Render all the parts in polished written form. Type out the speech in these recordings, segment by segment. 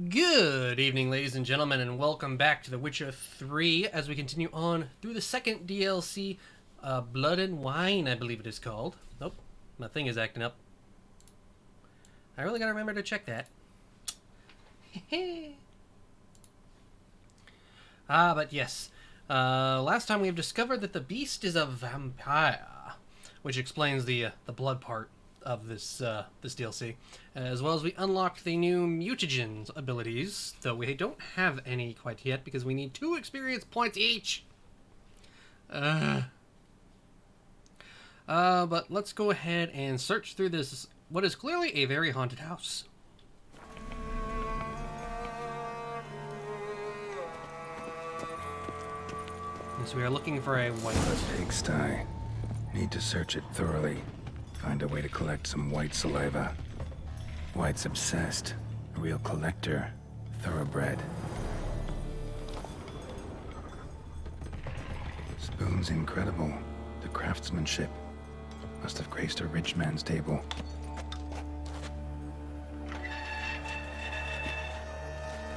Good evening, ladies and gentlemen, and welcome back to The Witcher 3 as we continue on through the second DLC, Blood and Wine, I believe it is called. Nope, my thing is acting up. I really gotta remember to check that. But yes. Last time we've discovered that the beast is a vampire, which explains the blood part of this DLC, as well as we unlocked the new mutagens abilities, though we don't have any quite yet because we need 2 experience points each. But let's go ahead and search through this, what is clearly a very haunted house. So we are looking for a white pigsty. Need to search it thoroughly. Find a way to collect some white saliva. White's obsessed. A real collector. Thoroughbred. Spoon's incredible. The craftsmanship. Must have graced a rich man's table.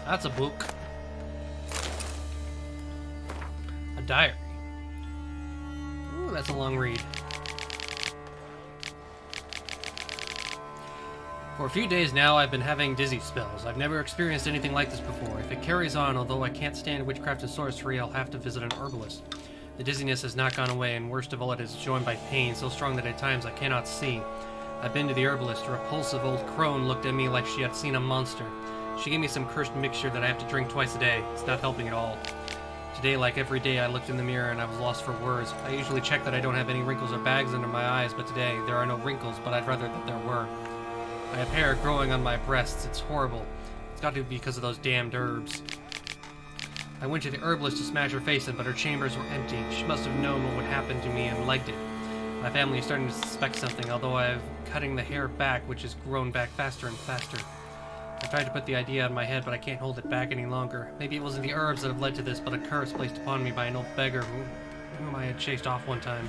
That's a book. A diary. Ooh, that's a long read. For a few days now, I've been having dizzy spells. I've never experienced anything like this before. If it carries on, although I can't stand witchcraft and sorcery, I'll have to visit an herbalist. The dizziness has not gone away, and worst of all, it is joined by pain so strong that at times I cannot see. I've been to the herbalist. A repulsive old crone looked at me like she had seen a monster. She gave me some cursed mixture that I have to drink twice a day. It's not helping at all. Today, like every day, I looked in the mirror and I was lost for words. I usually check that I don't have any wrinkles or bags under my eyes, but today, there are no wrinkles, but I'd rather that there were. I have hair growing on my breasts. It's horrible. It's got to be because of those damned herbs. I went to the herbalist to smash her face in, but her chambers were empty. She must have known what would happen to me and liked it. My family is starting to suspect something, although I'm cutting the hair back, which has grown back faster and faster. I tried to put the idea out of my head, but I can't hold it back any longer. Maybe it wasn't the herbs that have led to this, but a curse placed upon me by an old beggar whom I had chased off one time.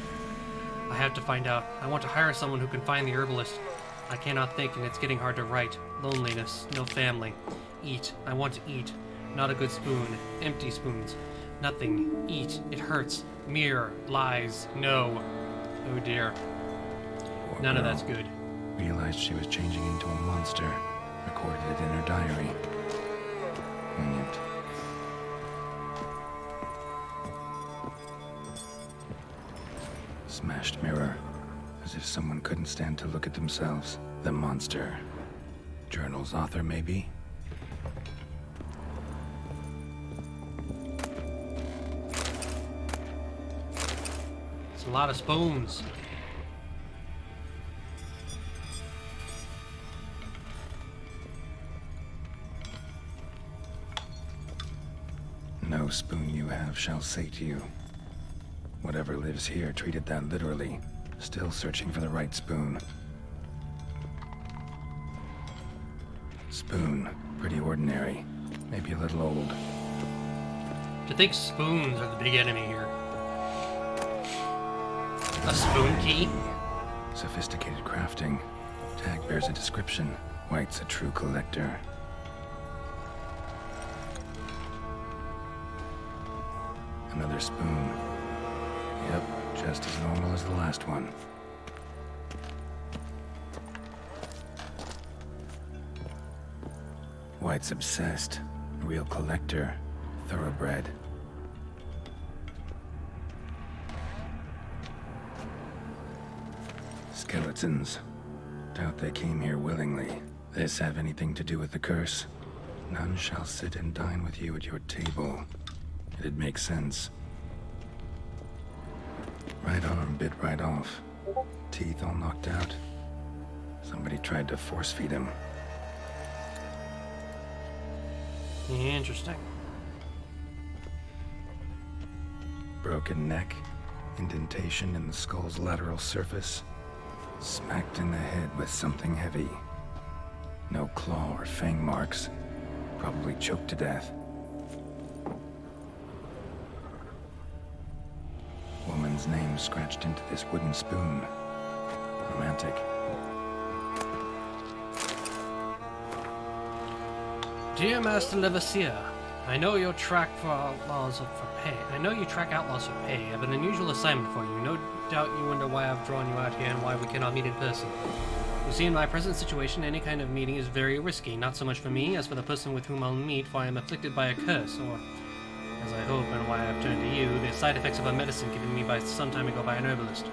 I have to find out. I want to hire someone who can find the herbalist. I cannot think, and it's getting hard to write. Loneliness, no family. Eat. I want to eat. Not a good spoon. Empty spoons. Nothing. Eat. It hurts. Mirror. Lies. No. Oh dear. None of that's good. Realized she was changing into a monster. Recorded it in her diary. Poignant. Smashed mirror. As if someone couldn't stand to look at themselves. The monster. Journal's author, maybe? It's a lot of spoons. No spoon you have shall sate you. Whatever lives here treated that literally. Still searching for the right spoon. Spoon. Pretty ordinary. Maybe a little old. To think spoons are the big enemy here. A spoon key? Sophisticated crafting. Tag bears a description. White's a true collector. Another spoon. Yep, just as normal as the last one. White's obsessed. Real collector. Thoroughbred. Skeletons. Doubt they came here willingly. This have anything to do with the curse? None shall sit and dine with you at your table. It'd make sense. Right arm bit right off. Teeth all knocked out. Somebody tried to force feed him. Interesting. Broken neck. Indentation in the skull's lateral surface. Smacked in the head with something heavy. No claw or fang marks. Probably choked to death. Woman's name scratched into this wooden spoon. Romantic. Dear Master Levasseur, I know you track outlaws for pay. I have an unusual assignment for you. No doubt you wonder why I've drawn you out here and why we cannot meet in person. You see, in my present situation, any kind of meeting is very risky, not so much for me as for the person with whom I'll meet, for I am afflicted by a curse, or, as I hope and why I've turned to you, the side effects of a medicine given me by some time ago by an herbalist.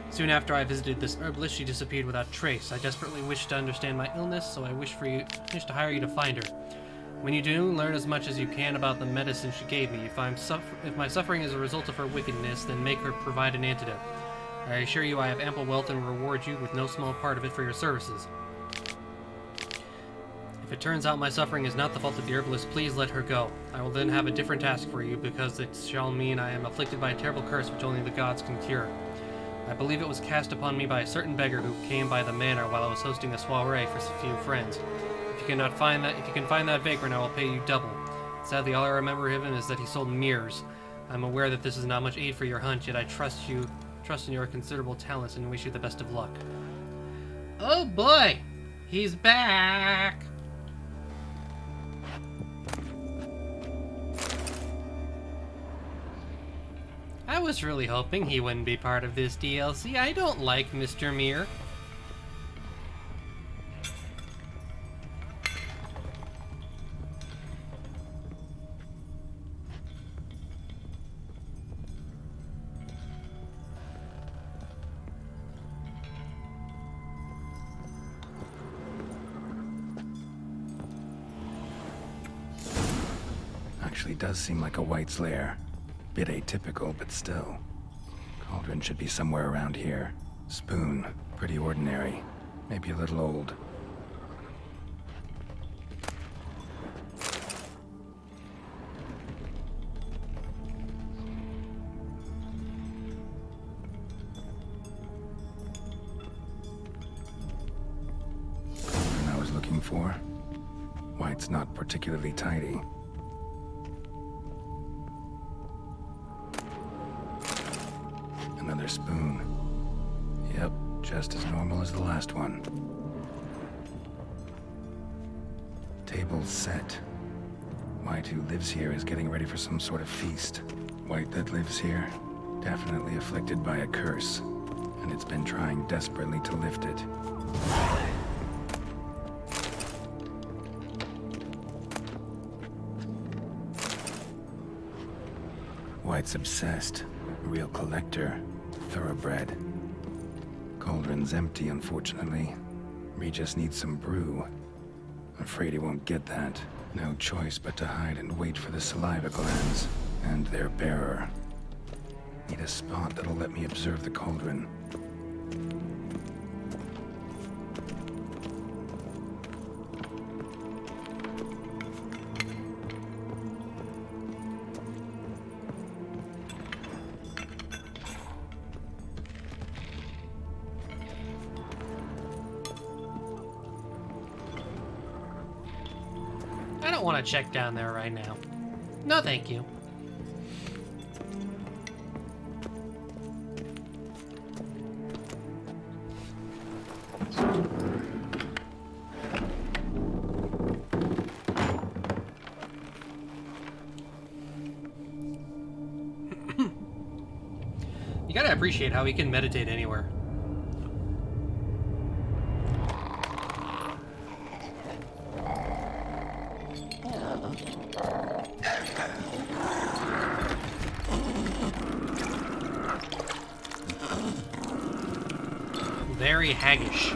Soon after I visited this herbalist, she disappeared without trace. I desperately wish to understand my illness, so I wish to hire you to find her. When you do, learn as much as you can about the medicine she gave me. If my suffering is a result of her wickedness, then make her provide an antidote. I assure you I have ample wealth and reward you with no small part of it for your services. If it turns out my suffering is not the fault of the herbalist, please let her go. I will then have a different task for you, because it shall mean I am afflicted by a terrible curse which only the gods can cure. I believe it was cast upon me by a certain beggar who came by the manor while I was hosting a soiree for a few friends. If you can find that vagrant, I will pay you double. Sadly, all I remember of him is that he sold mirrors. I'm aware that this is not much aid for your hunt, yet I trust in your considerable talents and wish you the best of luck. Oh boy! He's back! I was really hoping he wouldn't be part of this DLC. I don't like Mr. Mir. Actually does seem like a White's lair. Bit atypical, but still. Cauldron should be somewhere around here. Spoon, pretty ordinary. Maybe a little old. Cauldron I was looking for. White's not particularly tidy. Another spoon. Yep, just as normal as the last one. Table's set. White, who lives here, is getting ready for some sort of feast. White that lives here, definitely afflicted by a curse, and it's been trying desperately to lift it. White's obsessed. A real collector. Thoroughbred. Cauldron's empty, unfortunately. Regis needs some brew. Afraid he won't get that. No choice but to hide and wait for the saliva glands and their bearer. Need a spot that'll let me observe the cauldron. I don't want to check down there right now. No, thank you. You gotta appreciate how he can meditate anywhere. Very haggish.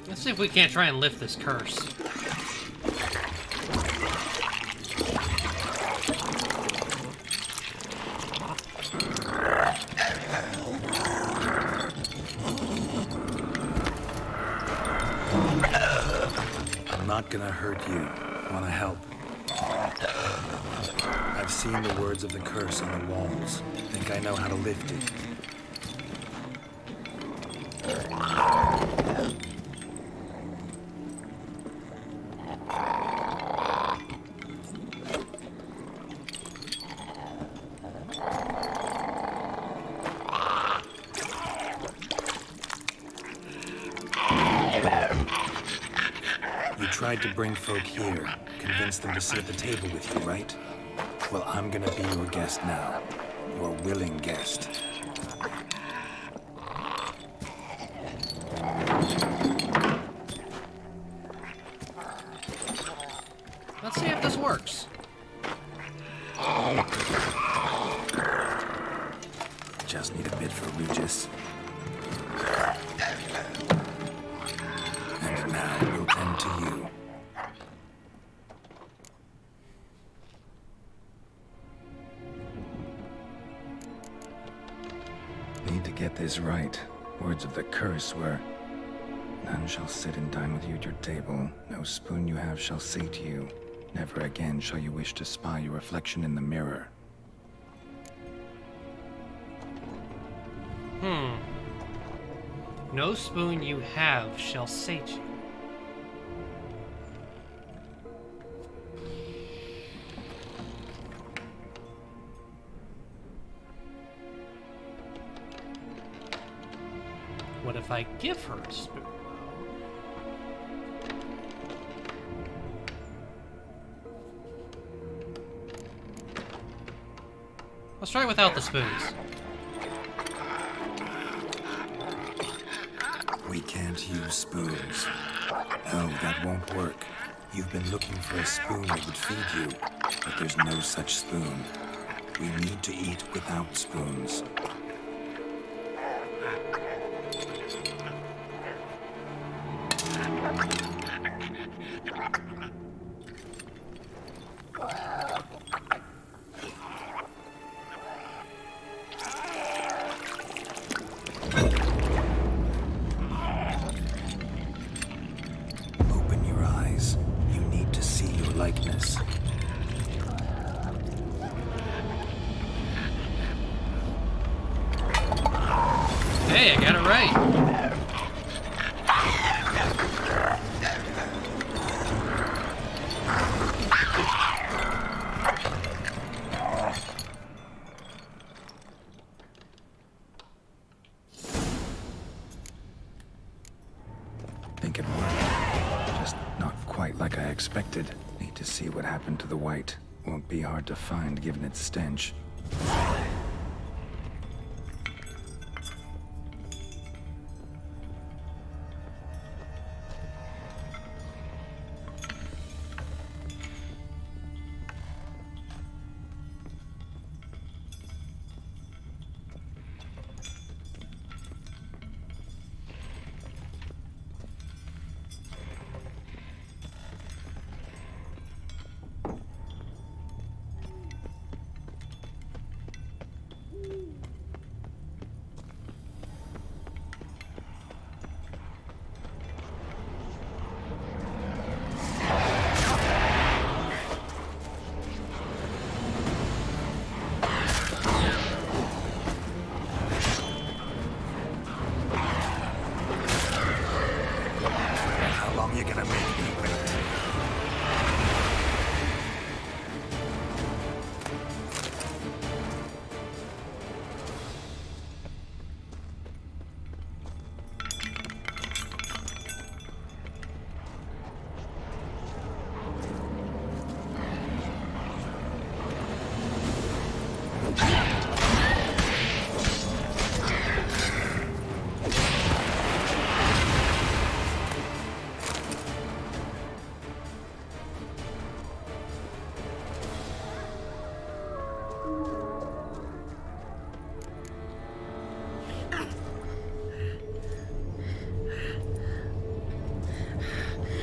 Let's see if we can't try and lift this curse. I'm not gonna hurt you. Wanna help? I've seen the words of the curse on the walls. Think I know how to lift it. You tried to bring folk here, convince them to sit at the table with you, right? Well, I'm gonna be your guest now. Your willing guest. Let's see if this works. Just need a bit for Regis. And now we'll tend to you. Need to get this right. Words of the curse were, none shall sit and dine with you at your table. No spoon you have shall sate you. Never again shall you wish to spy your reflection in the mirror. No spoon you have shall sate you. What if I give her a spoon? Let's try without the spoons. We can't use spoons. No, that won't work. You've been looking for a spoon that would feed you, but there's no such spoon. We need to eat without spoons. Open your eyes. You need to see your likeness. Hey, I got it right. Think it worked. Just not quite like I expected. Need to see what happened to the white. Won't be hard to find given its stench. How long you gonna make me wait?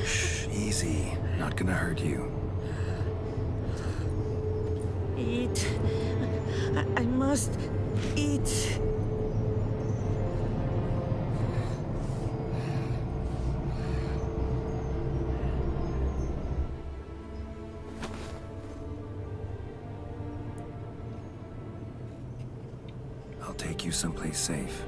Shh, easy. Not gonna hurt you. Eat. I must eat. take you someplace safe.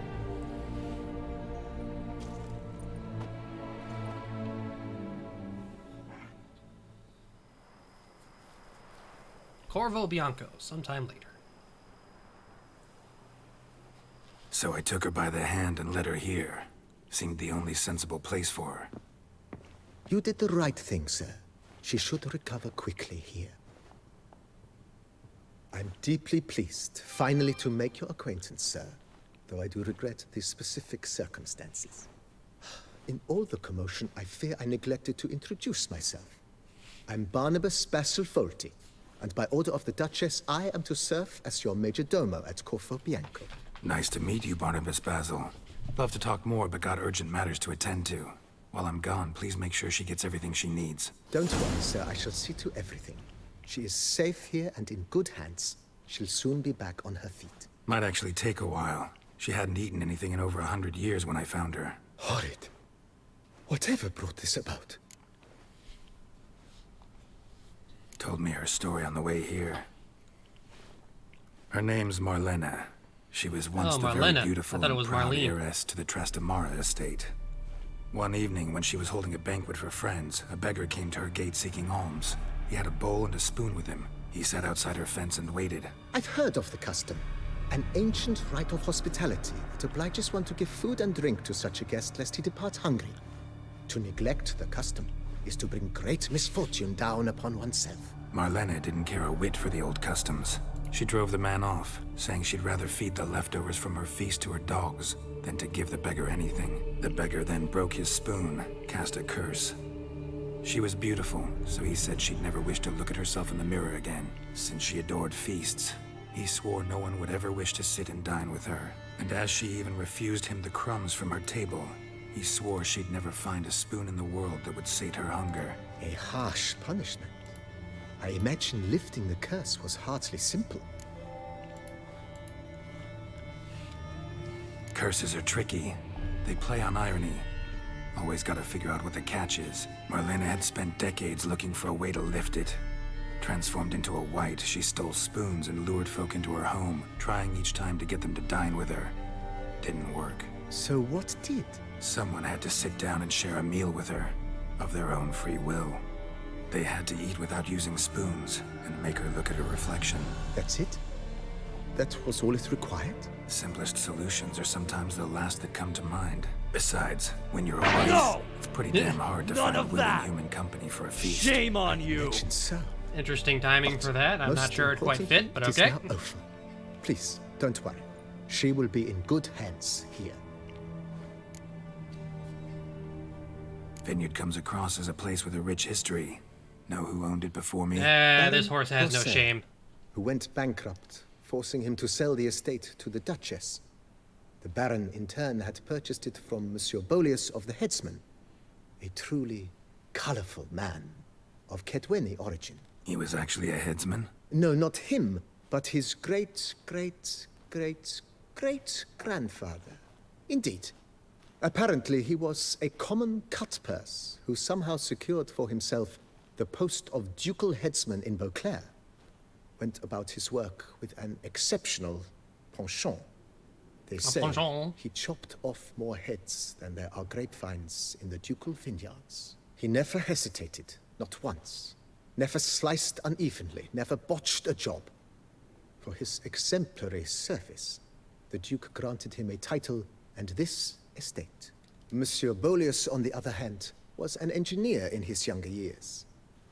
Corvo Bianco, sometime later. So I took her by the hand and led her here. Seemed the only sensible place for her. You did the right thing, sir. She should recover quickly here. I'm deeply pleased, finally, to make your acquaintance, sir. Though I do regret the specific circumstances. In all the commotion, I fear I neglected to introduce myself. I'm Barnabas Basil Fawlty, and by order of the Duchess, I am to serve as your major domo at Corvo Bianco. Nice to meet you, Barnabas Basil. Love to talk more, but got urgent matters to attend to. While I'm gone, please make sure she gets everything she needs. Don't worry, sir. I shall see to everything. She is safe here and in good hands. She'll soon be back on her feet. Might actually take a while. She hadn't eaten anything in over 100 years when I found her. Horrid. Whatever brought this about? Told me her story on the way here. Her name's Marlena. She was once the very beautiful and proud heiress to the Trastamara estate. One evening, when she was holding a banquet for friends, a beggar came to her gate seeking alms. He had a bowl and a spoon with him. He sat outside her fence and waited. I've heard of the custom. An ancient rite of hospitality that obliges one to give food and drink to such a guest lest he depart hungry. To neglect the custom is to bring great misfortune down upon oneself. Marlena didn't care a whit for the old customs. She drove the man off, saying she'd rather feed the leftovers from her feast to her dogs than to give the beggar anything. The beggar then broke his spoon, cast a curse. She was beautiful, so he said she'd never wish to look at herself in the mirror again. Since she adored feasts, he swore no one would ever wish to sit and dine with her. And as she even refused him the crumbs from her table, he swore she'd never find a spoon in the world that would sate her hunger. A harsh punishment. I imagine lifting the curse was hardly simple. Curses are tricky. They play on irony. Always gotta figure out what the catch is. Marlena had spent decades looking for a way to lift it. Transformed into a wight, she stole spoons and lured folk into her home, trying each time to get them to dine with her. Didn't work. So what did? Someone had to sit down and share a meal with her, of their own free will. They had to eat without using spoons, and make her look at her reflection. That's it? That was all it required? Simplest solutions are sometimes the last that come to mind. Besides, when you're a wife, it's pretty damn hard to find willing human company for a feast. Shame on you! So. Interesting timing for that. I'm not sure it quite fit, but okay. It is now over. Please, don't worry. She will be in good hands here. Vineyard comes across as a place with a rich history. Know who owned it before me? This horse has no shame. Who went bankrupt, forcing him to sell the estate to the Duchess. The Baron, in turn, had purchased it from Monsieur Bolius of the Headsman, a truly colorful man of Kedweni origin. He was actually a headsman? No, not him, but his great-great-great-great-grandfather. Indeed. Apparently, he was a common cutpurse who somehow secured for himself the post of ducal headsman in Beauclair. Went about his work with an exceptional penchant. They say he chopped off more heads than there are grapevines in the ducal vineyards. He never hesitated, not once. Never sliced unevenly, never botched a job. For his exemplary service, the Duke granted him a title and this estate. Monsieur Bolius, on the other hand, was an engineer in his younger years.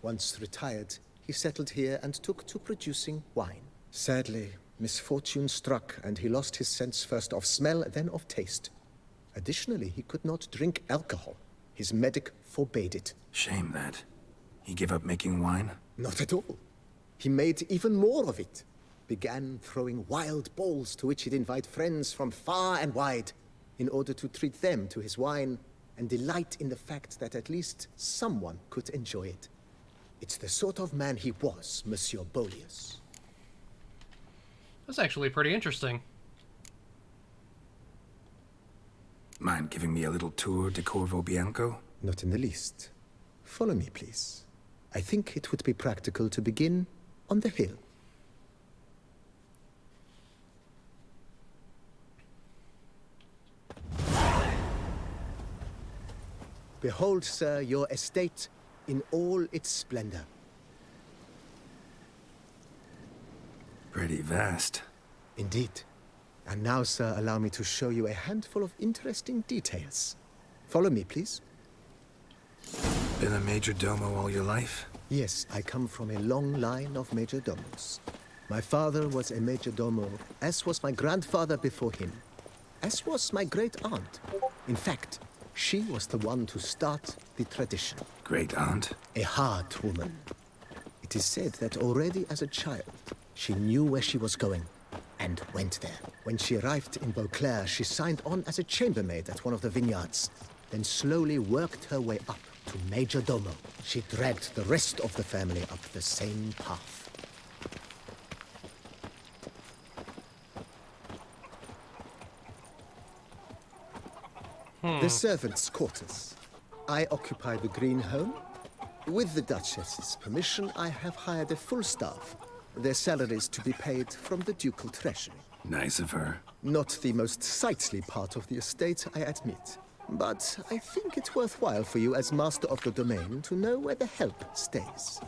Once retired, he settled here and took to producing wine. Sadly, misfortune struck and he lost his sense first of smell, then of taste. Additionally, he could not drink alcohol. His medic forbade it. Shame that. He gave up making wine? Not at all. He made even more of it. Began throwing wild balls to which he'd invite friends from far and wide in order to treat them to his wine and delight in the fact that at least someone could enjoy it. It's the sort of man he was, Monsieur Bolius. That's actually pretty interesting. Mind giving me a little tour de Corvo Bianco? Not in the least. Follow me, please. I think it would be practical to begin on the hill. Behold, sir, your estate in all its splendor. Pretty vast. Indeed. And now, sir, allow me to show you a handful of interesting details. Follow me, please. Been a major domo all your life? Yes, I come from a long line of major domos. My father was a major domo, as was my grandfather before him, as was my great-aunt. In fact, she was the one to start the tradition. Great aunt? A hard woman. It is said that already as a child, she knew where she was going and went there. When she arrived in Beauclair, she signed on as a chambermaid at one of the vineyards, then slowly worked her way up to Major Domo. She dragged the rest of the family up the same path. The servants' quarters. I occupy the green home. With the Duchess's permission, I have hired a full staff. Their salaries to be paid from the ducal treasury. Nice of her. Not the most sightly part of the estate, I admit. But I think it's worthwhile for you as master of the domain to know where the help stays.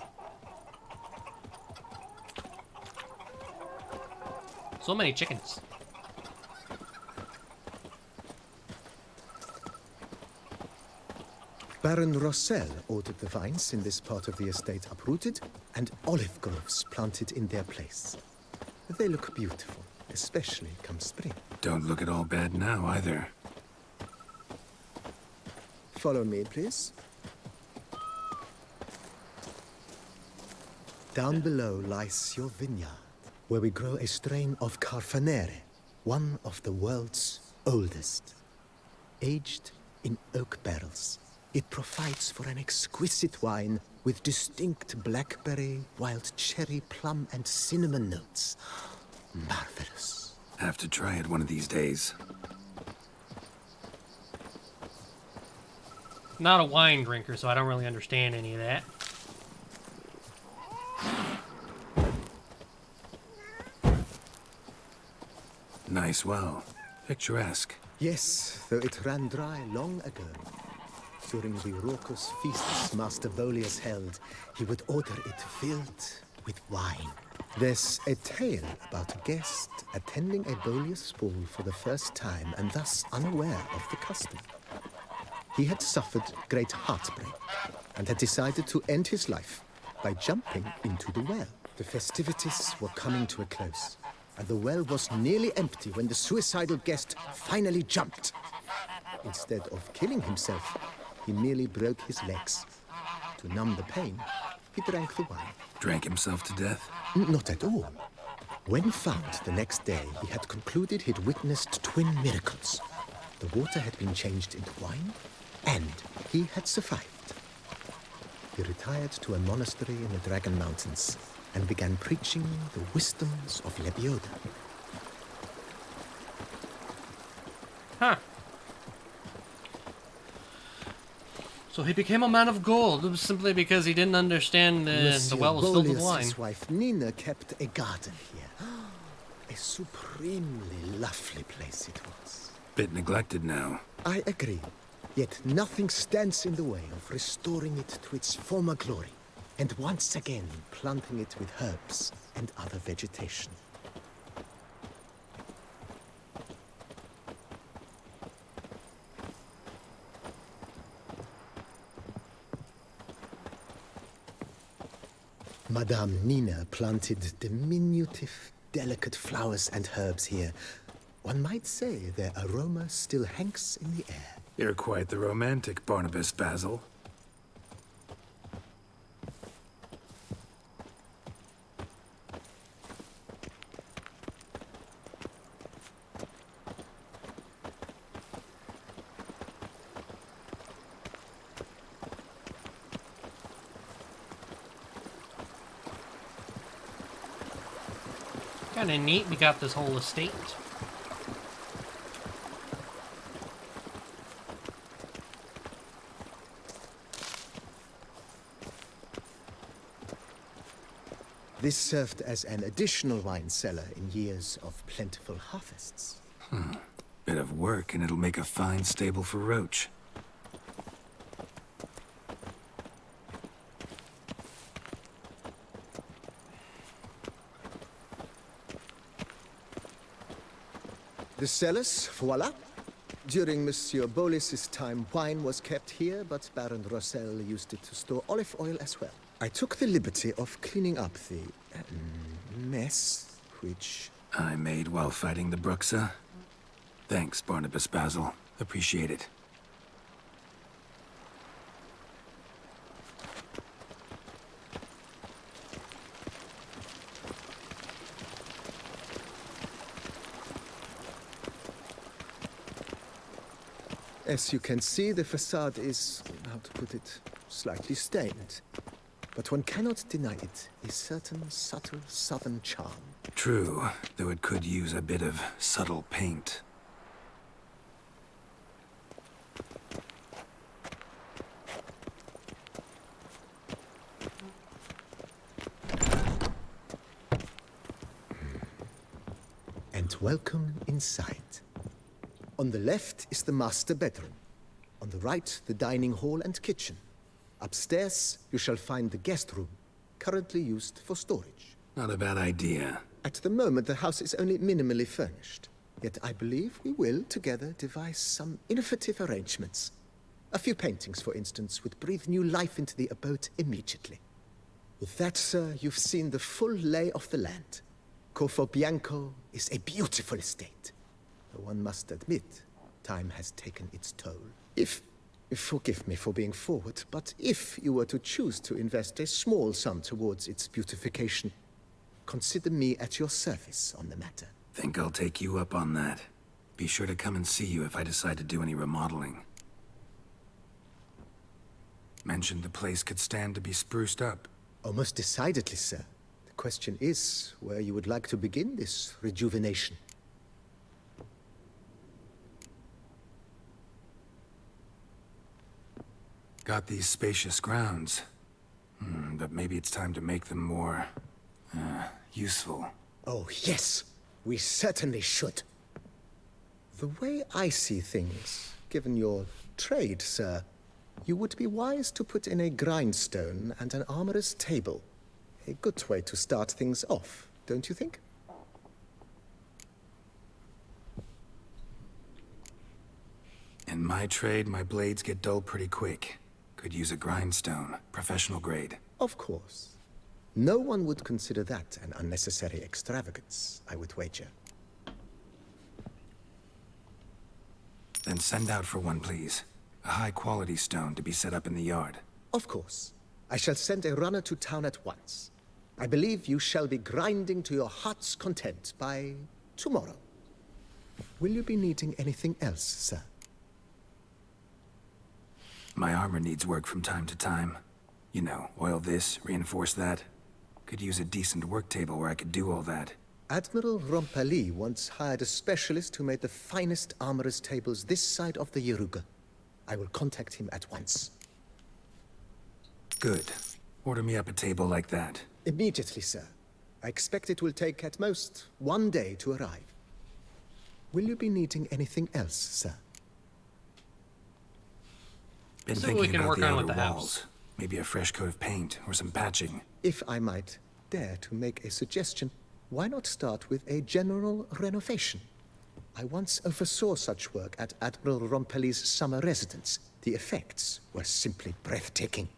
So many chickens. Baron Rossel ordered the vines in this part of the estate uprooted and olive groves planted in their place. They look beautiful, especially come spring. Don't look at all bad now, either. Follow me, please. Down below lies your vineyard, where we grow a strain of Carfanere, one of the world's oldest. Aged in oak barrels, it provides for an exquisite wine with distinct blackberry, wild cherry, plum, and cinnamon notes. Marvelous. Have to try it one of these days. Not a wine drinker, so I don't really understand any of that. Nice well. Picturesque. Yes, though it ran dry long ago. During the raucous feasts Master Bolius held, he would order it filled with wine. There's a tale about a guest attending a Bolius ball for the first time and thus unaware of the custom. He had suffered great heartbreak and had decided to end his life by jumping into the well. The festivities were coming to a close, and the well was nearly empty when the suicidal guest finally jumped. Instead of killing himself, he merely broke his legs. To numb the pain, he drank the wine. Drank himself to death? Not at all. When found the next day, he had concluded he'd witnessed twin miracles. The water had been changed into wine, and he had survived. He retired to a monastery in the Dragon Mountains and began preaching the wisdoms of Lebioda. Huh. So he became a man of gold simply because he didn't understand the well was filled with wine. His wife Nina kept a garden here. A supremely lovely place it was. Bit neglected now. I agree. Yet nothing stands in the way of restoring it to its former glory, and once again planting it with herbs and other vegetation. Madame Nina planted diminutive, delicate flowers and herbs here. One might say their aroma still hangs in the air. You're quite the romantic, Barnabas Basil. Kinda neat, we got this whole estate. This served as an additional wine cellar in years of plentiful harvests. Bit of work, and it'll make a fine stable for Roach. The cellars, voila. During Monsieur Bolis's time, wine was kept here, but Baron Rossel used it to store olive oil as well. I took the liberty of cleaning up the mess, which... I made while fighting the Bruxa. Thanks, Barnabas Basil. Appreciate it. As you can see, the facade is, how to put it, slightly stained. But one cannot deny it, a certain subtle southern charm. True, though it could use a bit of subtle paint. And welcome inside. On the left is the master bedroom. On the right, the dining hall and kitchen. Upstairs, you shall find the guest room, currently used for storage. Not a bad idea. At the moment, the house is only minimally furnished. Yet I believe we will, together, devise some innovative arrangements. A few paintings, for instance, would breathe new life into the abode immediately. With that, sir, you've seen the full lay of the land. Corvo Bianco is a beautiful estate. Though one must admit, time has taken its toll. Forgive me for being forward, but if you were to choose to invest a small sum towards its beautification, consider me at your service on the matter. Think I'll take you up on that. Be sure to come and see you if I decide to do any remodeling. Mentioned the place could stand to be spruced up. Oh, most decidedly, sir. The question is where you would like to begin this rejuvenation. Got these spacious grounds. But maybe it's time to make them more... useful. Oh, yes. We certainly should. The way I see things, given your trade, sir, you would be wise to put in a grindstone and an armorer's table. A good way to start things off, don't you think? In my trade, my blades get dull pretty quick. Could use a grindstone, professional grade. Of course. No one would consider that an unnecessary extravagance, I would wager. Then send out for one, please. A high-quality stone to be set up in the yard. Of course. I shall send a runner to town at once. I believe you shall be grinding to your heart's content by tomorrow. Will you be needing anything else, sir? My armor needs work from time to time. You know, oil this, reinforce that. Could use a decent work table where I could do all that. Admiral Rompali once hired a specialist who made the finest armorer's tables this side of the Yaruga. I will contact him at once. Good. Order me up a table like that. Immediately, sir. I expect it will take at most 1 day to arrive. Will you be needing anything else, sir? Been So we thinking can about work the on outer with the house. walls. Maybe a fresh coat of paint or some patching. If I might dare to make a suggestion, why not start with a general renovation? I once oversaw such work at Admiral Rompeli's summer residence. The effects were simply breathtaking.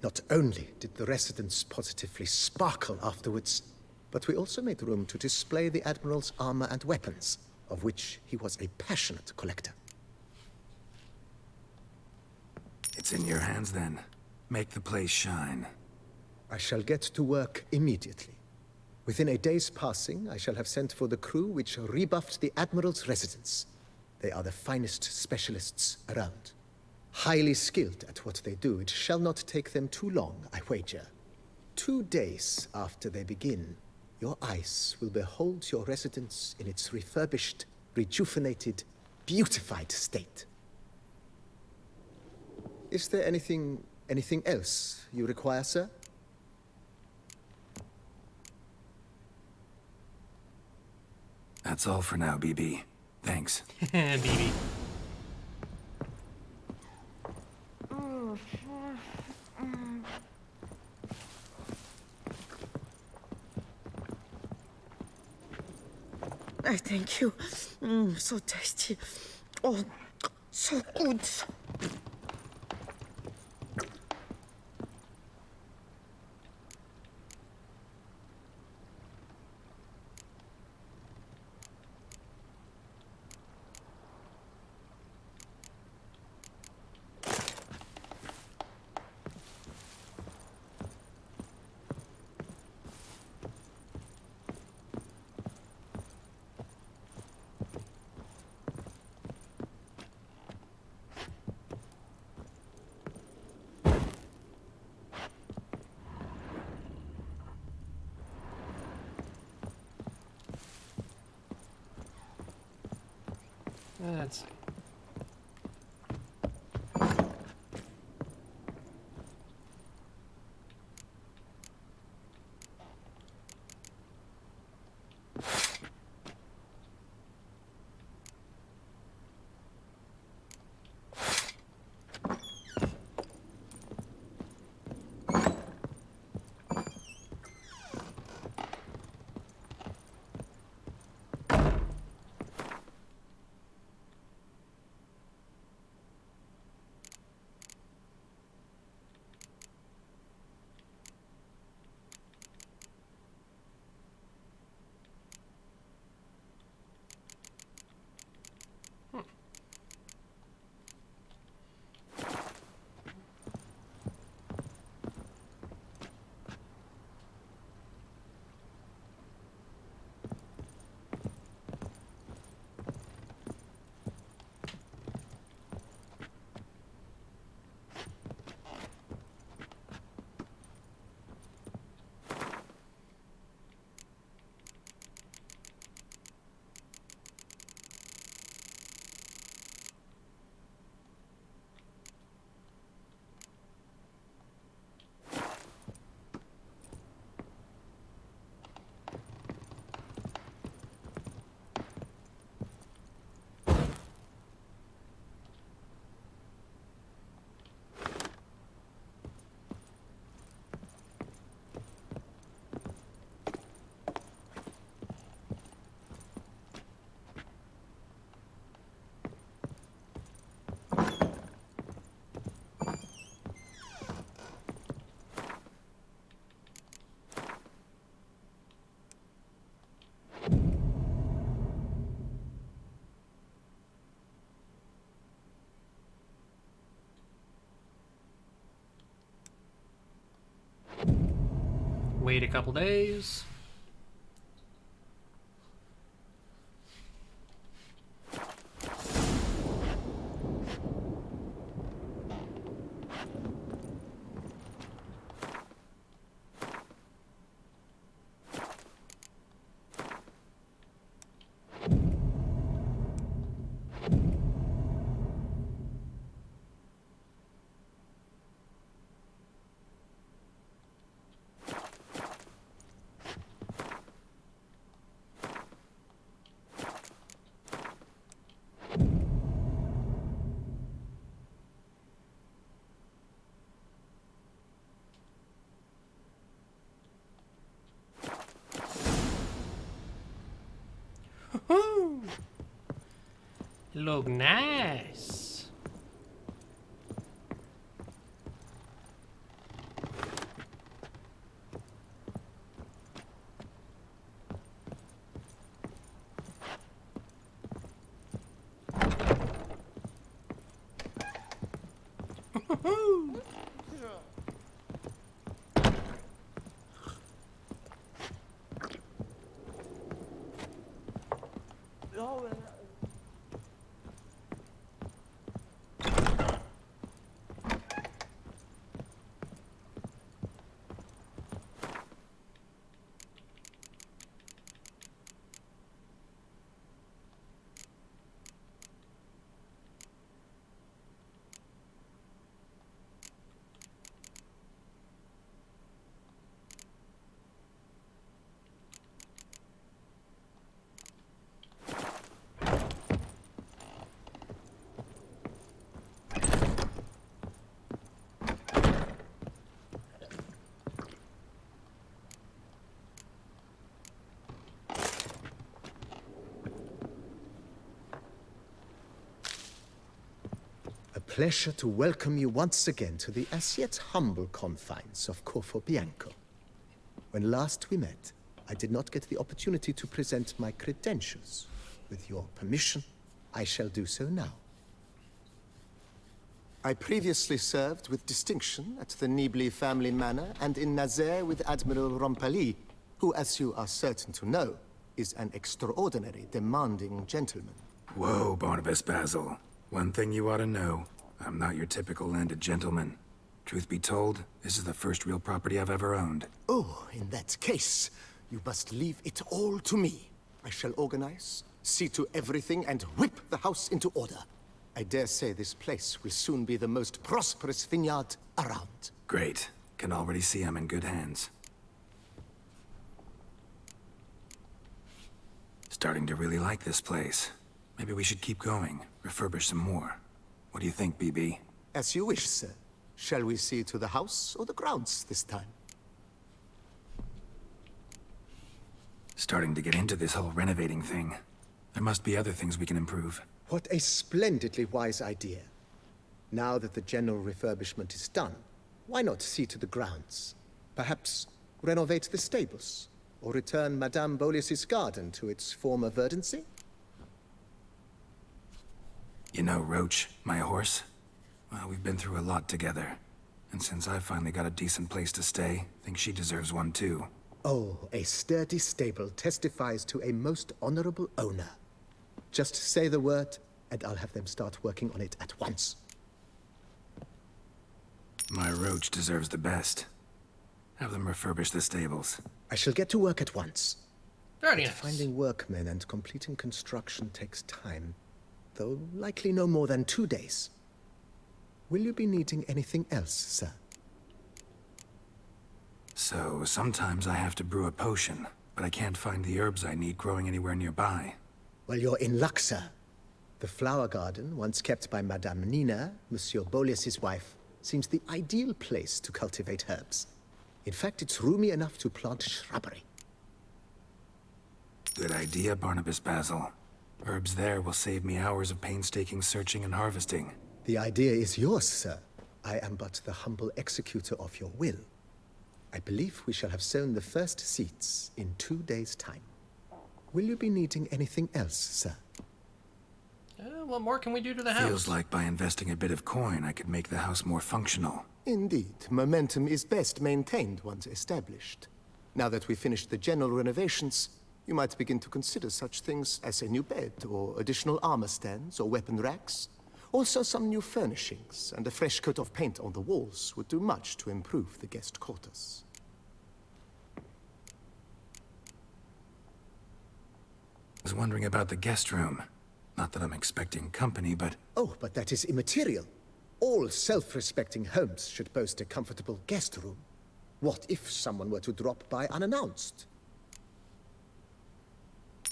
Not only did the residence positively sparkle afterwards, but we also made room to display the Admiral's armor and weapons, of which he was a passionate collector. It's in your hands then. Make the place shine. I shall get to work immediately. Within a day's passing, I shall have sent for the crew which rebuffed the Admiral's residence. They are the finest specialists around. Highly skilled at what they do, it shall not take them too long, I wager. 2 days after they begin, your eyes will behold your residence in its refurbished, rejuvenated, beautified state. Is there anything else you require, sir? That's all for now, BB. Thanks. BB. I thank you. So tasty. Oh, so good. Let's see. Wait a couple days. Woohoo! Look nice. Woohoo! pleasure to welcome you once again to the as yet humble confines of Corvo Bianco. When last we met, I did not get the opportunity to present my credentials. With your permission, I shall do so now. I previously served with distinction at the Nibli family manor and in Nazaire with Admiral Rompali, who, as you are certain to know, is an extraordinary, demanding gentleman. Whoa, Barnabas Basil. One thing you ought to know. I'm not your typical landed gentleman. Truth be told, this is the first real property I've ever owned. Oh, in that case, you must leave it all to me. I shall organize, see to everything, and whip the house into order. I dare say this place will soon be the most prosperous vineyard around. Great. Can already see I'm in good hands. Starting to really like this place. Maybe we should keep going, refurbish some more. What do you think, BB? As you wish, sir. Shall we see to the house or the grounds this time? Starting to get into this whole renovating thing. There must be other things we can improve. What a splendidly wise idea. Now that the general refurbishment is done, why not see to the grounds? Perhaps renovate the stables, or return Madame Bolis's garden to its former verdancy? You know Roach, my horse? Well, we've been through a lot together. And since I finally got a decent place to stay, I think she deserves one too. Oh, a sturdy stable testifies to a most honorable owner. Just say the word, and I'll have them start working on it at once. My Roach deserves the best. Have them refurbish the stables. I shall get to work at once. Very nice. Finding workmen and completing construction takes time, though likely no more than 2 days. Will you be needing anything else, sir? So, sometimes I have to brew a potion, but I can't find the herbs I need growing anywhere nearby. Well, you're in luck, sir. The flower garden, once kept by Madame Nina, Monsieur Bolis's wife, seems the ideal place to cultivate herbs. In fact, it's roomy enough to plant shrubbery. Good idea, Barnabas Basil. Herbs there will save me hours of painstaking searching and harvesting. The idea is yours, sir. I am but the humble executor of your will. I believe we shall have sown the first seeds in 2 days' time. Will you be needing anything else, sir? What more can we do to the house? Feels like by investing a bit of coin, I could make the house more functional. Indeed, momentum is best maintained once established. Now that we've finished the general renovations, you might begin to consider such things as a new bed, or additional armor stands, or weapon racks. Also, some new furnishings and a fresh coat of paint on the walls would do much to improve the guest quarters. I was wondering about the guest room. Not that I'm expecting company, but... Oh, but that is immaterial. All self-respecting homes should boast a comfortable guest room. What if someone were to drop by unannounced?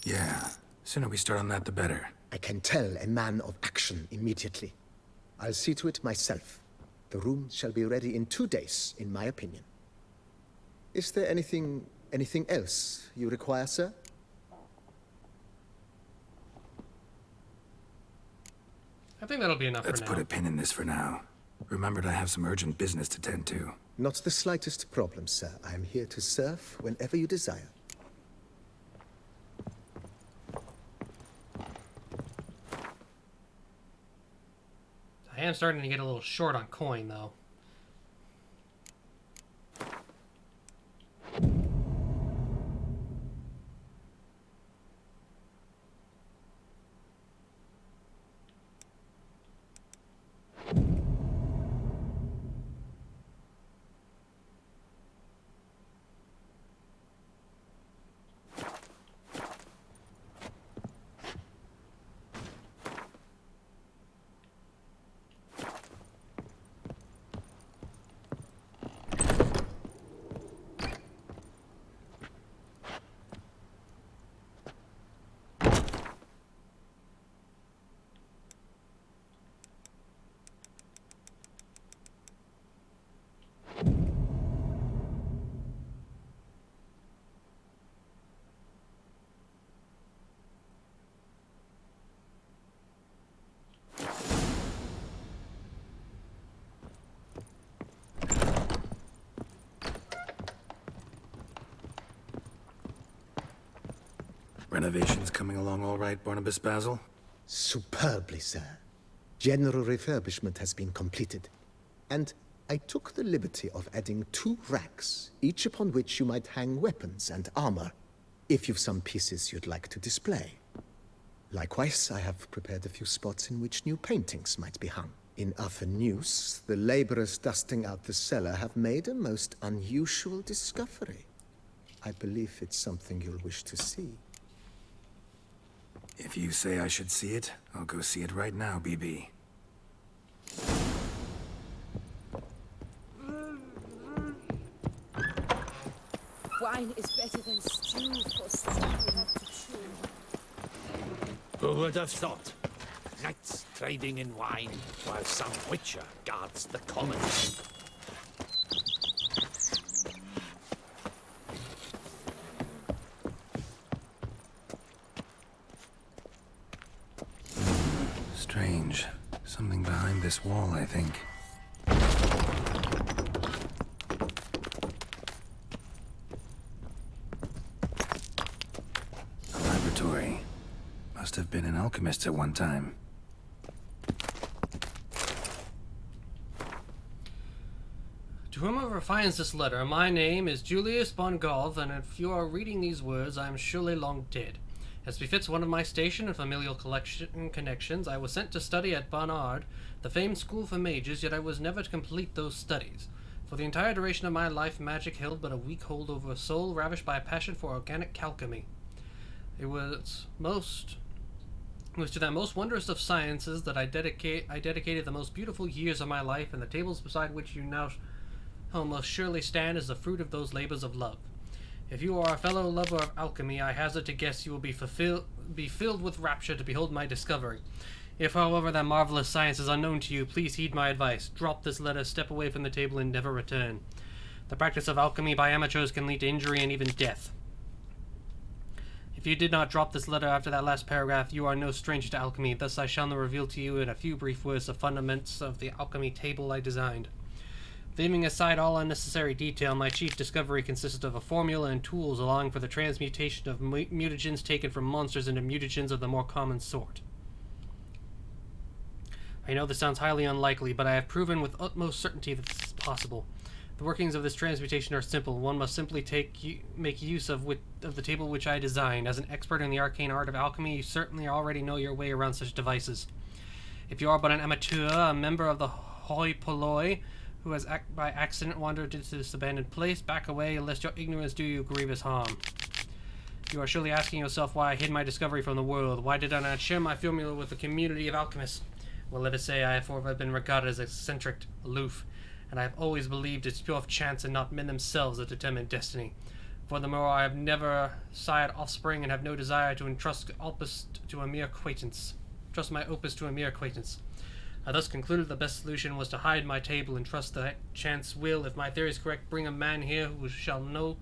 yeah, sooner we start on that the better. I can tell a man of action immediately. I'll see to it myself. The room shall be ready in 2 days, in my opinion. Is there anything else you require, sir? I think that'll be enough Let's for now. put a pin in this for now. Remembered I have some urgent business to tend to. Not the slightest problem, sir. I am here to serve whenever you desire. I am starting to get a little short on coin, though. Renovations coming along all right, Barnabas Basil? Superbly, sir. General refurbishment has been completed. And I took the liberty of adding 2 racks, each upon which you might hang weapons and armor, if you've some pieces you'd like to display. Likewise, I have prepared a few spots in which new paintings might be hung. In other news, the laborers dusting out the cellar have made a most unusual discovery. I believe it's something you'll wish to see. If you say I should see it, I'll go see it right now, BB. Wine is better than stew for stew you have to chew. Who would have thought? Knights trading in wine while some witcher guards the commons. Strange. Something behind this wall, I think. A laboratory. Must have been an alchemist at one time. To whomever finds this letter, my name is Julius Bongolf, and if you are reading these words, I am surely long dead. As befits one of my station and familial connections, I was sent to study at Barnard, the famed school for mages, yet I was never to complete those studies. For the entire duration of my life, magic held but a weak hold over a soul ravished by a passion for organic alchemy. It was to that most wondrous of sciences that I dedicated the most beautiful years of my life, and the tables beside which you now most surely stand is the fruit of those labors of love. If you are a fellow lover of alchemy, I hazard to guess you will be filled with rapture to behold my discovery. If, however, that marvelous science is unknown to you, please heed my advice. Drop this letter, step away from the table, and never return. The practice of alchemy by amateurs can lead to injury and even death. If you did not drop this letter after that last paragraph, you are no stranger to alchemy. Thus I shall now reveal to you in a few brief words the fundamentals of the alchemy table I designed. Leaving aside all unnecessary detail, my chief discovery consisted of a formula and tools allowing for the transmutation of mutagens taken from monsters into mutagens of the more common sort. I know this sounds highly unlikely, but I have proven with utmost certainty that this is possible. The workings of this transmutation are simple. One must simply make use of the table which I designed. As an expert in the arcane art of alchemy, you certainly already know your way around such devices. If you are but an amateur, a member of the hoi polloi, who has by accident wandered into this abandoned place, back away, lest your ignorance do you grievous harm. You are surely asking yourself why I hid my discovery from the world. Why did I not share my formula with the community of alchemists? Well, let us say I have been regarded as eccentric, aloof, and I have always believed it's pure chance and not men themselves that determine destiny. Furthermore, I have never sired offspring and have no desire to entrust my opus to a mere acquaintance. I thus concluded the best solution was to hide my table and trust that chance will, if my theory is correct, bring a man here who shall know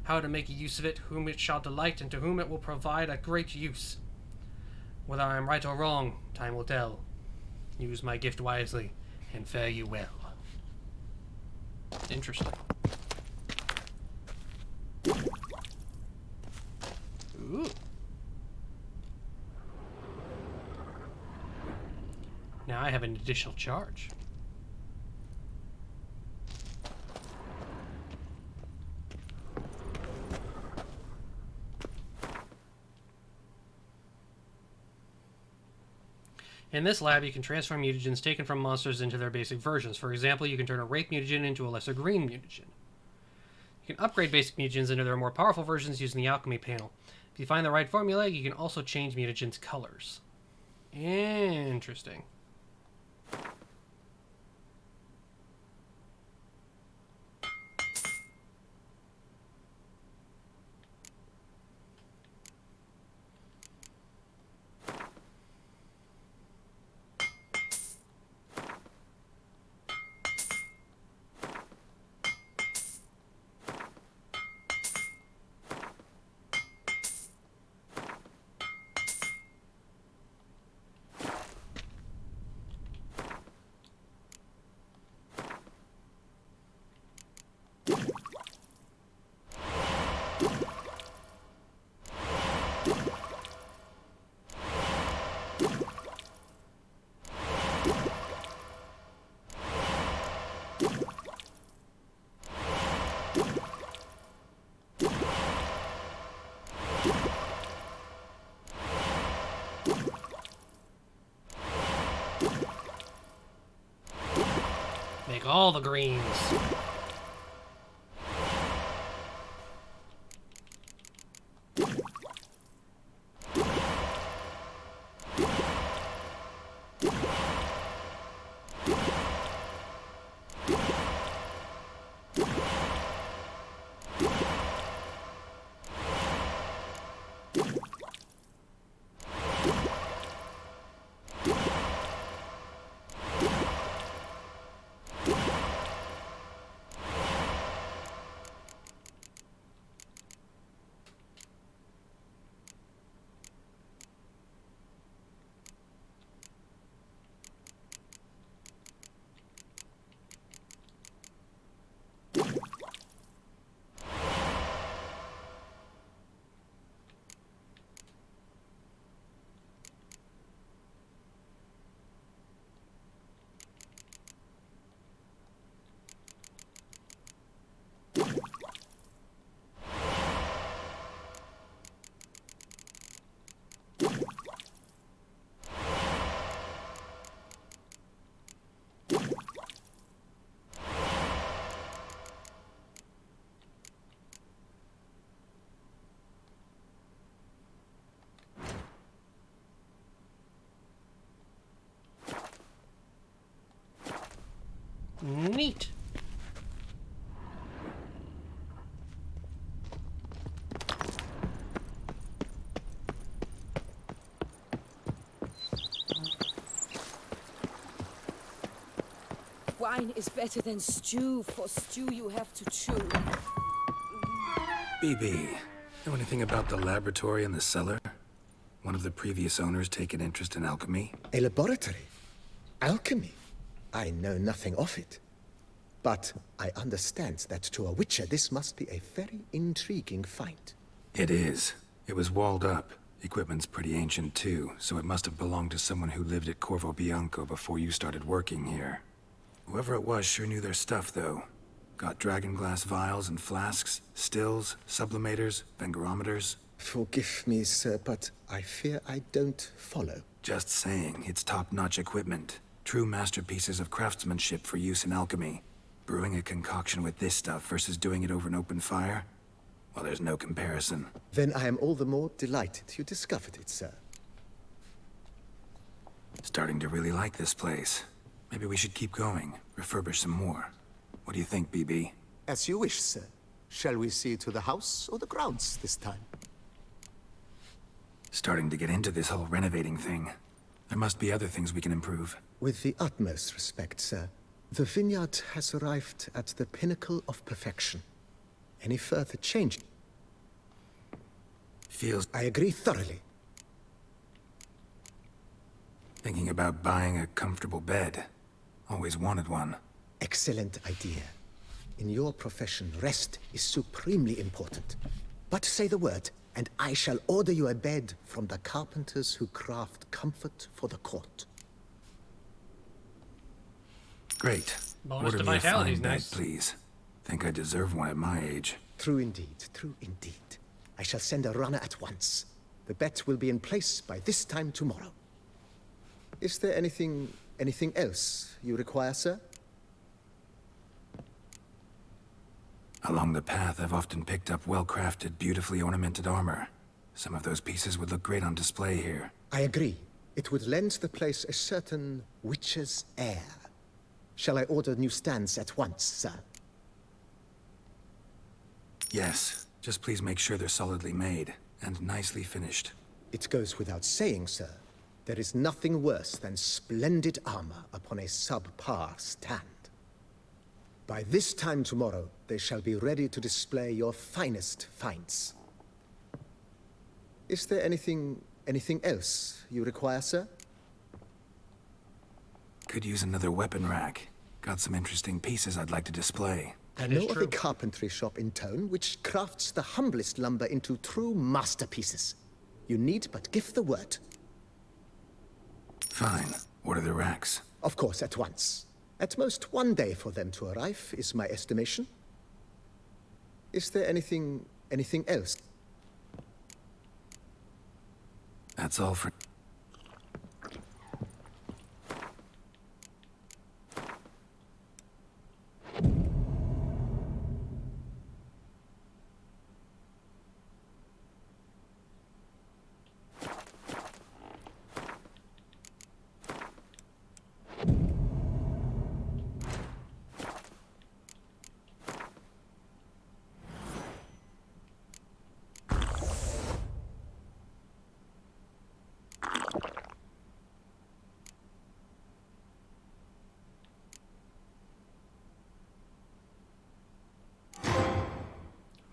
how to make use of it, whom it shall delight, and to whom it will provide a great use. Whether I am right or wrong, time will tell. Use my gift wisely, and fare you well. Interesting. Ooh. Now I have an additional charge. In this lab, you can transform mutagens taken from monsters into their basic versions. For example, you can turn a Wraith mutagen into a lesser green mutagen. You can upgrade basic mutagens into their more powerful versions using the alchemy panel. If you find the right formula, you can also change mutagens' colors. Interesting. Make all the greens. Neat. Wine is better than stew. For stew you have to chew. BB, know anything about the laboratory in the cellar? One of the previous owners take an interest in alchemy? A laboratory? Alchemy? I know nothing of it. But I understand that to a witcher this must be a very intriguing find. It is. It was walled up. Equipment's pretty ancient too, so it must have belonged to someone who lived at Corvo Bianco before you started working here. Whoever it was sure knew their stuff, though. Got dragon glass vials and flasks, stills, sublimators, vengerometers. Forgive me, sir, but I fear I don't follow. Just saying, it's top-notch equipment. True masterpieces of craftsmanship for use in alchemy. Brewing a concoction with this stuff versus doing it over an open fire? Well, there's no comparison. Then I am all the more delighted you discovered it, sir. Starting to really like this place. Maybe we should keep going, refurbish some more. What do you think, BB? As you wish, sir. Shall we see to the house or the grounds this time? Starting to get into this whole renovating thing. There must be other things we can improve. With the utmost respect, sir, the vineyard has arrived at the pinnacle of perfection. Any further change? Feels... I agree thoroughly. Thinking about buying a comfortable bed. Always wanted one. Excellent idea. In your profession, rest is supremely important. But say the word, and I shall order you a bed from the carpenters who craft comfort for the court. Great. Bonus Order to me a vitality's fine bed, nice. please. Think I deserve one at my age. True indeed, true indeed. I shall send a runner at once. The bet will be in place by this time tomorrow. Is there anything else you require, sir? Along the path, I've often picked up well-crafted, beautifully ornamented armor. Some of those pieces would look great on display here. I agree. It would lend the place a certain witcher's air. Shall I order new stands at once, sir? Yes, just please make sure they're solidly made and nicely finished. It goes without saying, sir. There is nothing worse than splendid armor upon a subpar stand. By this time tomorrow, they shall be ready to display your finest finds. Is there anything else you require, sir? Could use another weapon rack. Got some interesting pieces I'd like to display. I That is know of true. a carpentry shop in town which crafts the humblest lumber into true masterpieces. You need but give the word. Fine. Order the racks. Of course, at once. At most 1 day for them to arrive, is my estimation. Is there anything else? That's all for...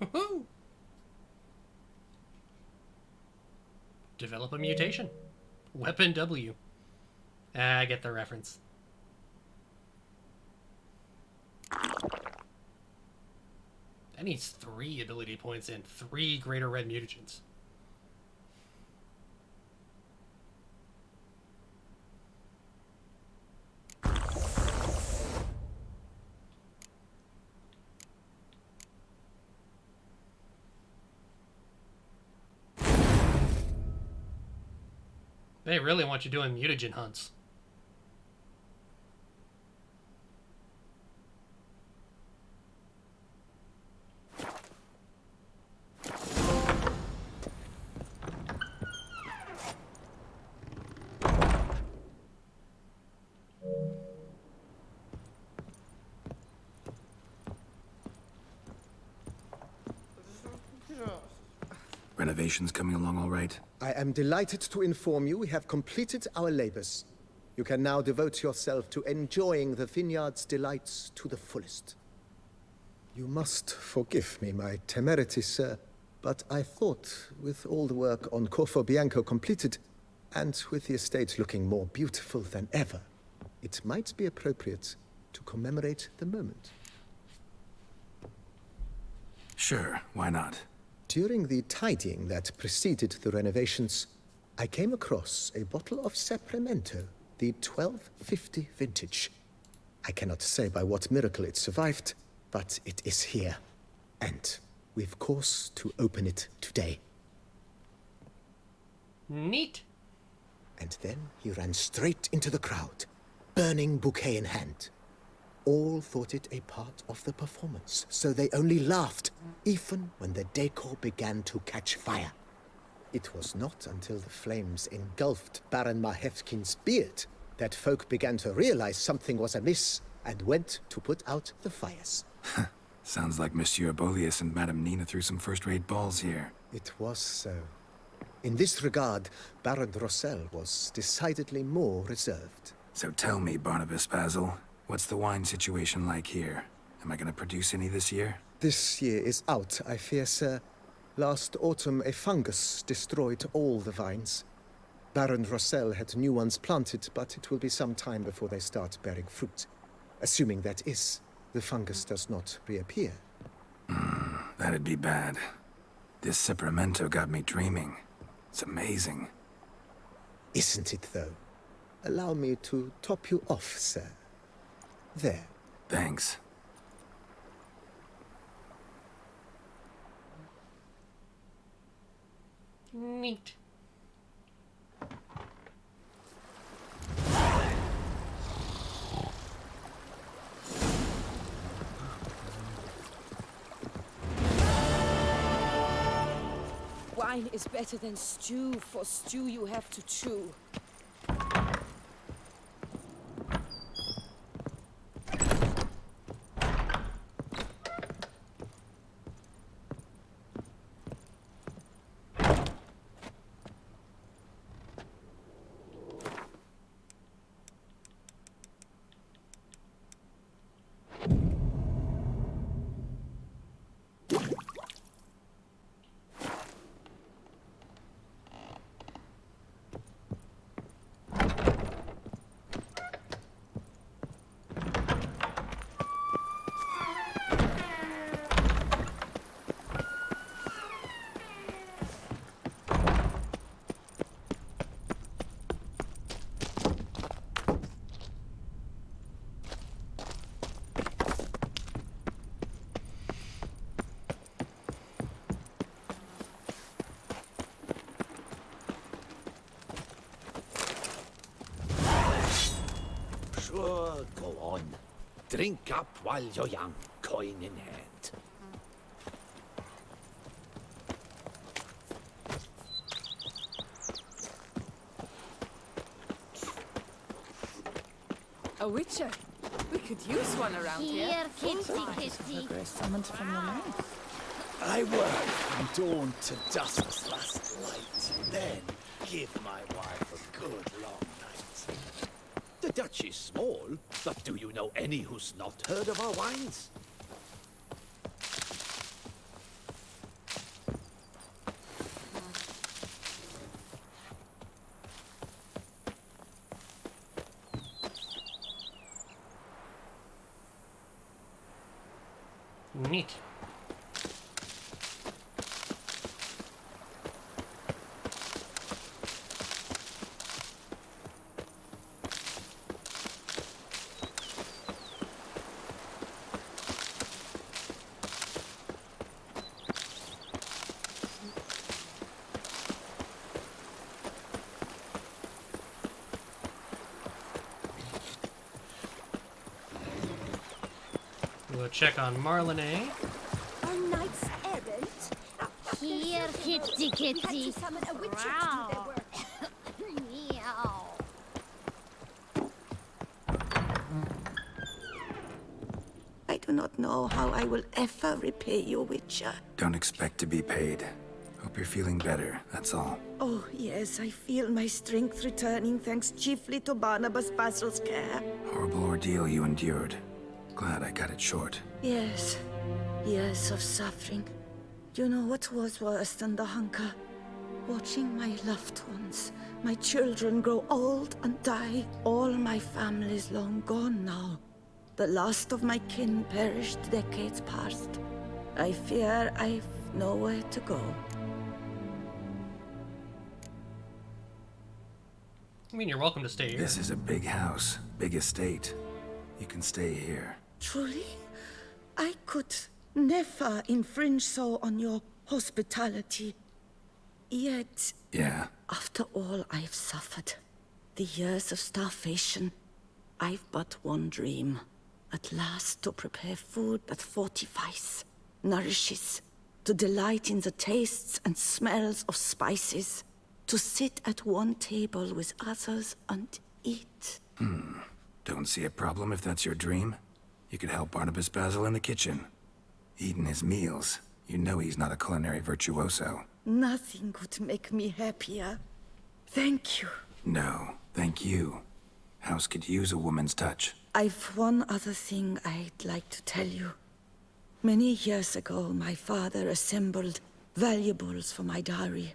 Woohoo! Develop a mutation. Weapon W. I get the reference. That needs 3 ability points and 3 greater red mutagens. They really want you doing mutagen hunts. Renovations coming along all right? I am delighted to inform you we have completed our labors. You can now devote yourself to enjoying the vineyard's delights to the fullest. You must forgive me my temerity, sir, but I thought, with all the work on Corvo Bianco completed, and with the estate looking more beautiful than ever, it might be appropriate to commemorate the moment. Sure, why not? During the tidying that preceded the renovations, I came across a bottle of Sapramento, the 1250 vintage. I cannot say by what miracle it survived, but it is here. And we've course to open it today. Neat. And then he ran straight into the crowd, burning bouquet in hand. All thought it a part of the performance, so they only laughed, even when the decor began to catch fire. It was not until the flames engulfed Baron Mahevkin's beard that folk began to realize something was amiss and went to put out the fires. Sounds like Monsieur Bolius and Madame Nina threw some first-rate balls here. It was so. In this regard, Baron Rossel was decidedly more reserved. So tell me, Barnabas Basil, what's the wine situation like here? Am I gonna produce any this year? This year is out, I fear, sir. Last autumn, a fungus destroyed all the vines. Baron Rossel had new ones planted, but it will be some time before they start bearing fruit. Assuming that is, the fungus does not reappear. That'd be bad. This Sapramento got me dreaming. It's amazing. Isn't it, though? Allow me to top you off, sir. There. Thanks. Neat. Wine is better than stew. For stew you have to chew. Sure, go on. Drink up while you're young, coin in hand. A witcher. We could use one around here. Here, kitty, Full-time. kitty. Summoned from the night. I work from dawn to dusk's last light, then give my wife a good long night. The Dutch is small, but do you know any who's not heard of our wines? Neat. We'll check on Marlene. Our knight's errant? Here, kitty, We had kitty. to summon a witcher to do their work. Meow. I do not know how I will ever repay you, Witcher. Don't expect to be paid. Hope you're feeling better, that's all. Oh, yes, I feel my strength returning thanks chiefly to Barnabas Basil's care. Horrible ordeal you endured. Glad I got it short. Yes, years of suffering. You know what was worse than the hunger? Watching my loved ones, my children grow old and die. All my family's long gone now. The last of my kin perished decades past. I fear I've nowhere to go. I mean, you're welcome to stay here. This is a big house, big estate. You can stay here. Truly? I could never infringe so on your hospitality. Yet, Yeah, after all I've suffered, the years of starvation, I've but one dream. At last to prepare food that fortifies, nourishes, to delight in the tastes and smells of spices, to sit at one table with others and eat. don't see a problem if that's your dream. You could help Barnabas Basil in the kitchen. Eating his meals. You know he's not a culinary virtuoso. Nothing could make me happier. Thank you. No, thank you. House could use a woman's touch. I've one other thing I'd like to tell you. Many years ago, my father assembled valuables for my dowry.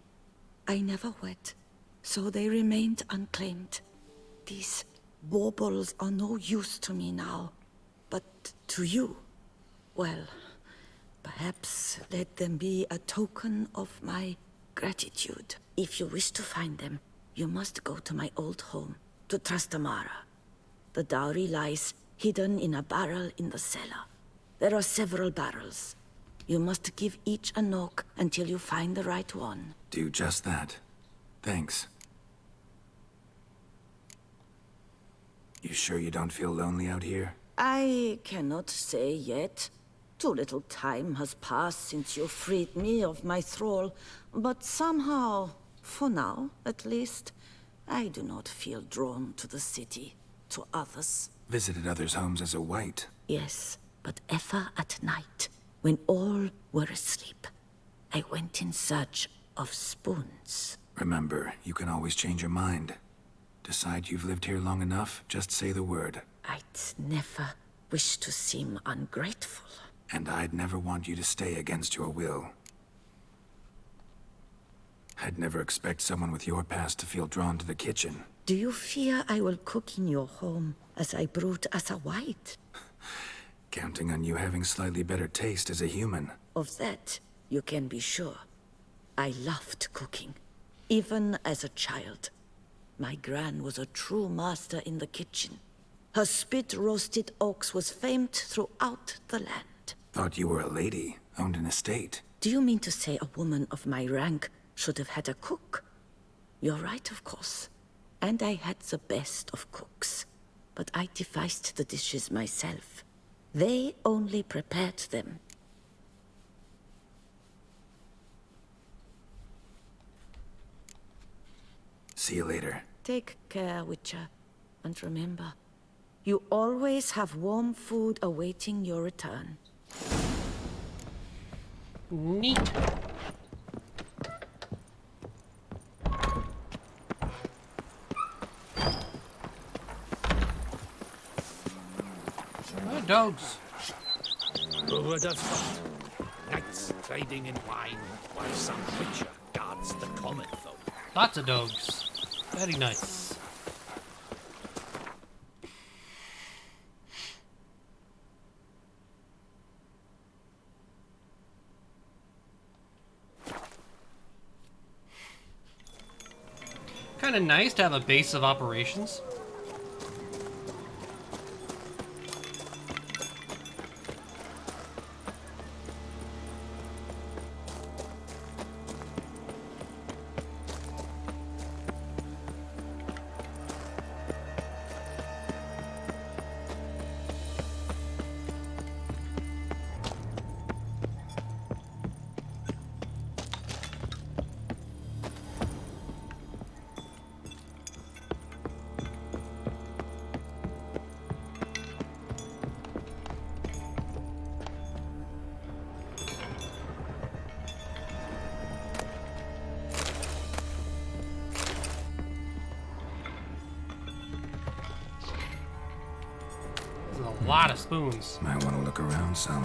I never wed, so they remained unclaimed. These baubles are no use to me now, but to you, well, perhaps let them be a token of my gratitude. If you wish to find them, you must go to my old home, to Trastamara. The dowry lies hidden in a barrel in the cellar. There are several barrels. You must give each a knock until you find the right one. Do just that. Thanks. You sure you don't feel lonely out here? I cannot say yet. Too little time has passed since you freed me of my thrall, but somehow, for now at least, I do not feel drawn to the city, to others. Visited others' homes as a white. Yes, but ever at night, when all were asleep, I went in search of spoons. Remember, you can always change your mind. Decide you've lived here long enough, just say the word. I'd never wish to seem ungrateful. And I'd never want you to stay against your will. I'd never expect someone with your past to feel drawn to the kitchen. Do you fear I will cook in your home as I brewed as a white? Counting on you having slightly better taste as a human. Of that, you can be sure. I loved cooking, even as a child. My gran was a true master in the kitchen. Her spit-roasted ox was famed throughout the land. Thought you were a lady, owned an estate. Do you mean to say a woman of my rank should have had a cook? You're right, of course. And I had the best of cooks. But I devised the dishes myself. They only prepared them. See you later. Take care, Witcher. And remember, you always have warm food awaiting your return. Neat. Dogs. Who would have thought? Knights trading in wine while some witcher guards the common folk. Lots of dogs. Very nice. kind of nice to have a base of operations. There's a lot of spoons. Might want to look around some.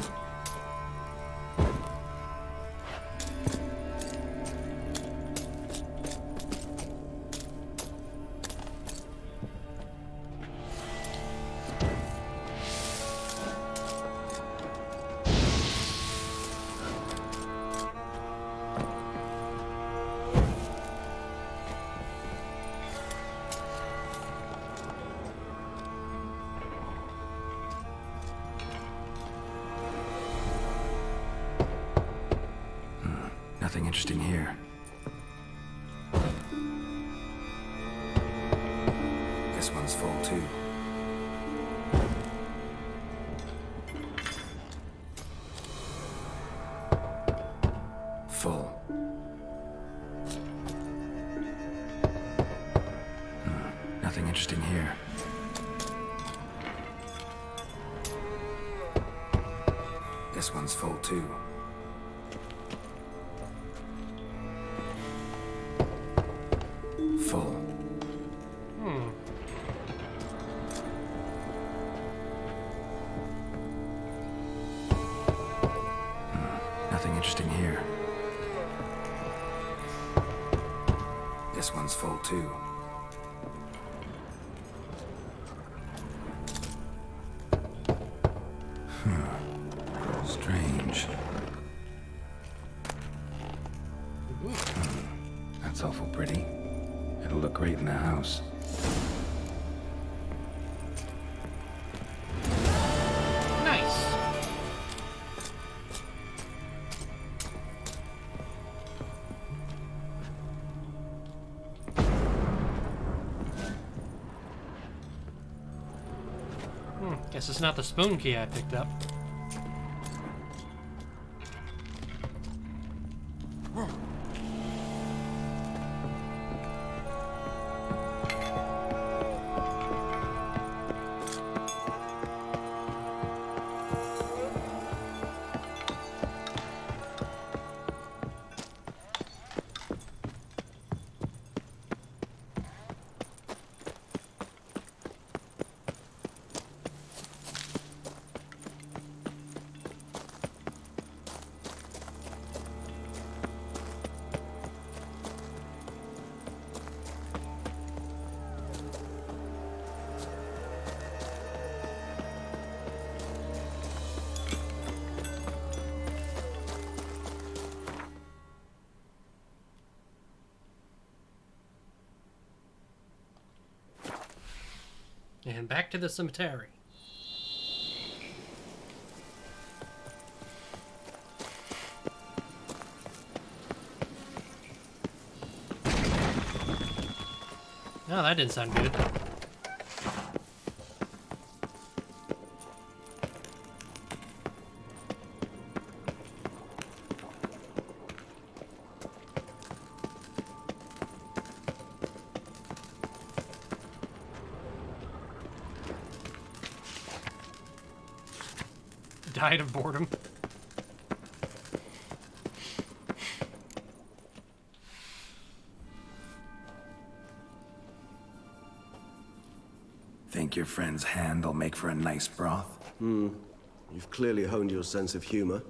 Nothing interesting here. This one's full too. Full. Nothing interesting here. This one's full too. Full. Nothing interesting here. This one's full too. Strange. That's awful pretty. It'll look great in the house. Nice. Guess it's not the spoon key I picked up. And back to the cemetery. Oh, that didn't sound good. Died of boredom. Think your friend's hand'll make for a nice broth? You've clearly honed your sense of humor.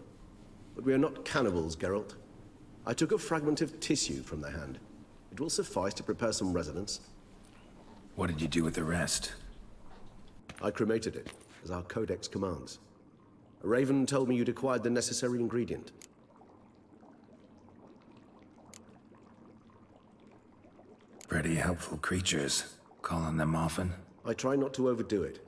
But we are not cannibals, Geralt. I took a fragment of tissue from the hand. It will suffice to prepare some resonance. What did you do with the rest? I cremated it, as our codex commands. A raven told me you'd acquired the necessary ingredient. Pretty helpful creatures. Call on them often? I try not to overdo it,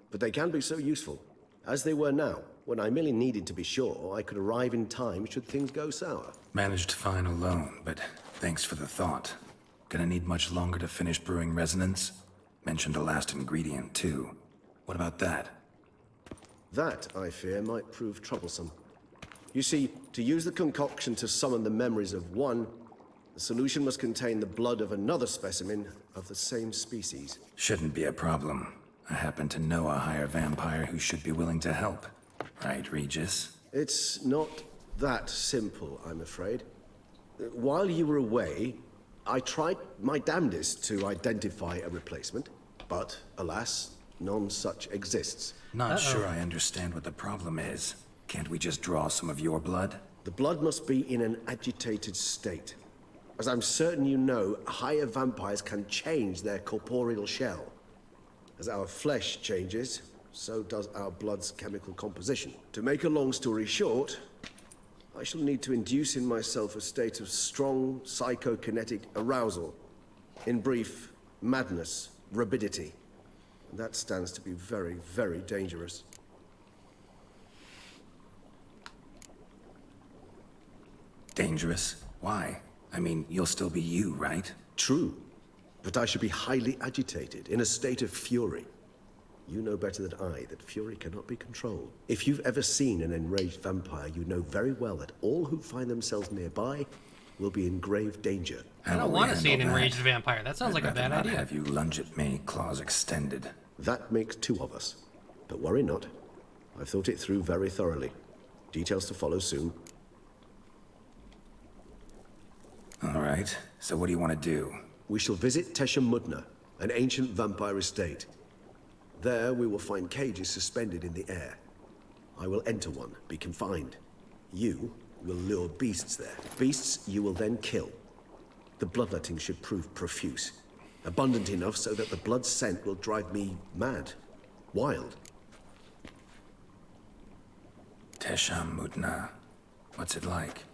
but they can be so useful, as they were now, when I merely needed to be sure I could arrive in time should things go sour. Managed fine alone, but thanks for the thought. Gonna need much longer to finish brewing resonance? Mentioned a last ingredient, too. What about that? That, I fear, might prove troublesome. You see, to use the concoction to summon the memories of one, the solution must contain the blood of another specimen of the same species. Shouldn't be a problem. I happen to know a higher vampire who should be willing to help. Right, Regis? It's not that simple, I'm afraid. While you were away, I tried my damnedest to identify a replacement, but alas, none such exists. Not sure I understand what the problem is. Can't we just draw some of your blood? The blood must be in an agitated state. As I'm certain you know, higher vampires can change their corporeal shell. As our flesh changes, so does our blood's chemical composition. To make a long story short, I shall need to induce in myself a state of strong psychokinetic arousal. In brief, madness, rabidity. And that stands to be very, very dangerous. Dangerous? Why? I mean, you'll still be you, right? True, but I should be highly agitated, in a state of fury. You know better than I that fury cannot be controlled. If you've ever seen an enraged vampire, you know very well that all who find themselves nearby will be in grave danger. I don't want to see an enraged vampire. That sounds like a bad idea. Have you lunge at me, claws extended. That makes two of us. But worry not. I've thought it through very thoroughly. Details to follow soon. All right, so what do you want to do? We shall visit Tesha Mudna, an ancient vampire estate. There we will find cages suspended in the air. I will enter one, be confined. You will lure beasts there. Beasts you will then kill. The bloodletting should prove profuse. Abundant enough so that the blood scent will drive me mad. Wild. Tesha Mudna. What's it like?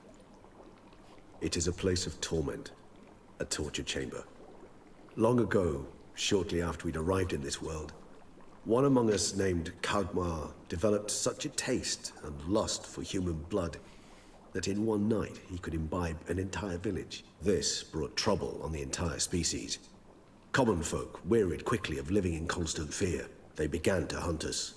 It is a place of torment. A torture chamber. Long ago, shortly after we'd arrived in this world, one among us named Kagmar developed such a taste and lust for human blood that in one night he could imbibe an entire village. This brought trouble on the entire species. Common folk wearied quickly of living in constant fear. They began to hunt us,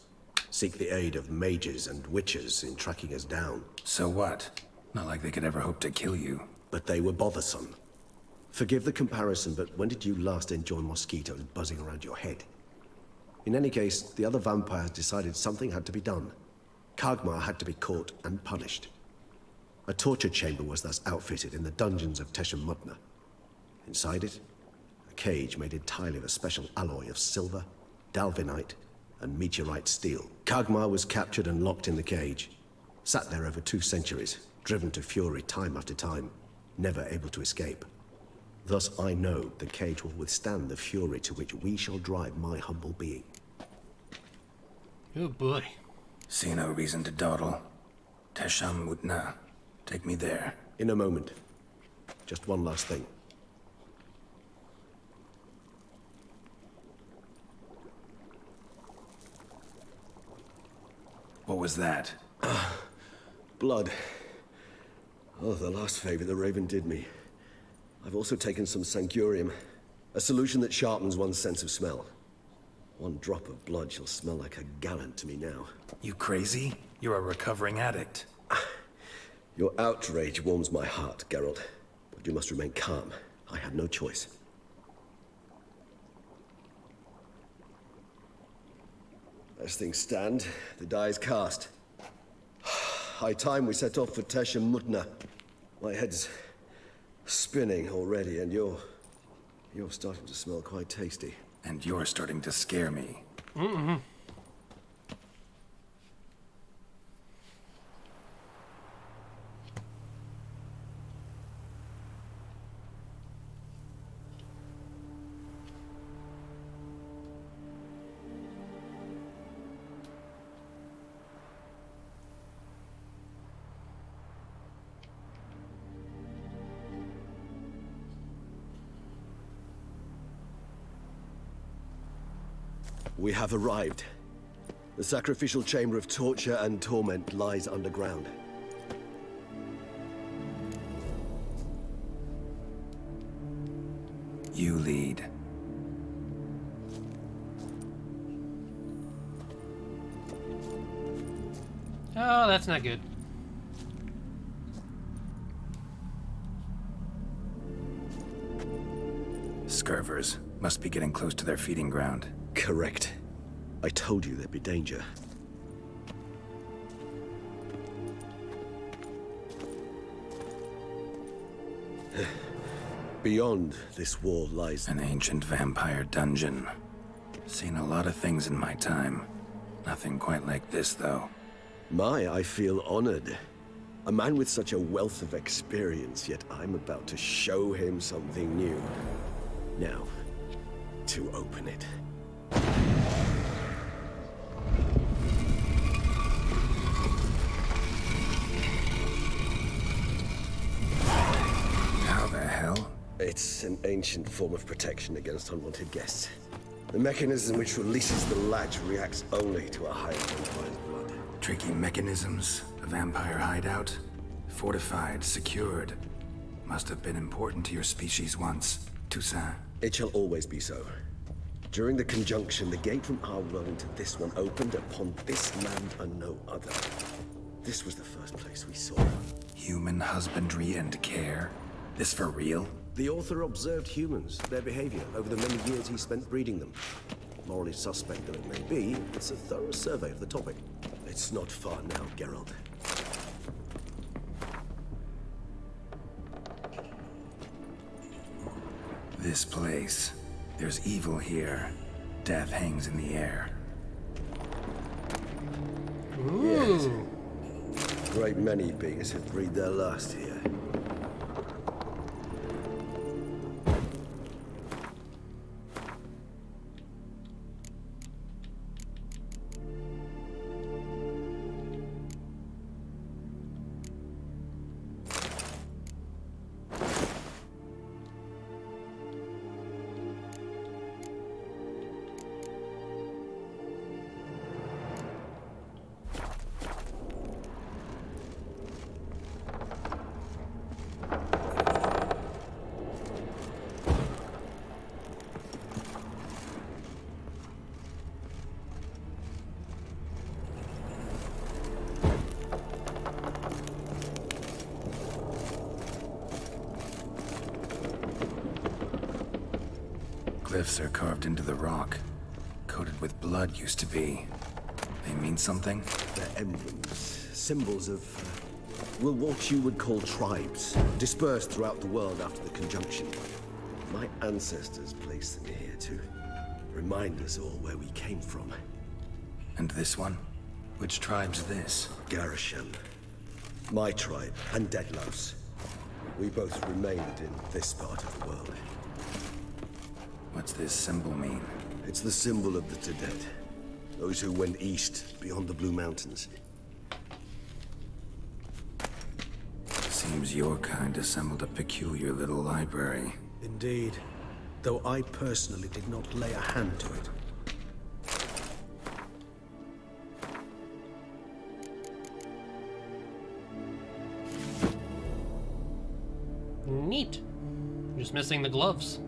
seek the aid of mages and witches in tracking us down. So what? Not like they could ever hope to kill you. But they were bothersome. Forgive the comparison, but when did you last enjoy mosquitoes buzzing around your head? In any case, the other vampires decided something had to be done. Kagmar had to be caught and punished. A torture chamber was thus outfitted in the dungeons of Tesha Mudna. Inside it, a cage made entirely of a special alloy of silver, dalvinite, and meteorite steel. Kagmar was captured and locked in the cage. Sat there over 2 centuries, driven to fury time after time, never able to escape. Thus I know the cage will withstand the fury to which we shall drive my humble being. Oh boy. See no reason to dawdle. Tesha Mudna. Take me there. In a moment. Just one last thing. What was that? Blood. Oh, the last favor the Raven did me. I've also taken some Sancurium, a solution that sharpens one's sense of smell. One drop of blood shall smell like a gallon to me now. You crazy? You're a recovering addict. Your outrage warms my heart, Geralt. But you must remain calm. I had no choice. As things stand, the die is cast. High time we set off for Tesha Mudna. My head's spinning already, and you're starting to smell quite tasty. And you're starting to scare me. Mm-hmm. We have arrived. The sacrificial chamber of torture and torment lies underground. You lead. Oh, that's not good. Scurvers must be getting close to their feeding ground. Correct. I told you there'd be danger. Beyond this wall lies An ancient vampire dungeon. Seen a lot of things in my time. Nothing quite like this, though. I feel honored. A man with such a wealth of experience, yet I'm about to show him something new. Now, to open it. How the hell? It's an ancient form of protection against unwanted guests. The mechanism which releases the latch reacts only to a higher vampire's blood. Tricky mechanisms, a vampire hideout. Fortified, secured. Must have been important to your species once, Toussaint. It shall always be so. During the conjunction, the gate from our world into this one opened upon this land and no other. This was the first place we saw. Human husbandry and care? This for real? The author observed humans, their behavior, over the many years he spent breeding them. Morally suspect though it may be, it's a thorough survey of the topic. It's not far now, Geralt. This place. There's evil here. Death hangs in the air. Ooh. Yes. Great many beings have breathed their last here. Glyphs are carved into the rock. Coated with blood used to be. They mean something? They're emblems, symbols of, well, what you would call tribes, dispersed throughout the world after the conjunction. My ancestors placed them here to remind us all where we came from. And this one? Which tribe's this? Garisham. My tribe, and Deadlouse. We both remained in this part of the world. What's this symbol mean? It's the symbol of the Tedet. Those who went east, beyond the Blue Mountains. Seems your kind assembled a peculiar little library. Indeed. Though I personally did not lay a hand to it. Neat. Just missing the gloves.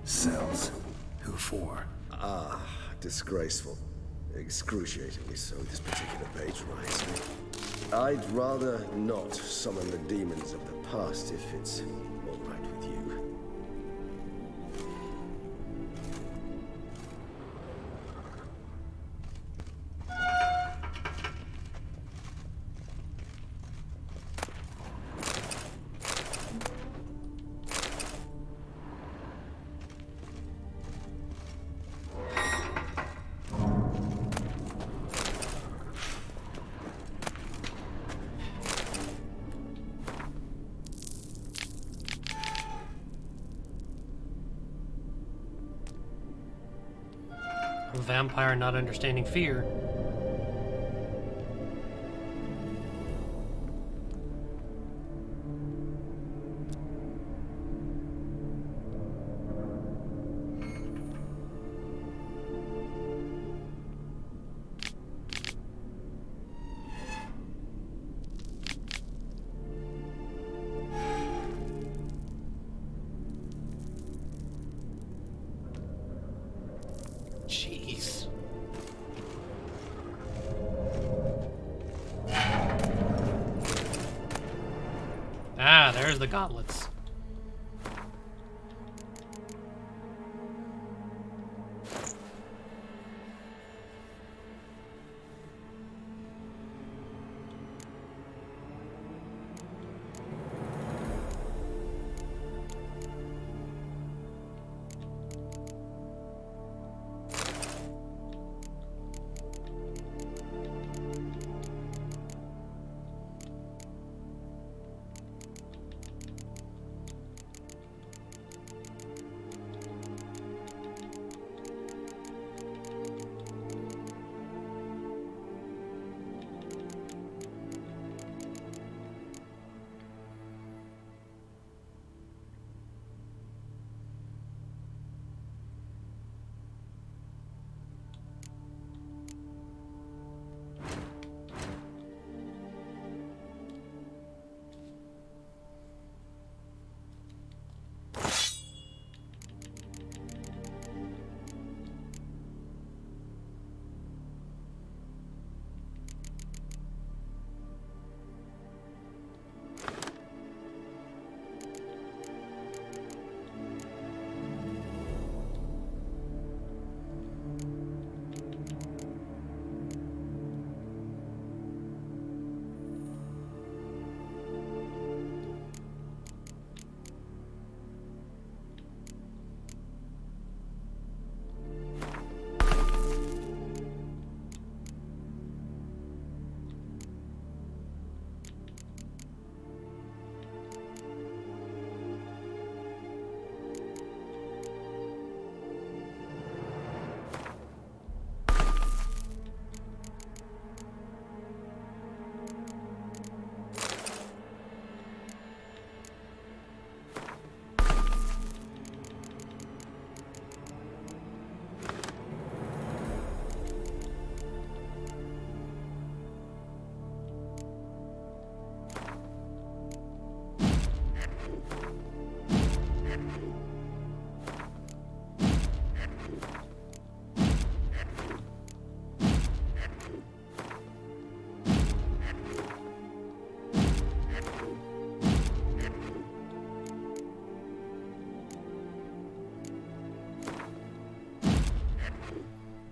Cells. Who for? Ah, disgraceful. Excruciatingly so, this particular page reminds me. I'd rather not summon the demons of the past if it's all right with you. A vampire not understanding fear. Jeez. Ah, there's the gauntlets.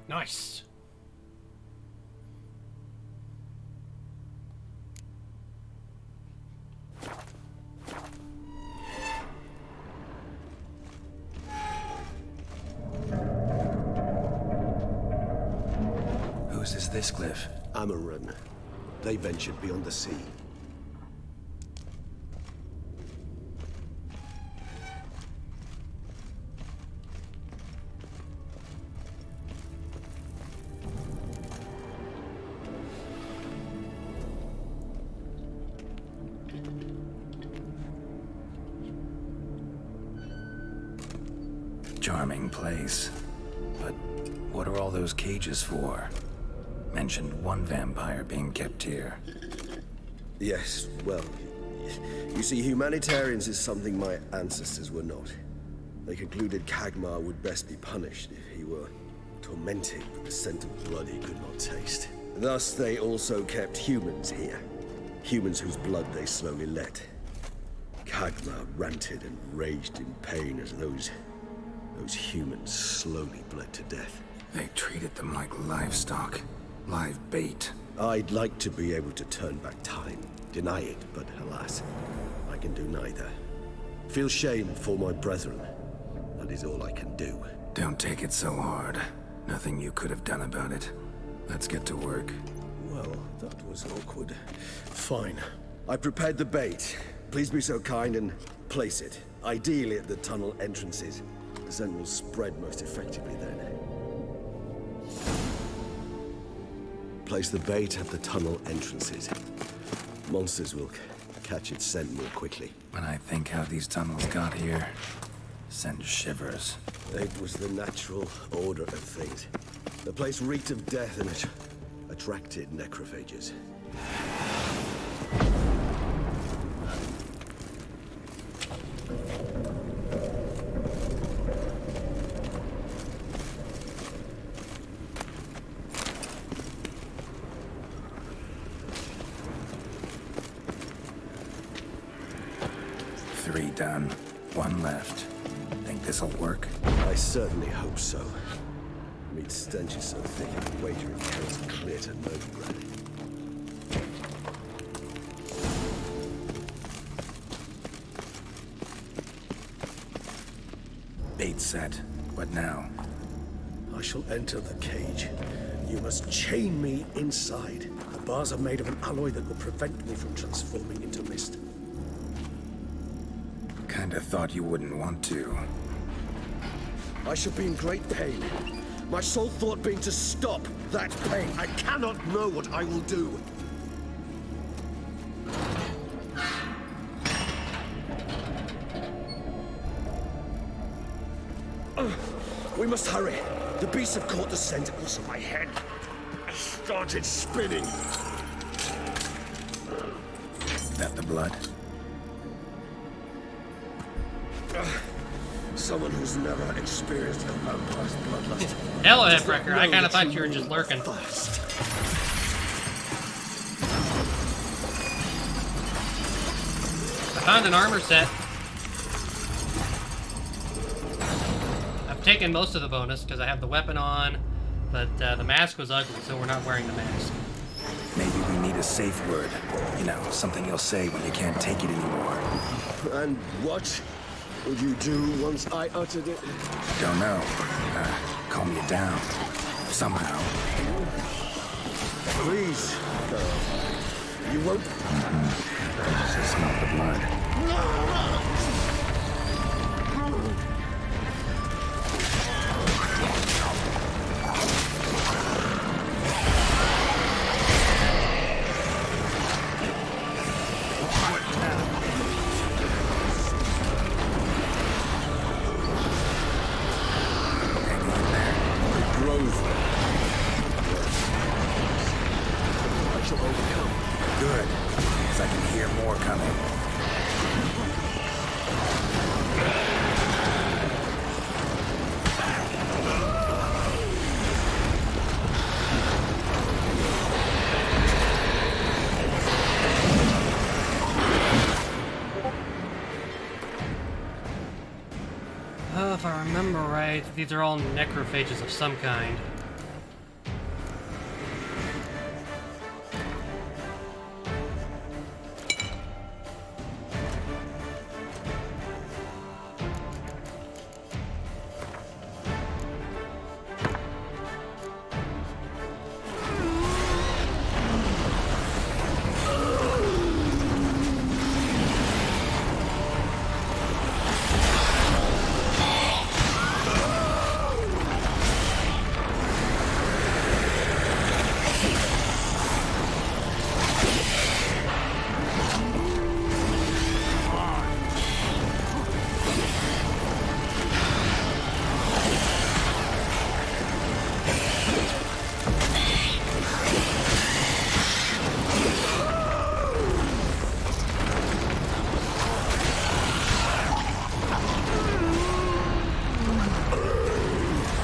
Nice. Whose is this cliff? Amaran. They ventured beyond the sea. Charming place. But what are all those cages for? Mentioned one vampire being kept here. Yes, well, you see, humanitarians is something my ancestors were not. They concluded Kagmar would best be punished if he were tormented with the scent of blood he could not taste. Thus, they also kept humans here. Humans whose blood they slowly let. Khagmar ranted and raged in pain as those humans slowly bled to death. They treated them like livestock. Live bait. I'd like to be able to turn back time, deny it, but alas, I can do neither. Feel shame for my brethren. That is all I can do. Don't take it so hard. Nothing you could have done about it. Let's get to work. Well, that was awkward. Fine. I prepared the bait. Please be so kind and place it. Ideally at the tunnel entrances. The scent will spread most effectively then. Place the bait at the tunnel entrances. Monsters will catch its scent more quickly. When I think how these tunnels got here, sends shivers. It was the natural order of things. The place reeked of death and it attracted necrophages. Three done. One left. Think this'll work? I certainly hope so. Meat stench is so thick, I'm wagering counts clear to Novigrad. Bait set. What now? I shall enter the cage. You must chain me inside. The bars are made of an alloy that will prevent me from transforming into mist. Kinda thought you wouldn't want to. I shall be in great pain. My sole thought being to stop that pain. I cannot know what I will do. We must hurry. The beasts have caught the scent. Also, my head started spinning. That the blood? Someone who's never experienced a vampire's bloodlust. Hello, Headbreaker. I kind of thought you were just lurking. I found an armor set. I've taken most of the bonus because I have the weapon on, but the mask was ugly, so we're not wearing the mask. Maybe we need a safe word. You know, something you'll say when you can't take it anymore. And what would you do once I uttered it? Don't know. Calm you down. Somehow. Please, girl. You won't... Just smell the blood. Good, because I can hear more coming. If I remember right, these are all necrophages of some kind.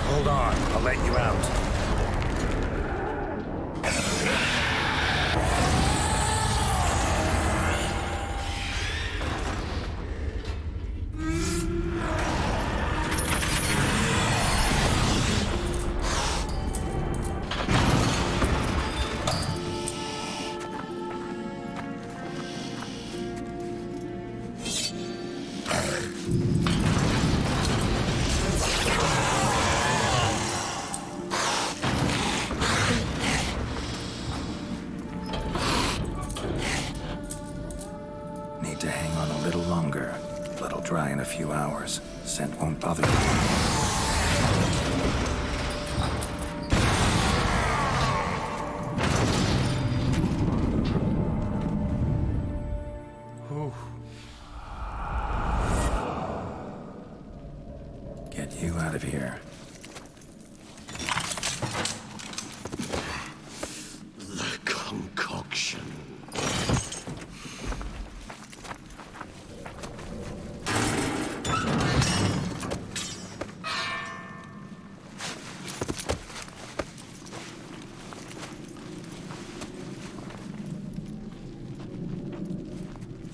Hold on, I'll let you out. few hours. Scent won't bother you. Whew. Get you out of here. The concoction.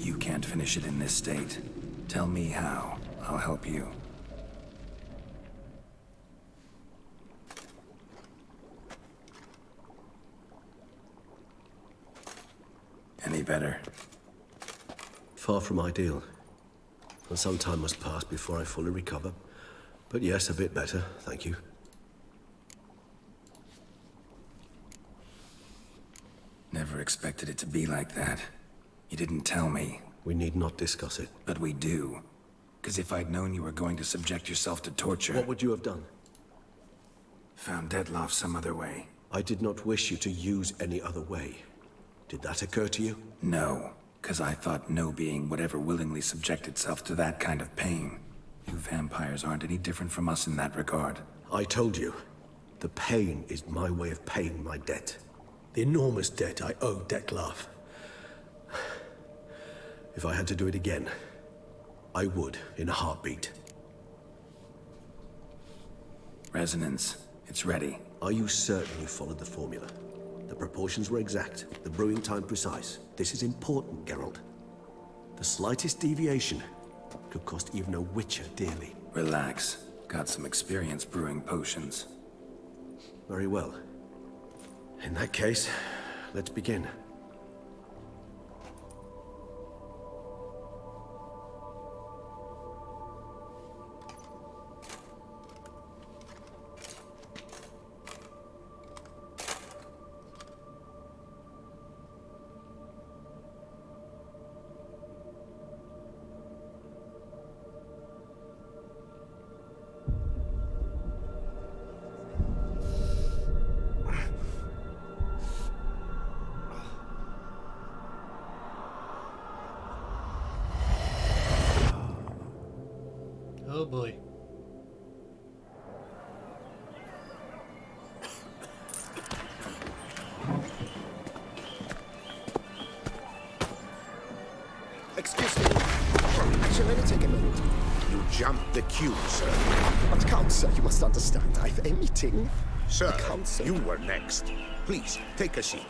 You can't finish it in this state. Tell me how. I'll help you. Any better? Far from ideal. And some time must pass before I fully recover. But yes, a bit better, thank you. Never expected it to be like that. You didn't tell me. We need not discuss it. But we do. Because if I'd known you were going to subject yourself to torture... What would you have done? Found Dettlaff some other way. I did not wish you to use any other way. Did that occur to you? No. Because I thought no being would ever willingly subject itself to that kind of pain. You vampires aren't any different from us in that regard. I told you. The pain is my way of paying my debt. The enormous debt I owe Dettlaff. If I had to do it again, I would, in a heartbeat. Resonance. It's ready. Are you certain you followed the formula? The proportions were exact, the brewing time precise. This is important, Geralt. The slightest deviation could cost even a Witcher dearly. Relax. Got some experience brewing potions. Very well. In that case, let's begin. Oh boy. Excuse me. Shall I take a minute? You jumped the queue, sir. But Count, sir, you must understand. I've a meeting. Sir, Count, you were next. Please, take a seat.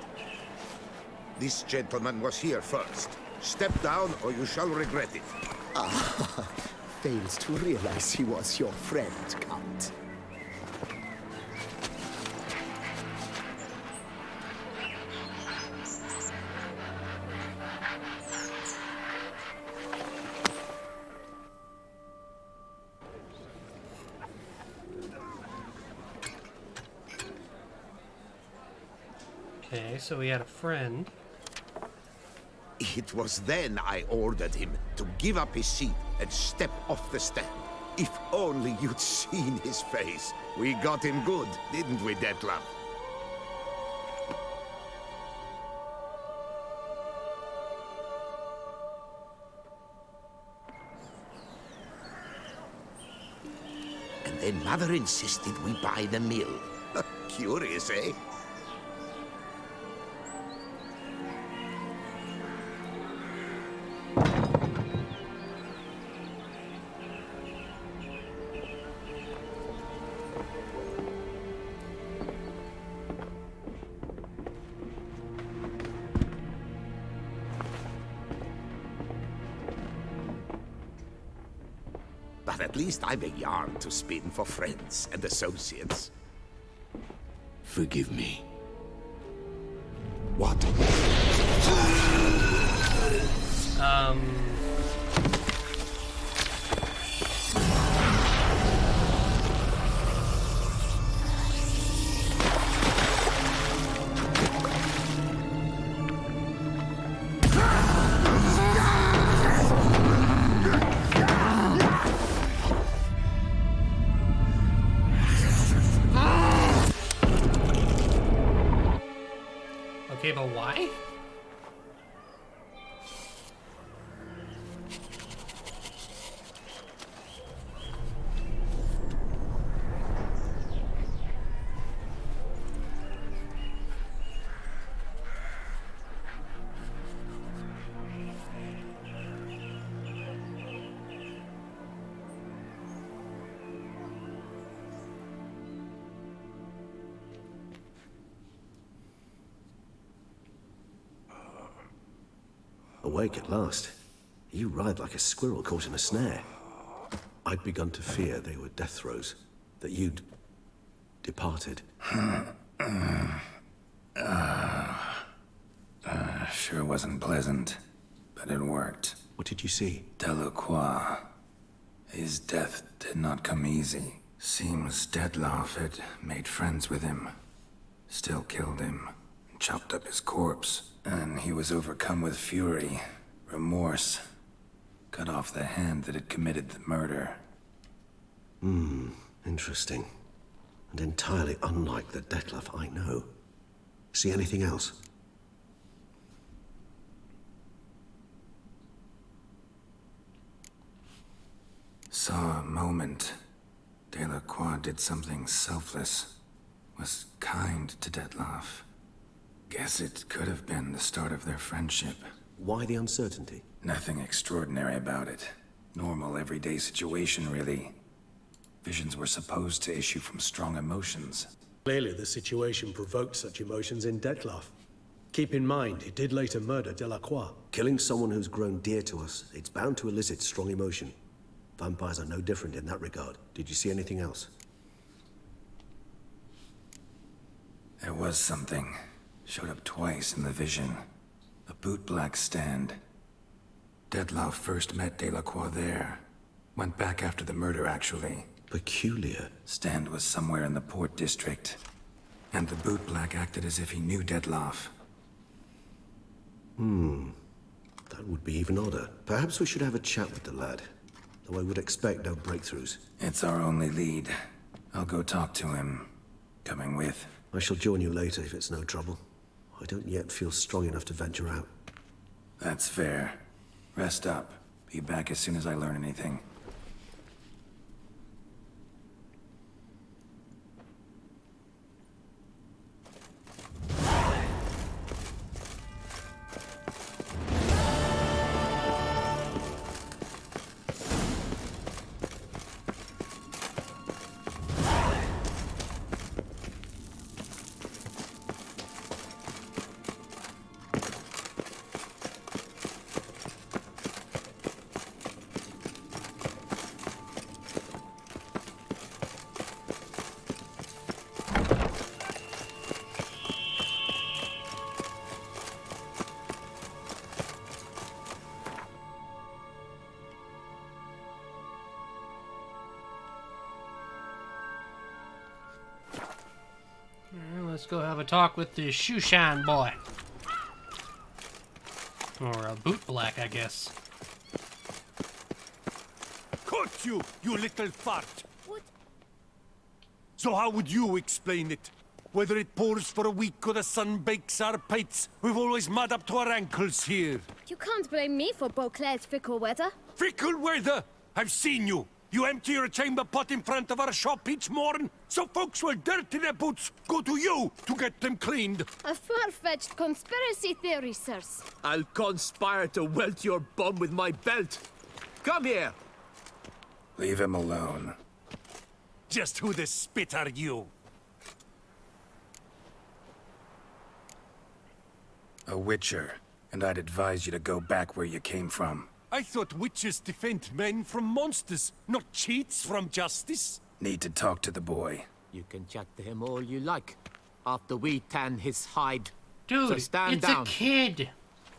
This gentleman was here first. Step down or you shall regret it. Ah, fails to realize he was your friend, Count. Okay, so we had a friend. It was then I ordered him to give up his seat and step off the stand. If only you'd seen his face. We got him good, didn't we, Dettlaff? And then Mother insisted we buy the mill. Curious, eh? But at least I've a yarn to spin for friends and associates. Forgive me. What? Okay, but why? Awake at last. You writhed like a squirrel caught in a snare. I'd begun to fear they were death throes, that you'd departed. Sure wasn't pleasant, but it worked. What did you see? Delacroix. His death did not come easy. Seems Dettlaff had made friends with him. Still killed him. Chopped up his corpse. And he was overcome with fury, remorse. Cut off the hand that had committed the murder. Interesting. And entirely unlike the Dettlaff I know. See anything else? Saw a moment. Delacroix did something selfless. Was kind to Dettlaff. Guess it could have been the start of their friendship. Why the uncertainty? Nothing extraordinary about it. Normal, everyday situation, really. Visions were supposed to issue from strong emotions. Clearly, the situation provoked such emotions in Dettlaff. Keep in mind, he did later murder Delacroix. Killing someone who's grown dear to us, it's bound to elicit strong emotion. Vampires are no different in that regard. Did you see anything else? There was something. Showed up twice in the vision. A bootblack stand. Dettlaff first met Delacroix there. Went back after the murder, actually. Peculiar. Stand was somewhere in the Port District. And the bootblack acted as if he knew Dettlaff. That would be even odder. Perhaps we should have a chat with the lad. Though I would expect no breakthroughs. It's our only lead. I'll go talk to him. Coming with. I shall join you later if it's no trouble. I don't yet feel strong enough to venture out. That's fair. Rest up. Be back as soon as I learn anything. Let's go have a talk with the shoeshine boy. Or a bootblack, I guess. Caught you, you little fart! What? So how would you explain it? Whether it pours for a week or the sun bakes our pates, we've always mud up to our ankles here. You can't blame me for Beauclair's fickle weather. Fickle weather! I've seen you! You empty your chamber pot in front of our shop each morn, so folks will dirty their boots, go to you to get them cleaned. A far-fetched conspiracy theory, sirs. I'll conspire to welt your bum with my belt. Come here. Leave him alone. Just who the spit are you? A witcher, and I'd advise you to go back where you came from. I thought witches defend men from monsters, not cheats from justice. Need to talk to the boy. You can chat to him all you like, after we tan his hide. Dude, So stand it's down. a kid.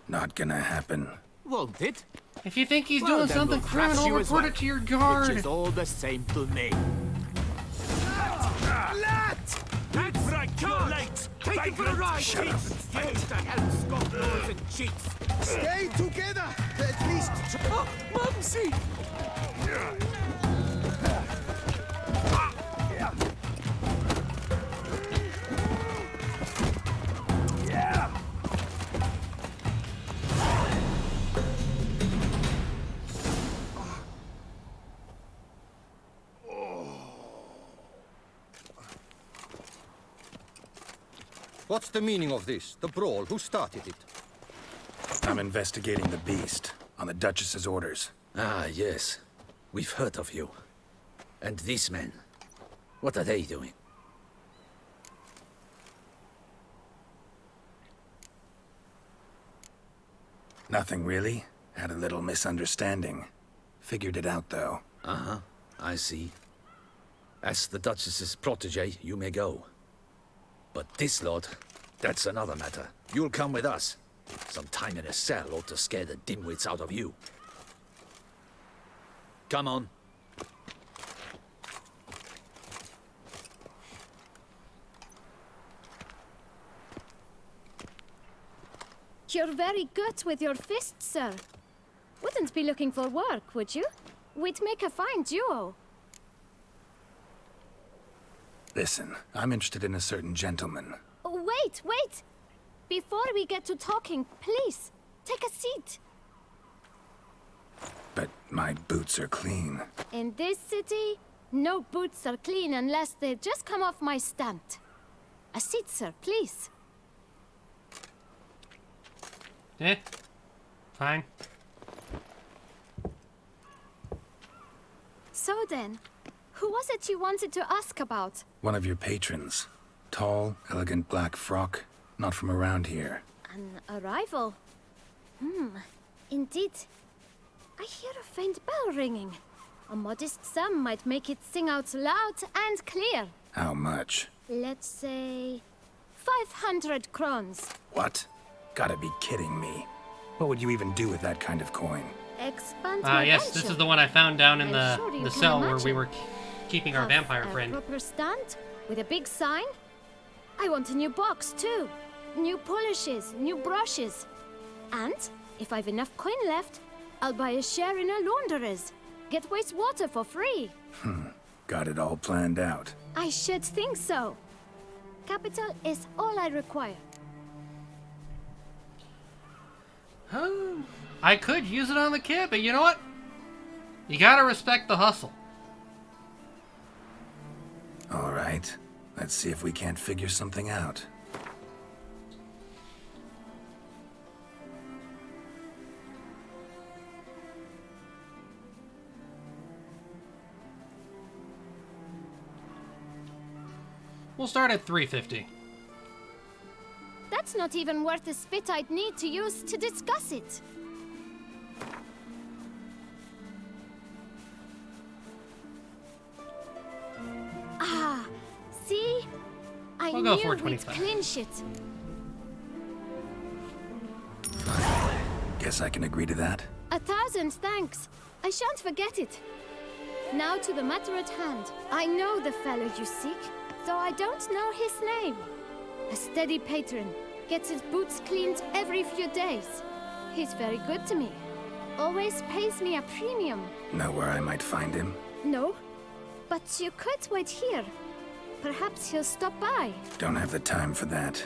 Not gonna happen. Won't it? If you think he's Well, doing then something we'll thrash criminal, you as report well, it to your guard. Which is all the same to me. Head right, your legs! Take it for a ride! Shut up. Used to help scofflaws and cheats. Stay together! At least... Oh, Mumsy! What's the meaning of this? The brawl? Who started it? I'm investigating the beast, on the Duchess's orders. Ah, yes. We've heard of you. And these men, what are they doing? Nothing really. Had a little misunderstanding. Figured it out, though. Uh-huh, I see. As the Duchess's protege, you may go. But this lot, that's another matter. You'll come with us. Some time in a cell ought to scare the dimwits out of you. Come on. You're very good with your fists, sir. Wouldn't be looking for work, would you? We'd make a fine duo. Listen, I'm interested in a certain gentleman. Oh, wait, wait! Before we get to talking, please, take a seat. But my boots are clean. In this city, no boots are clean unless they just come off my stand. A seat, sir, please. Eh, fine. So then, who was it you wanted to ask about? One of your patrons. Tall, elegant black frock. Not from around here. An arrival? Indeed. I hear a faint bell ringing. A modest sum might make it sing out loud and clear. How much? Let's say 500 crowns. What? Gotta be kidding me. What would you even do with that kind of coin? Expand Ah, my yes, venture. this is the one I found down in I'm sure you the can cell where we imagine. were keeping our Have vampire a friend. proper stand with a big sign. I want a new box too. New polishes, new brushes. And if I've enough coin left, I'll buy a share in a launderer's. Get wastewater for free. Got it all planned out. I should think so. Capital is all I require. I could use it on the kid, but you know what? You gotta respect the hustle. All right. Let's see if we can't figure something out. We'll start at 350. That's not even worth the spit I'd need to use to discuss it. Ah, see? I I'll go knew for we'd 25. clinch it. Guess I can agree to that. 1,000 thanks. I shan't forget it. Now to the matter at hand. I know the fellow you seek, though I don't know his name. A steady patron. Gets his boots cleaned every few days. He's very good to me. Always pays me a premium. Know where I might find him? No, but you could wait here. Perhaps he'll stop by. Don't have the time for that.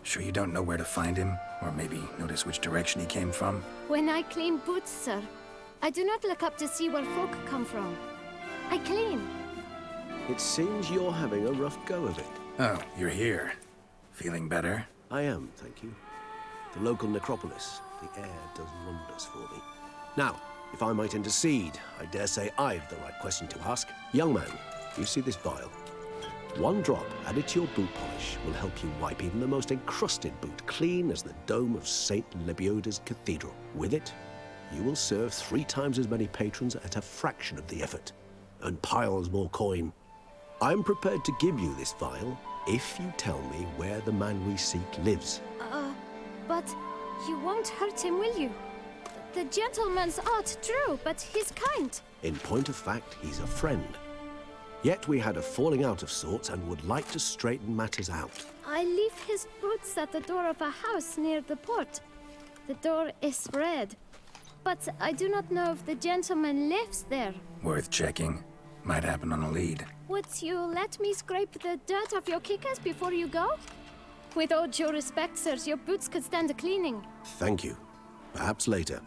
Sure you don't know where to find him? Or maybe notice which direction he came from? When I clean boots, sir, I do not look up to see where folk come from. I clean. It seems you're having a rough go of it. Oh, you're here. Feeling better? I am, thank you. The local necropolis. The air does wonders for me. Now, if I might intercede, I dare say I've the right question to ask. Young man, you see this vial? One drop added to your boot polish will help you wipe even the most encrusted boot clean as the dome of St. Lebioda's Cathedral. With it, you will serve 3 times as many patrons at a fraction of the effort, and piles more coin. I'm prepared to give you this vial if you tell me where the man we seek lives. But you won't hurt him, will you? The gentleman's art, true, but he's kind. In point of fact, he's a friend. Yet we had a falling out of sorts and would like to straighten matters out. I leave his boots at the door of a house near the port. The door is red, but I do not know if the gentleman lives there. Worth checking. Might happen on a lead. Would you let me scrape the dirt off your kickers before you go? With all due respect, sirs, your boots could stand a cleaning. Thank you. Perhaps later.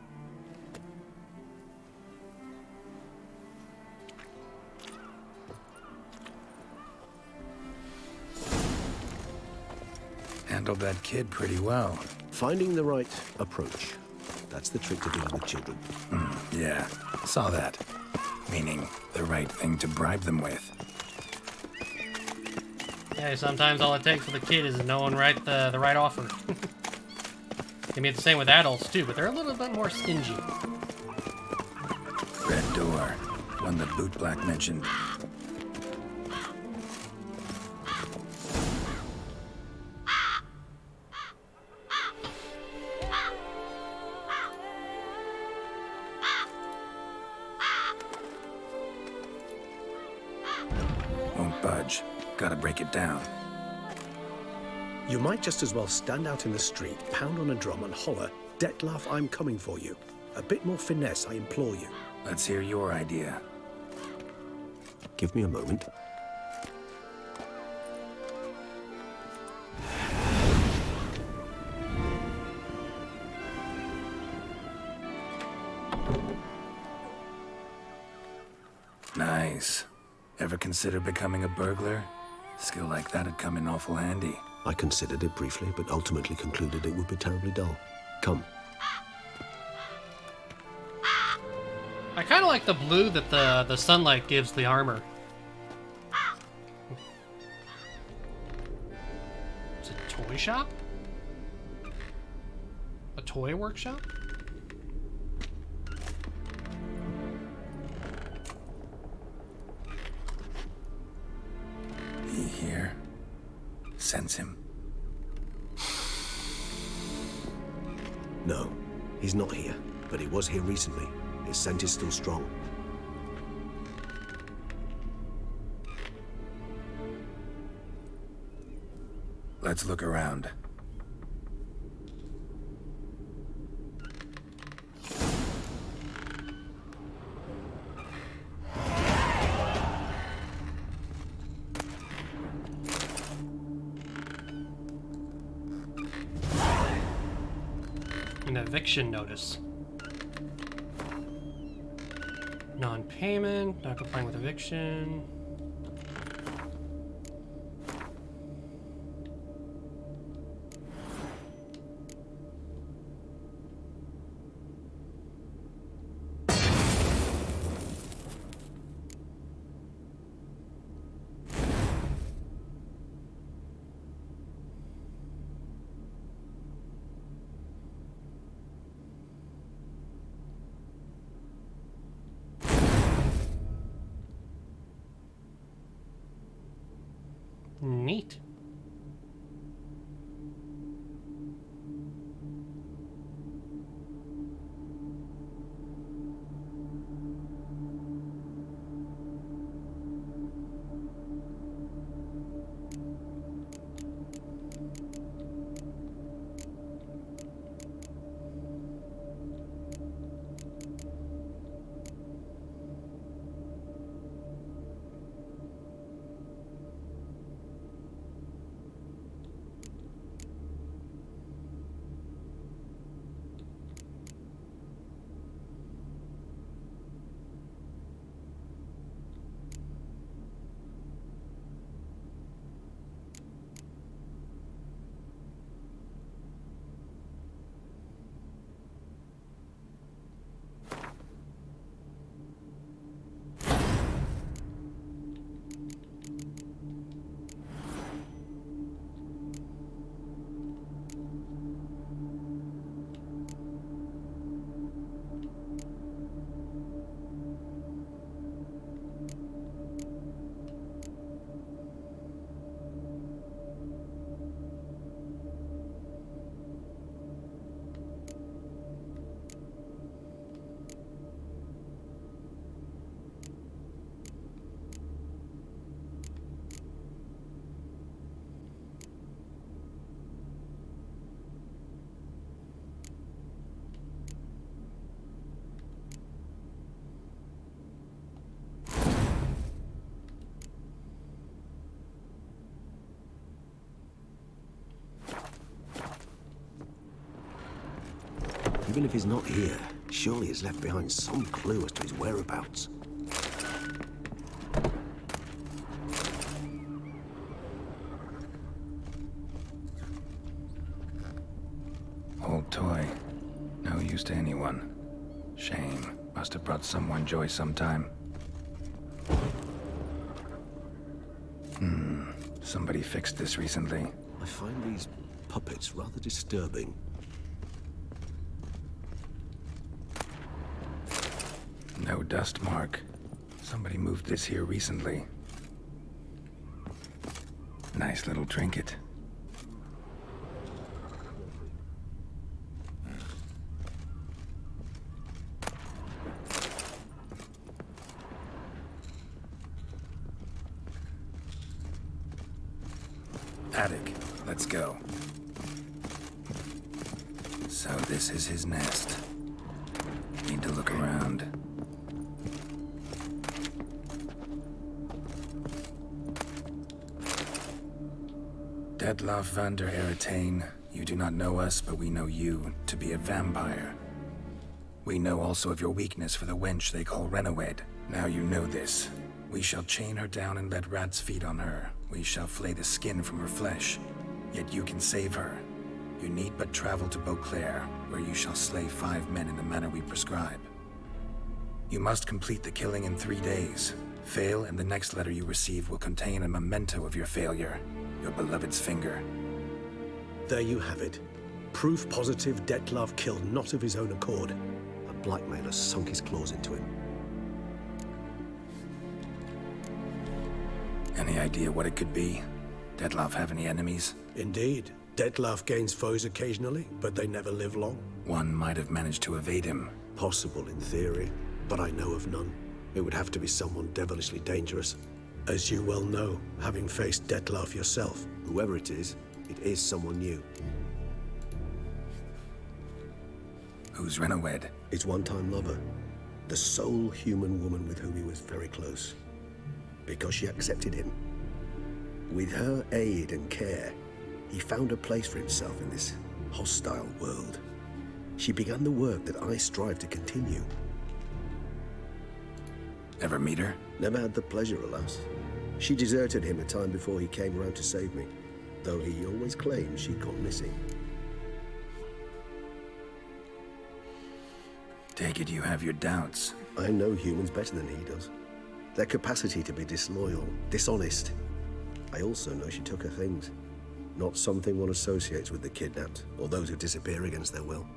Handled that kid pretty well. Finding the right approach. That's the trick to dealing with children. Yeah, saw that. Meaning, the right thing to bribe them with. Yeah, sometimes all it takes for the kid is knowing the right offer. Can be the same with adults too, but they're a little bit more stingy. Red door. One that Bootblack mentioned. Won't budge. Gotta break it down. You might just as well stand out in the street, pound on a drum and holler, "Dettlaff, I'm coming for you." A bit more finesse, I implore you. Let's hear your idea. Give me a moment. Nice. Ever consider becoming a burglar? Skill like that'd come in awful handy. I considered it briefly, but ultimately concluded it would be terribly dull. Come. I kind of like the blue that the sunlight gives the armor. It's a toy shop? A toy workshop? He here? Sense him. No, he's not here, but he was here recently. His scent is still strong. Let's look around. An eviction notice. Non-payment, not complying with eviction. Neat. Even if he's not here, surely he's left behind some clue as to his whereabouts. have brought someone joy sometime. Somebody fixed this recently. I find these puppets rather disturbing. No dust mark. Somebody moved this here recently. Nice little trinket. Attic, let's go. So this is his nest. Need to look around. Detlaff van der Eretain, you do not know us, but we know you to be a vampire. We know also of your weakness for the wench they call Renawed. Now you know this. We shall chain her down and let rats feed on her. We shall flay the skin from her flesh. Yet you can save her. You need but travel to Beauclair, where you shall slay 5 men in the manner we prescribe. You must complete the killing in 3 days. Fail, and the next letter you receive will contain a memento of your failure. Your beloved's finger. There you have it. Proof positive Detlaff killed not of his own accord. A blackmailer sunk his claws into him. Any idea what it could be? Detlaff have any enemies? Indeed. Detlaff gains foes occasionally, but they never live long. One might have managed to evade him. Possible in theory, but I know of none. It would have to be someone devilishly dangerous. As you well know, having faced Detlaff yourself. Whoever it is someone new. Who's Renawed? His one-time lover. The sole human woman with whom he was very close. Because she accepted him. With her aid and care, he found a place for himself in this hostile world. She began the work that I strive to continue. Ever meet her? Never had the pleasure, alas. She deserted him a time before he came around to save me, though he always claimed she'd gone missing. Take it you have your doubts. I know humans better than he does. Their capacity to be disloyal, dishonest. I also know she took her things. Not something one associates with the kidnapped, or those who disappear against their will.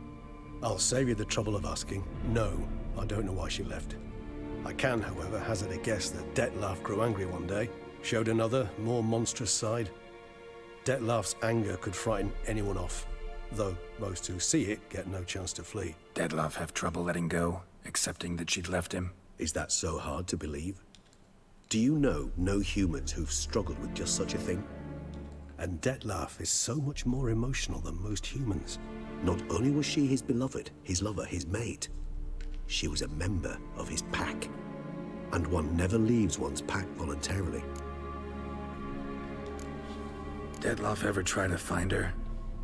I'll save you the trouble of asking. No, I don't know why she left. I can, however, hazard a guess that Detlaff grew angry one day, showed another, more monstrous side. Detlaff's anger could frighten anyone off, though most who see it get no chance to flee. Detlaff have trouble letting go, accepting that she'd left him? Is that so hard to believe? Do you know no humans who've struggled with just such a thing? And Detlaff is so much more emotional than most humans. Not only was she his beloved, his lover, his mate, she was a member of his pack. And one never leaves one's pack voluntarily. Detlaff ever try to find her?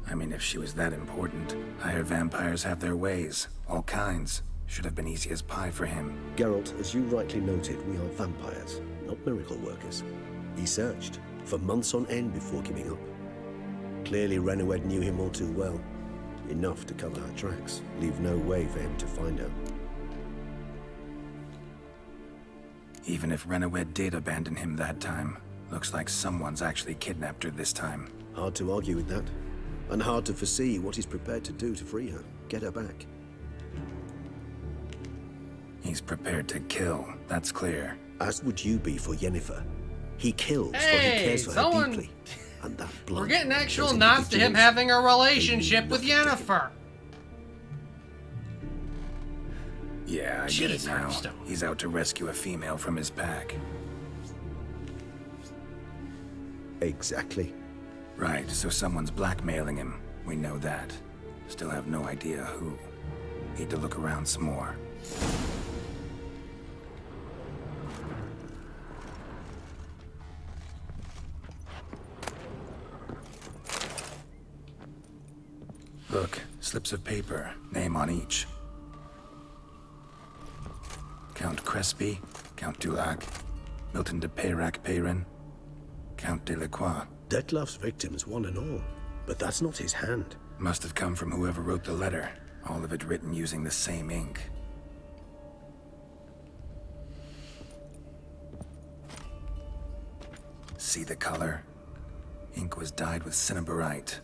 I mean, if she was that important. Higher vampires have their ways, all kinds. Should have been easy as pie for him. Geralt, as you rightly noted, we are vampires, not miracle workers. He searched for months on end before giving up. Clearly Renawed knew him all too well. Enough to cover her tracks, leave no way for him to find her. Even if Renawed did abandon him that time, looks like someone's actually kidnapped her this time. Hard to argue with that. And hard to foresee what he's prepared to do to free her, get her back. He's prepared to kill, that's clear. As would you be for Yennefer. He kills for he cares for her deeply. And that blood. We're getting actual nods to him having a relationship with Yennefer. Yeah, I get it Jeez, now. Hearthstone. He's out to rescue a female from his pack. Exactly. Right, so someone's blackmailing him. We know that. Still have no idea who. Need to look around some more. Look, slips of paper, name on each. Count Crespi, Count Dulac, Milton de Peyrac-Peyrin, Count Delacroix. Detlaff's victims, one and all. But that's not his hand. Must have come from whoever wrote the letter. All of it written using the same ink. See the color? Ink was dyed with cinnabarite.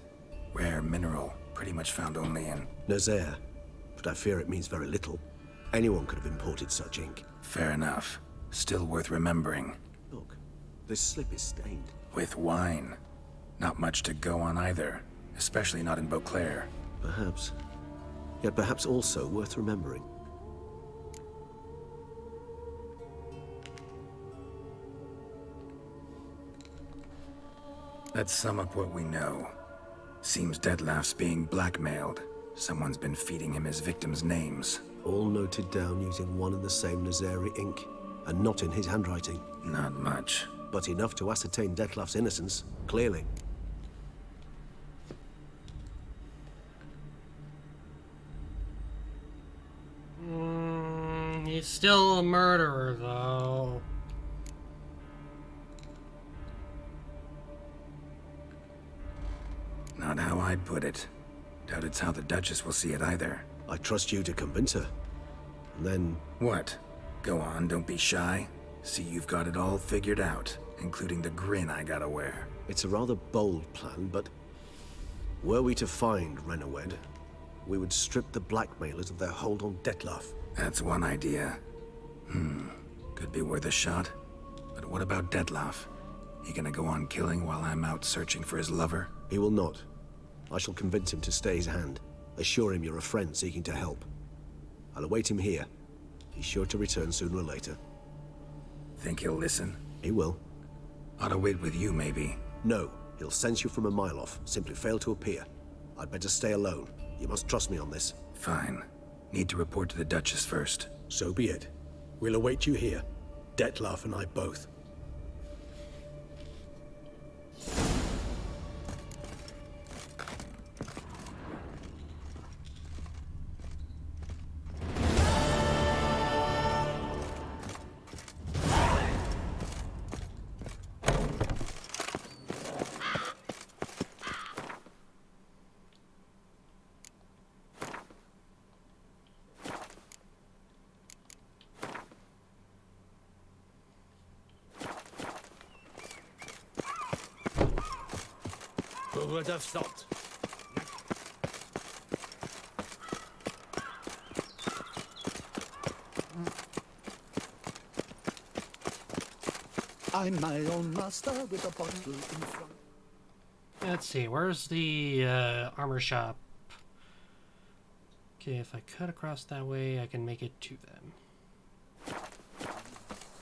Rare mineral, pretty much found only in... Nazaire, but I fear it means very little. Anyone could have imported such ink. Fair enough. Still worth remembering. Look, this slip is stained. With wine. Not much to go on either, especially not in Beauclair. Perhaps. Yet perhaps also worth remembering. Let's sum up what we know. Seems Detlef's being blackmailed. Someone's been feeding him his victims' names. All noted down using one and the same Nazari ink, and not in his handwriting. Not much. But enough to ascertain Detlef's innocence, clearly. He's still a murderer, though. Not how I'd put it. Doubt it's how the Duchess will see it either. I trust you to convince her. And then... What? Go on, don't be shy. See, you've got it all figured out, including the grin I gotta wear. It's a rather bold plan, but... were we to find Renawed, we would strip the blackmailers of their hold on Detlef. That's one idea. Could be worth a shot. But what about Detlef? He gonna go on killing while I'm out searching for his lover? He will not. I shall convince him to stay his hand. Assure him you're a friend seeking to help. I'll await him here. He's sure to return sooner or later. Think he'll listen? He will. Ought to wait with you, maybe. No. He'll sense you from a mile off. Simply fail to appear. I'd better stay alone. You must trust me on this. Fine. Need to report to the Duchess first. So be it. We'll await you here. Detlef and I both. Who would have thought? I'm my own master with a bottle in front. Let's see, where's the armor shop? Okay, if I cut across that way, I can make it to them.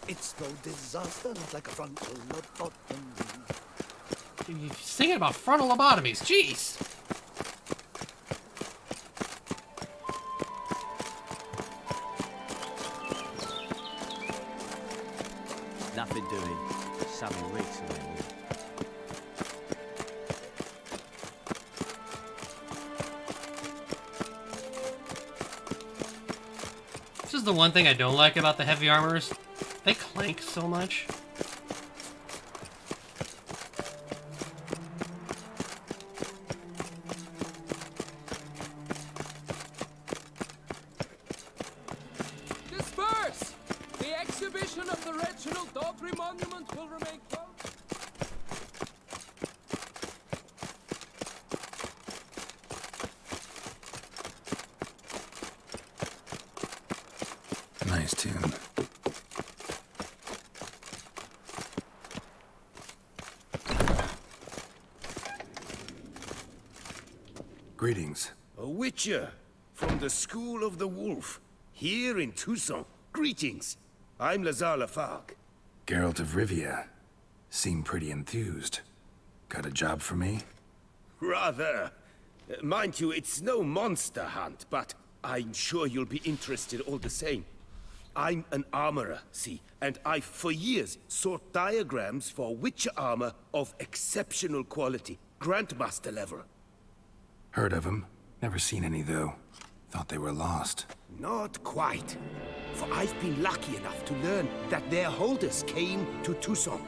It's no disaster, not like a frontal lobotomy. Dude, you're singing about frontal lobotomies, jeez! Nothing doing. Sammy Weeks around here. This is the one thing I don't like about the heavy armors. They clank so much. Disperse! The exhibition of the Reginald Daubry monument will remain closed. Nice tune. Greetings. A witcher from the School of the Wolf, here in Tucson. Greetings. I'm Lazar Lafargue. Geralt of Rivia. Seem pretty enthused. Got a job for me? Rather. Mind you, it's no monster hunt, but I'm sure you'll be interested all the same. I'm an armorer, see, and I've for years sought diagrams for witcher armor of exceptional quality, Grandmaster level. Heard of them. Never seen any, though. Thought they were lost. Not quite. For I've been lucky enough to learn that their holders came to Tucson.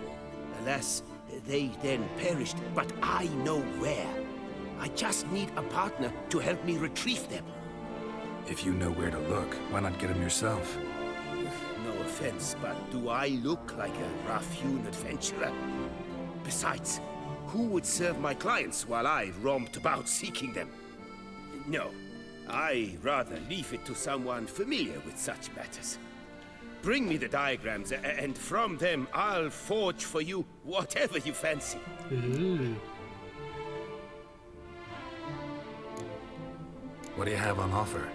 Alas, they then perished, but I know where. I just need a partner to help me retrieve them. If you know where to look, why not get them yourself? No offense, but do I look like a rough-hewn adventurer? Besides, who would serve my clients while I roamed about seeking them? No, I rather leave it to someone familiar with such matters. Bring me the diagrams, and from them I'll forge for you whatever you fancy. What do you have on offer?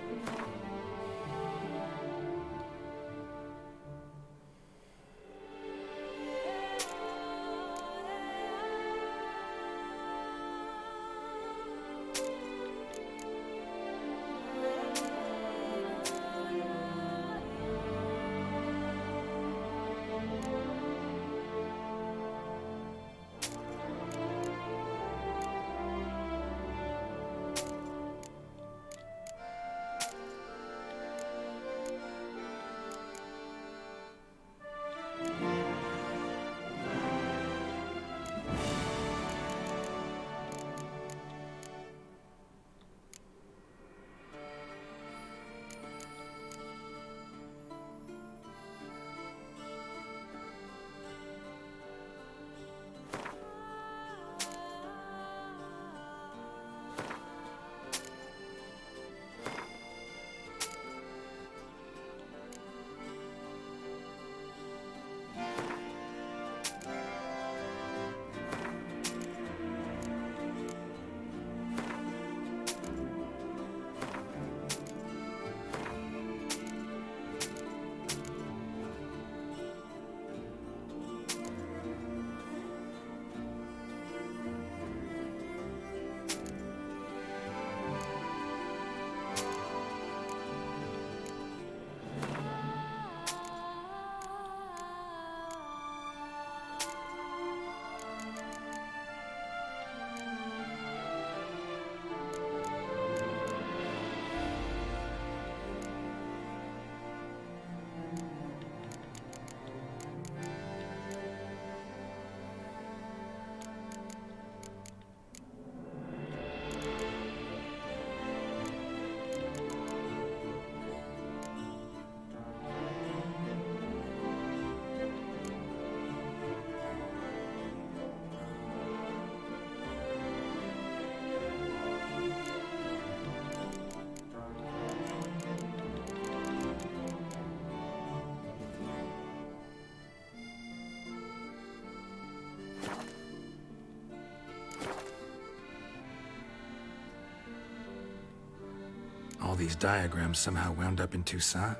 All these diagrams somehow wound up in Toussaint?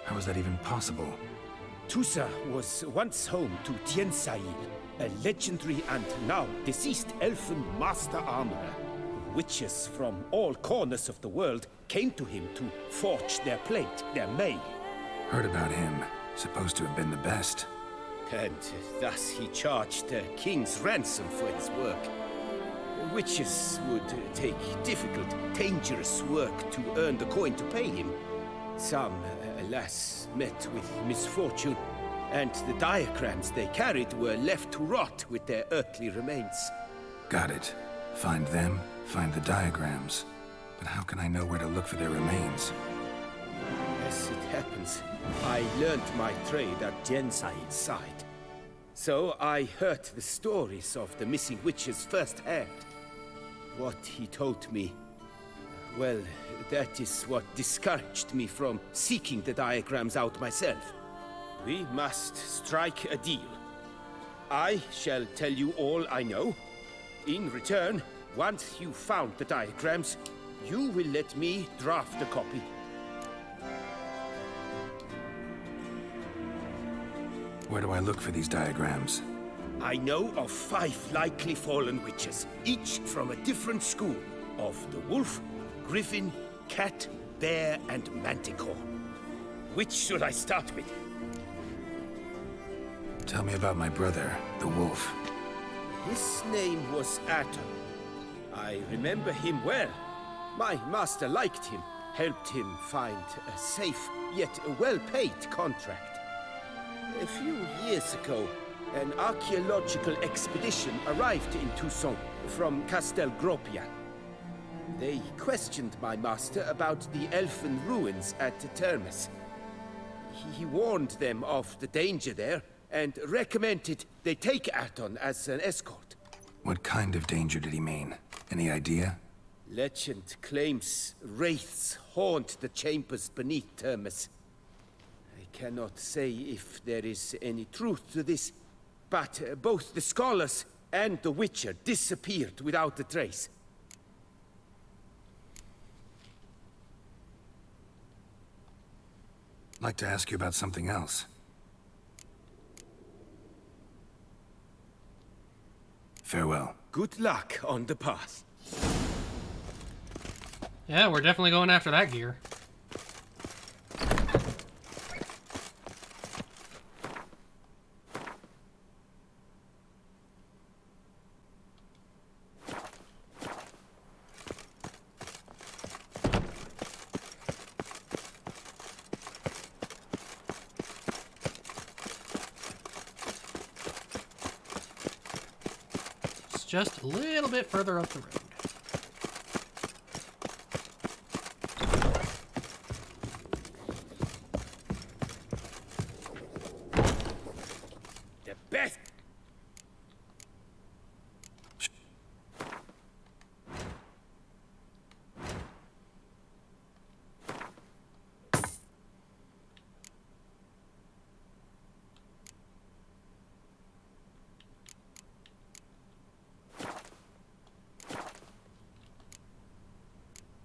How is that even possible? Toussaint was once home to Tien Sail, a legendary and now deceased elfin master armorer. Witches from all corners of the world came to him to forge their plate, their mail. Heard about him. Supposed to have been the best. And thus he charged a king's ransom for his work. Witches would take difficult, dangerous work to earn the coin to pay him. Some, alas, met with misfortune, and the diagrams they carried were left to rot with their earthly remains. Got it. Find them, find the diagrams. But how can I know where to look for their remains? As it happens, I learned my trade at Tien Sail's side. So I heard the stories of the missing witches firsthand. What he told me, well, that is what discouraged me from seeking the diagrams out myself. We must strike a deal. I shall tell you all I know. In return, once you've found the diagrams, you will let me draft a copy. Where do I look for these diagrams? I know of 5 likely fallen witches, each from a different school of the wolf, griffin, cat, bear, and manticore. Which should I start with? Tell me about my brother, the wolf. His name was Atom. I remember him well. My master liked him, helped him find a safe, yet a well-paid contract. A few years ago, an archaeological expedition arrived in Toussaint from Castel Gropia. They questioned my master about the elfin ruins at Termes. He warned them of the danger there, and recommended they take Aton as an escort. What kind of danger did he mean? Any idea? Legend claims wraiths haunt the chambers beneath Termus. I cannot say if there is any truth to this, but both the scholars and the Witcher disappeared without a trace. I'd like to ask you about something else. Farewell. Good luck on the path. Yeah, we're definitely going after that gear. It's just a little bit further up the road.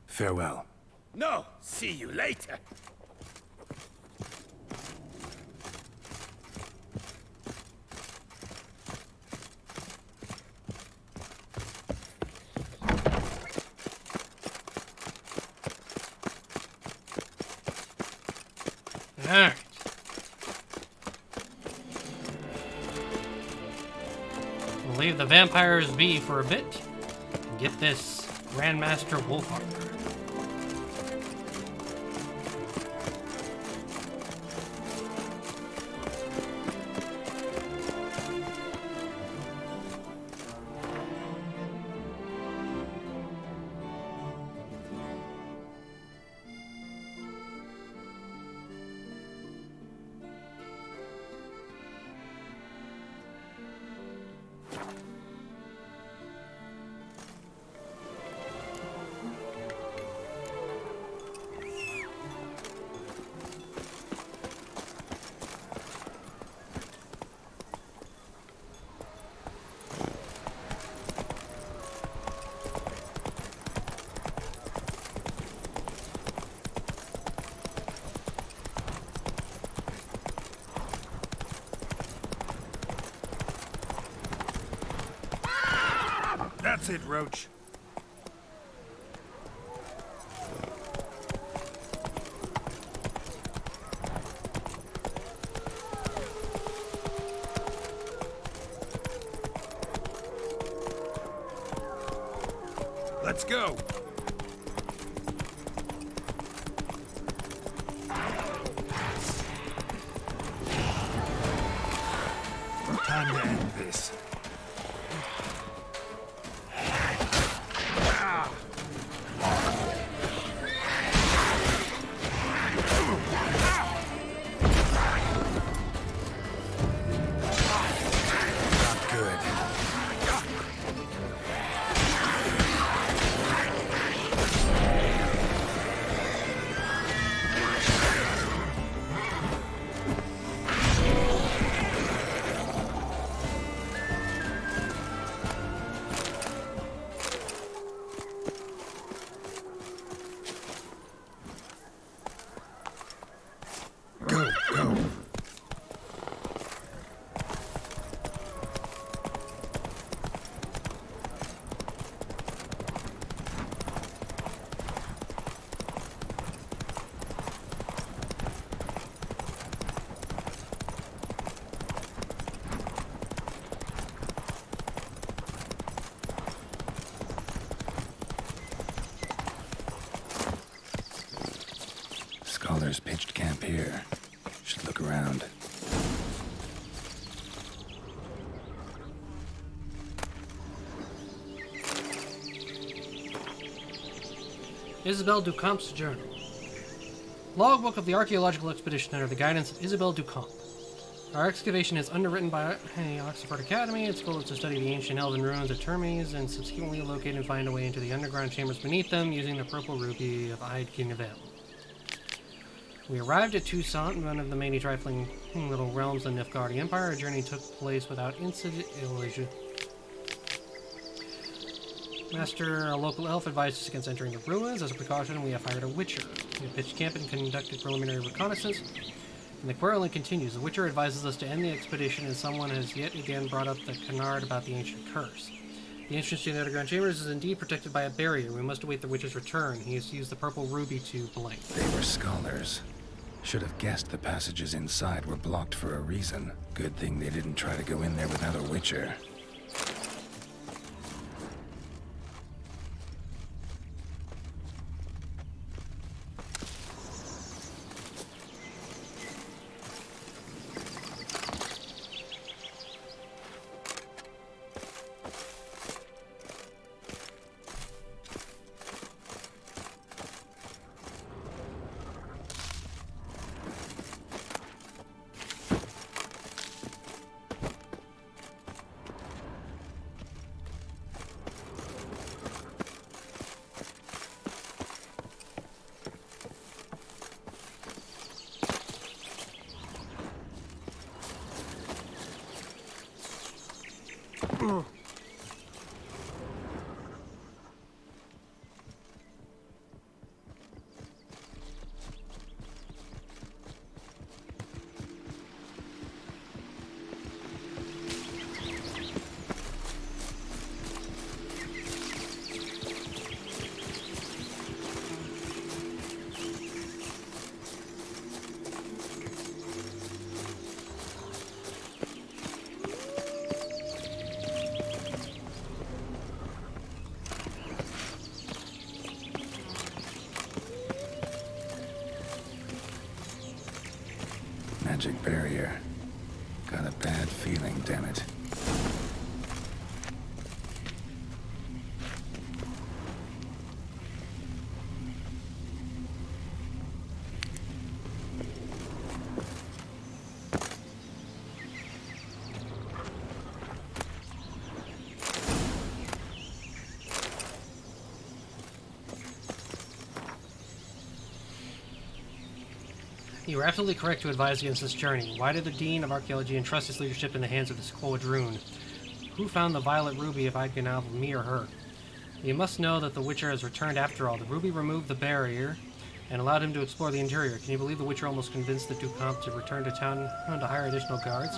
Farewell. No, see you later. Alright. We'll leave the vampires be for a bit and get this Grandmaster Wolfhard. That's it, Roach. Let's go. Time to end this. Scholars pitched camp here. Should look around. Isabelle Ducamp's journal. Logbook of the Archaeological Expedition under the guidance of Isabelle Ducamp. Our excavation is underwritten by Oxford Academy. Its goal is to study the ancient elven ruins of Termes and subsequently locate and find a way into the underground chambers beneath them using the purple ruby of Eidgnevel. We arrived at Toussaint, one of the many trifling little realms of the Nilfgaardi Empire. Our journey took place without incident. Master, a local elf, advised us against entering the ruins. As a precaution, we have hired a witcher. We pitched camp and conducted preliminary reconnaissance. And the quarreling continues. The Witcher advises us to end the expedition, and someone has yet again brought up the canard about the ancient curse. The entrance to the underground chambers is indeed protected by a barrier. We must await the Witcher's return. He has used the purple ruby to blank. They were scholars. Should have guessed the passages inside were blocked for a reason. Good thing they didn't try to go in there without a Witcher. Magic barrier. Got a bad feeling, damn it. You were absolutely correct to advise against this journey. Why did the Dean of Archaeology entrust his leadership in the hands of this Quadroon? Who found the violet ruby if I'd been out of me or her? You must know that the Witcher has returned after all. The ruby removed the barrier and allowed him to explore the interior. Can you believe the Witcher almost convinced the Ducomte to return to town to hire additional guards?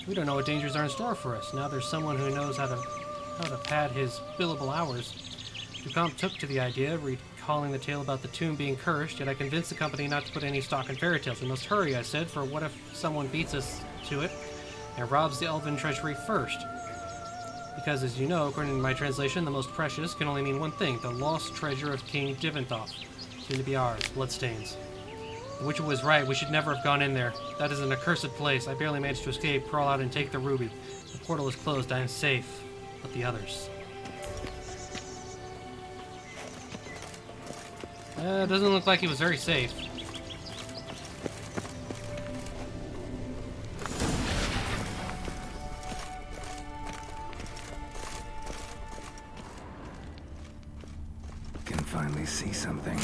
We don't know what dangers are in store for us. Now there's someone who knows how to pad his billable hours. Ducomte took to the idea, recalling the tale about the tomb being cursed, yet I convinced the company not to put any stock in fairy tales. We must hurry, I said, for what if someone beats us to it and robs the elven treasury first? Because, as you know, according to my translation, the most precious can only mean one thing: the lost treasure of King Divanthoff. Soon to be ours, bloodstains. The Witcher was right. We should never have gone in there. That is an accursed place. I barely managed to escape, crawl out, and take the ruby. The portal is closed. I am safe. But the others... doesn't look like he was very safe. Can finally see something.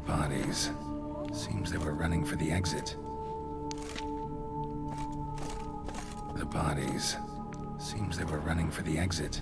Bodies. Seems they were running for the exit. The bodies. Seems they were running for the exit.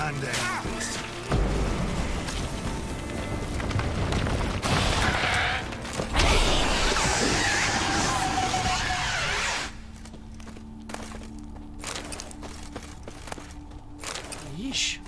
enemies. Yeesh.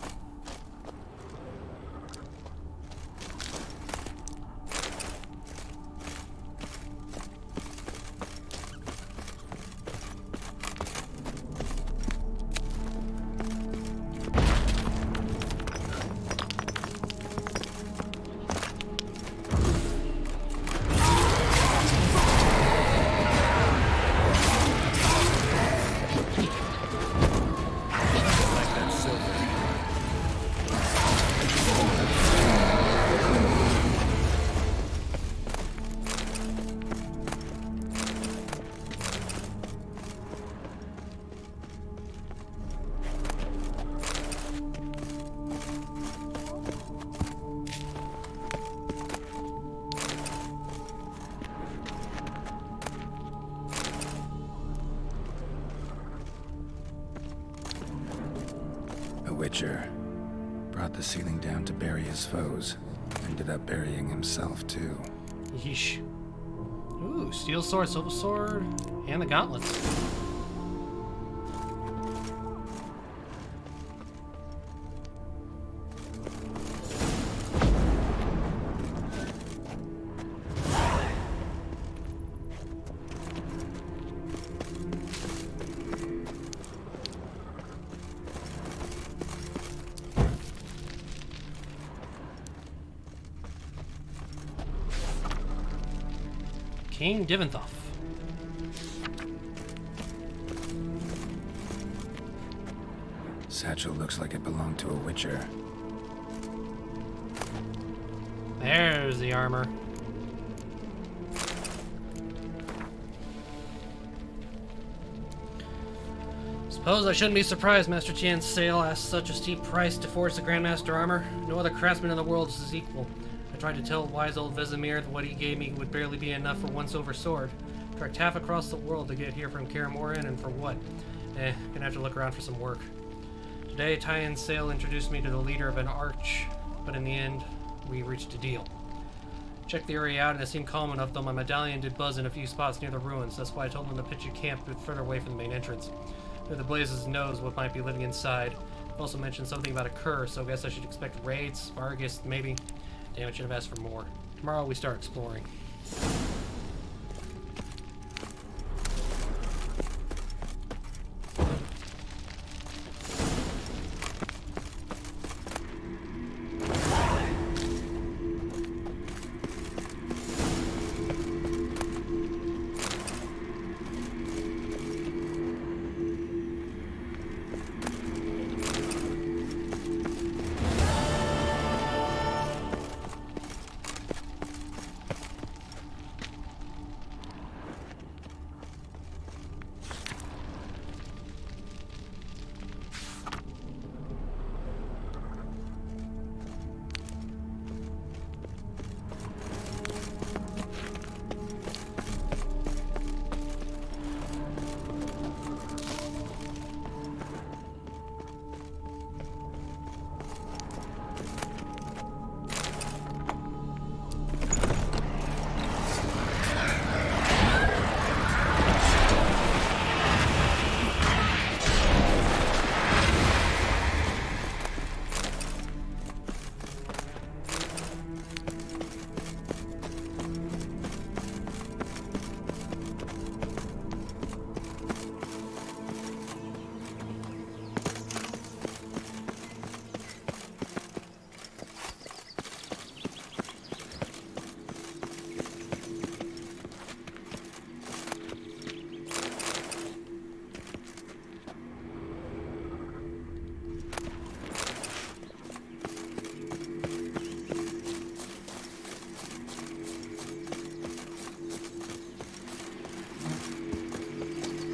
A Witcher. Brought the ceiling down to bury his foes. Ended up burying himself, too. Yeesh. Ooh, steel sword, silver sword, and the gauntlets. King Divanthoff. Satchel looks like it belonged to a Witcher. There's the armor. Suppose I shouldn't be surprised Master Tian's sale asked such a steep price to forge the Grandmaster armor. No other craftsman in the world is his equal. I tried to tell wise old Vesemir that what he gave me would barely be enough for one silver sword. Trekked half across the world to get here from Kaer Morhen, and for what? Gonna have to look around for some work. Today, Tian's sale introduced me to the leader of an arch, but in the end, we reached a deal. Checked the area out and it seemed calm enough, though my medallion did buzz in a few spots near the ruins. That's why I told him to pitch a camp a bit further away from the main entrance. Who the blazes knows what might be living inside. Also mentioned something about a curse, so I guess I should expect raids, Spargus, maybe. Damn, I should have asked for more. Tomorrow we start exploring.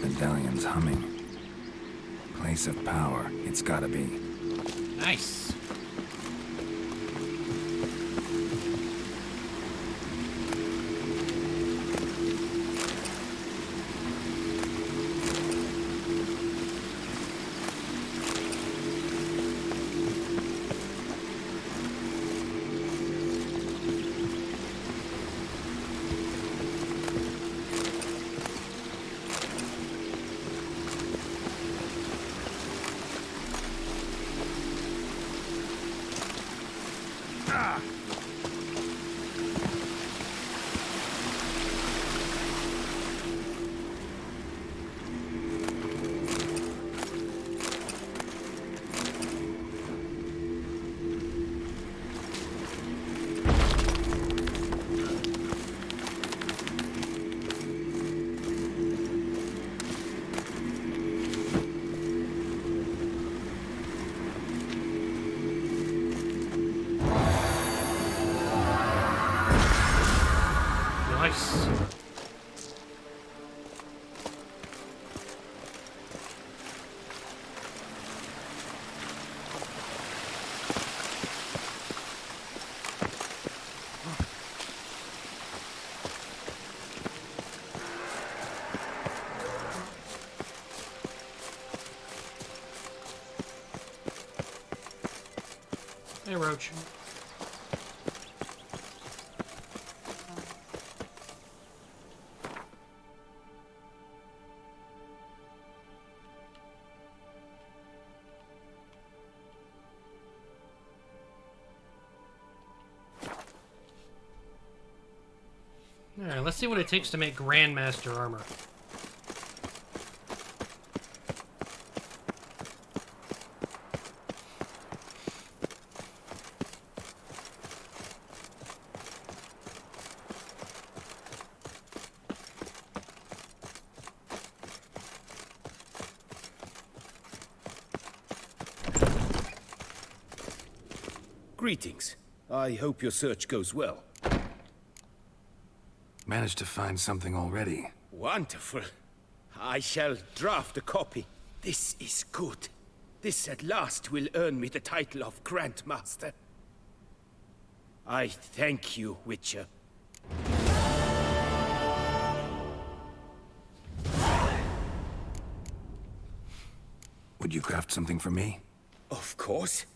Medallion's humming. Place of power, it's gotta be. Nice. Nice. Hey, Roach. Alright, let's see what it takes to make Grandmaster armor. Greetings. I hope your search goes well. Managed to find something already. Wonderful. I shall draft a copy. This is good. This at last will earn me the title of Grandmaster. I thank you, Witcher. Would you craft something for me? Of course.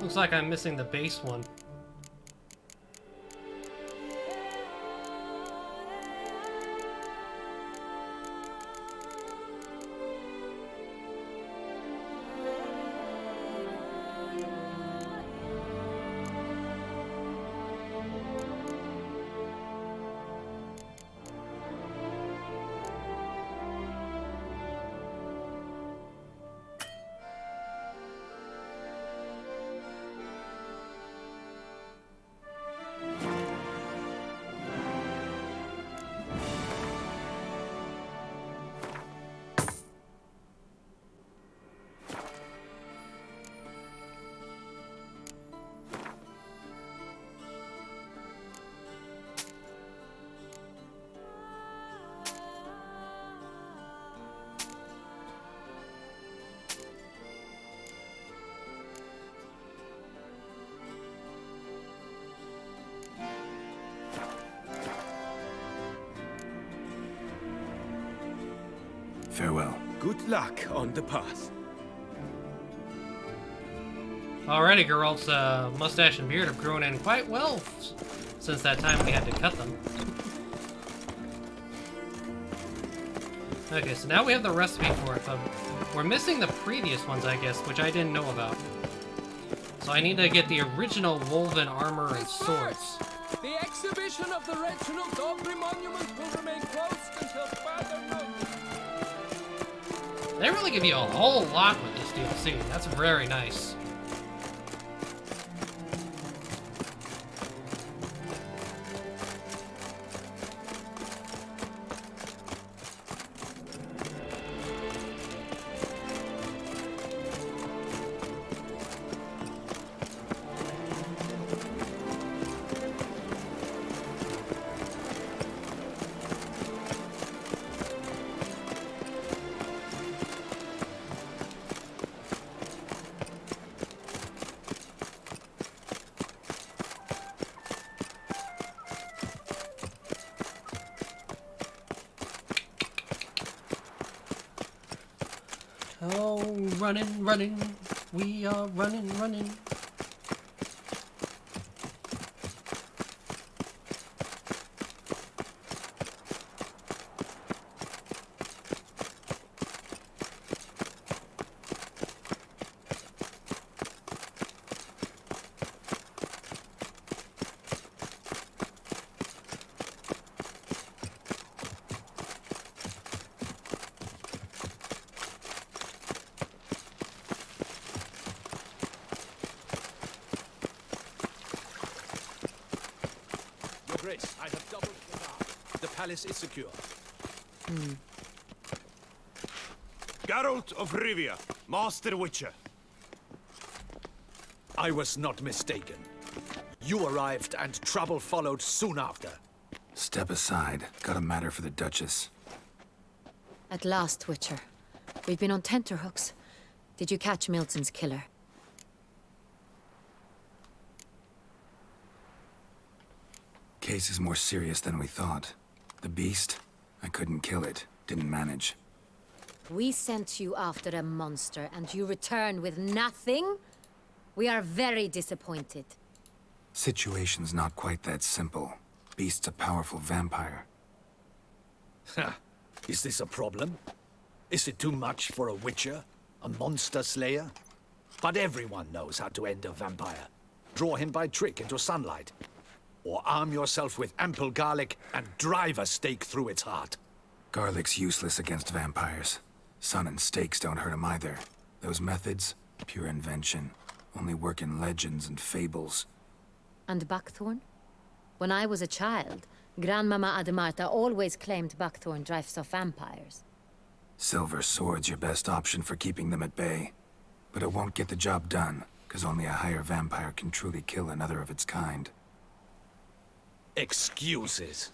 Looks like I'm missing the base one. Farewell. Good luck on the path. Alrighty, Geralt's mustache and beard have grown in quite well since that time we had to cut them. Okay, so now we have the recipe for it, but we're missing the previous ones, I guess, which I didn't know about. So I need to get the original woven armor and swords. The exhibition of the Reginald Daubry Monument will remain closed until further notice. They really give you a whole lot with this DLC. That's very nice. running, running. We are running, running. Grace, I have doubled the guard. The palace is secure. Geralt of Rivia, Master Witcher. I was not mistaken. You arrived and trouble followed soon after. Step aside. Got a matter for the Duchess. At last, Witcher. We've been on tenterhooks. Did you catch Milton's killer? Case is more serious than we thought. The beast? I couldn't kill it. Didn't manage. We sent you after a monster, and you return with nothing? We are very disappointed. Situation's not quite that simple. Beast's a powerful vampire. Is this a problem? Is it too much for a witcher? A monster slayer? But everyone knows how to end a vampire. Draw him by trick into sunlight. Or arm yourself with ample garlic and drive a stake through its heart. Garlic's useless against vampires. Sun and stakes don't hurt him either. Those methods, pure invention. Only work in legends and fables. And buckthorn? When I was a child, Grandmama Ademarta always claimed buckthorn drives off vampires. Silver sword's your best option for keeping them at bay. But it won't get the job done, because only a higher vampire can truly kill another of its kind. Excuses.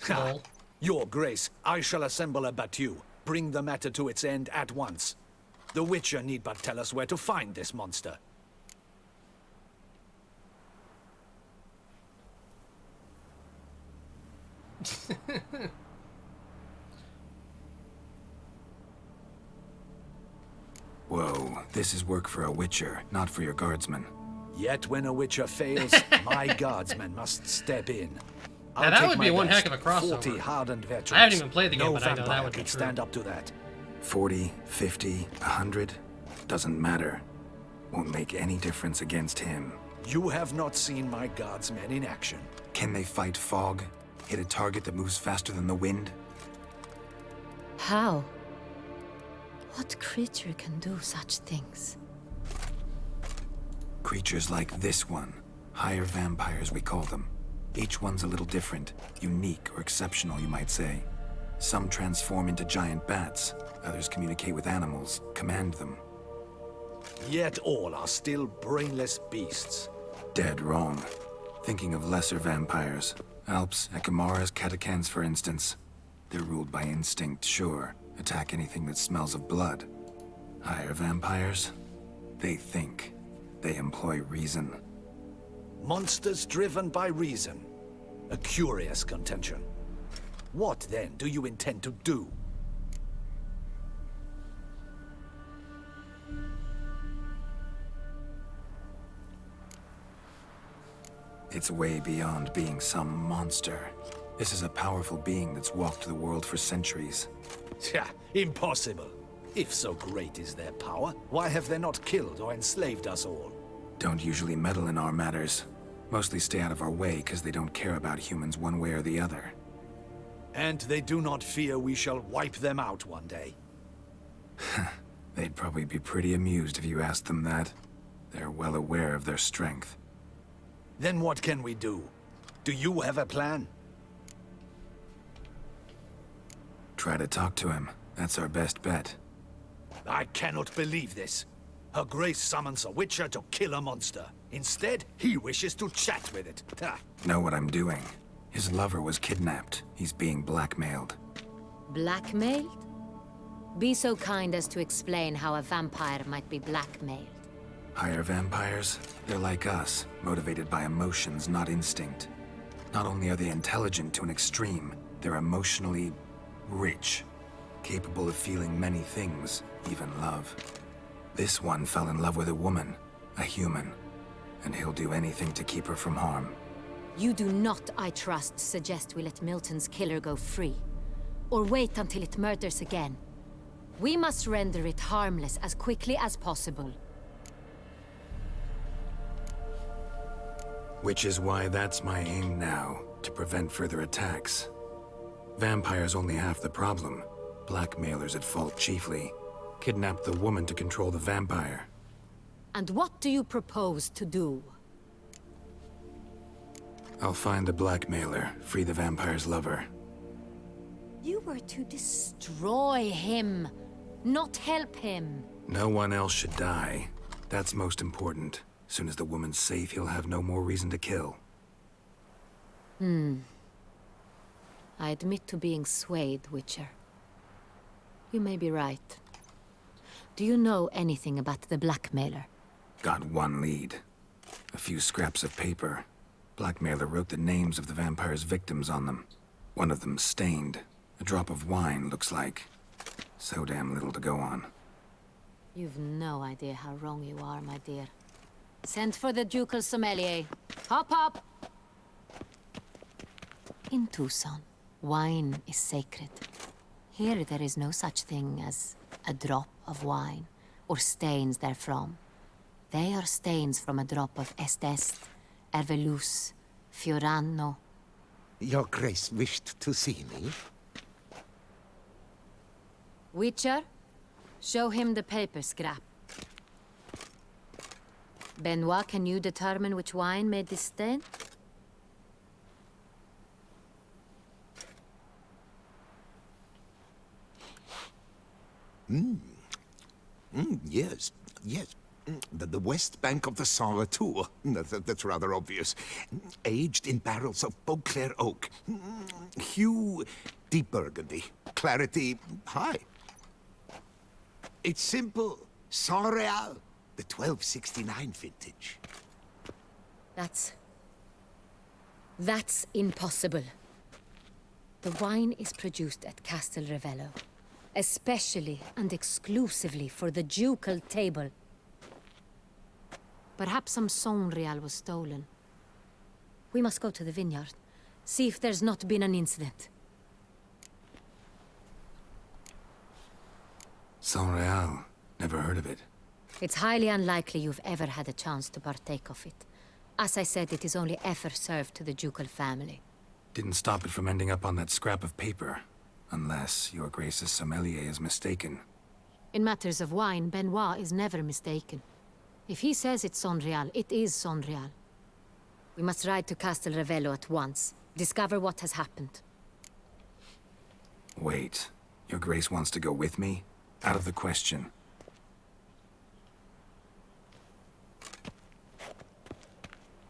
Your Grace, I shall assemble a battue. Bring the matter to its end at once. The Witcher need but tell us where to find this monster. Whoa, this is work for a Witcher, not for your guardsmen. Yet when a Witcher fails, my guardsmen must step in. Now that would be one heck of a crossover. 40 hardened veterans. I haven't even played the game, No but I know vampire that would be can true. stand up to that. 40, 50, 100? Doesn't matter. Won't make any difference against him. You have not seen my guardsmen in action. Can they fight fog? Hit a target that moves faster than the wind? How? What creature can do such things? Creatures like this one. Higher vampires, we call them. Each one's a little different. Unique or exceptional, you might say. Some transform into giant bats. Others communicate with animals, command them. Yet all are still brainless beasts. Dead wrong. Thinking of lesser vampires. Alps, Ekamaras, Catacans, for instance. They're ruled by instinct, sure. Attack anything that smells of blood. Higher vampires? They think. They employ reason. Monsters driven by reason. A curious contention. What, then, do you intend to do? It's way beyond being some monster. This is a powerful being that's walked the world for centuries. Tja, impossible. If so great is their power, why have they not killed or enslaved us all? Don't usually meddle in our matters. Mostly stay out of our way because they don't care about humans one way or the other. And they do not fear we shall wipe them out one day. They'd probably be pretty amused if you asked them that. They're well aware of their strength. Then what can we do? Do you have a plan? Try to talk to him. That's our best bet. I cannot believe this. Her Grace summons a Witcher to kill a monster. Instead, he wishes to chat with it. Ha. Know what I'm doing. His lover was kidnapped. He's being blackmailed. Blackmailed? Be so kind as to explain how a vampire might be blackmailed. Higher vampires? They're like us, motivated by emotions, not instinct. Not only are they intelligent to an extreme, they're emotionally rich. Capable of feeling many things, even love. This one fell in love with a woman, a human, and he'll do anything to keep her from harm. You do not, I trust, suggest we let Milton's killer go free. Or wait until it murders again. We must render it harmless as quickly as possible. Which is why that's my aim now, to prevent further attacks. Vampires only half the problem. Blackmailers at fault chiefly. Kidnap the woman to control the vampire. And what do you propose to do? I'll find the blackmailer, free the vampire's lover. You were to destroy him, not help him. No one else should die. That's most important. Soon as the woman's safe, he'll have no more reason to kill. I admit to being swayed, Witcher. You may be right. Do you know anything about the blackmailer? Got one lead. A few scraps of paper. Blackmailer wrote the names of the vampire's victims on them. One of them stained. A drop of wine, looks like. So damn little to go on. You've no idea how wrong you are, my dear. Send for the ducal sommelier. Hop, hop! In Tucson, wine is sacred. Here there is no such thing as a drop of wine, or stains therefrom. They are stains from a drop of Est, Ervelus, Fiorano. Your Grace wished to see me? Witcher, show him the paper scrap. Benoit, can you determine which wine made this stain? Yes, yes. The west bank of the Saint Retour. That's rather obvious. Aged in barrels of Beauclair oak. Hue, deep burgundy. Clarity, high. It's simple. Saint Real, the 1269 vintage. That's impossible. The wine is produced at Castel Ravello, especially and exclusively for the ducal table. Perhaps some Saint-Real was stolen. We must go to the vineyard, see if there's not been an incident. Saint-Real. Never heard of it. It's highly unlikely you've ever had a chance to partake of it. As I said, it is only ever served to the ducal family. Didn't stop it from ending up on that scrap of paper. Unless your Grace's sommelier is mistaken. In matters of wine, Benoit is never mistaken. If he says it's Saint-Real, it is Saint-Real. We must ride to Castel Ravello at once. Discover what has happened. Wait. Your Grace wants to go with me? Out of the question.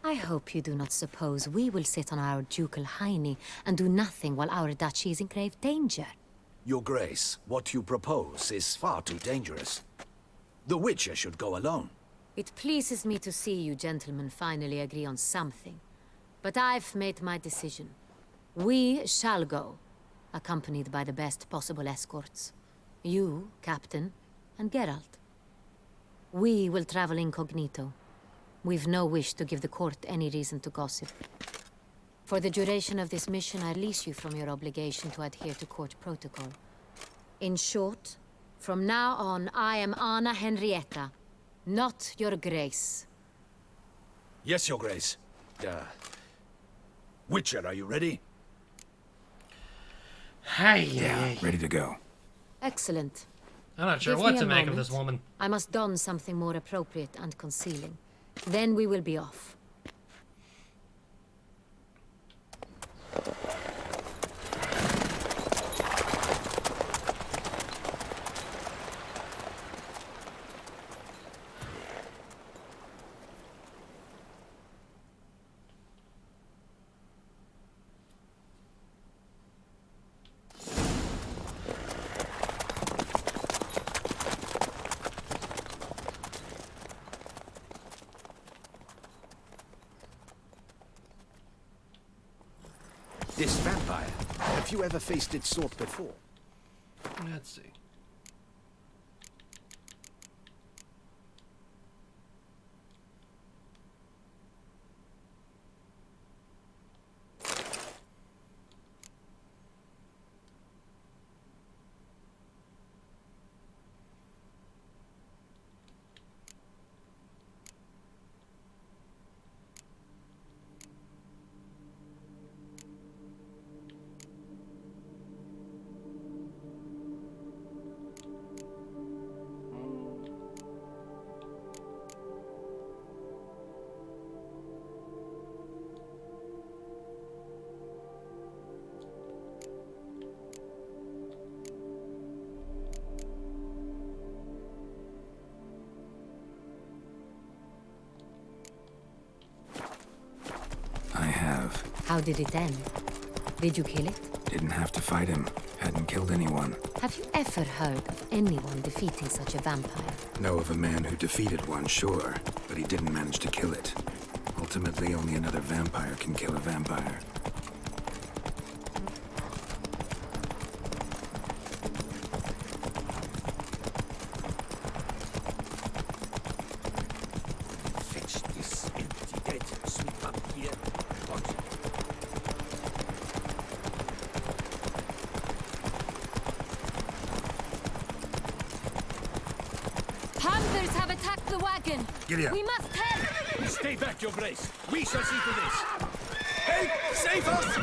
I hope you do not suppose we will sit on our ducal hiney and do nothing while our duchy is in grave danger. Your Grace, what you propose is far too dangerous. The Witcher should go alone. It pleases me to see you gentlemen finally agree on something. But I've made my decision. We shall go, accompanied by the best possible escorts. You, Captain, and Geralt. We will travel incognito. We've no wish to give the court any reason to gossip. For the duration of this mission, I release you from your obligation to adhere to court protocol. In short, from now on, I am Anna Henrietta, not your Grace. Yes, Your Grace. Witcher, are you ready? Yeah, ready to go. Excellent. I'm not sure Give what me to a make of moment. this woman. I must don something more appropriate and concealing. Then we will be off. This vampire, have you ever faced its sort before? Let's see. How did it end? Did you kill it? Didn't have to fight him. Hadn't killed anyone. Have you ever heard of anyone defeating such a vampire? Know of a man who defeated one, sure, but he didn't manage to kill it. Ultimately, only another vampire can kill a vampire. Fetch this empty dead, sweep up here. Panthers have attacked the wagon! Giddy up. We must help! Stay back, your grace. We shall see to this. Help! Save us!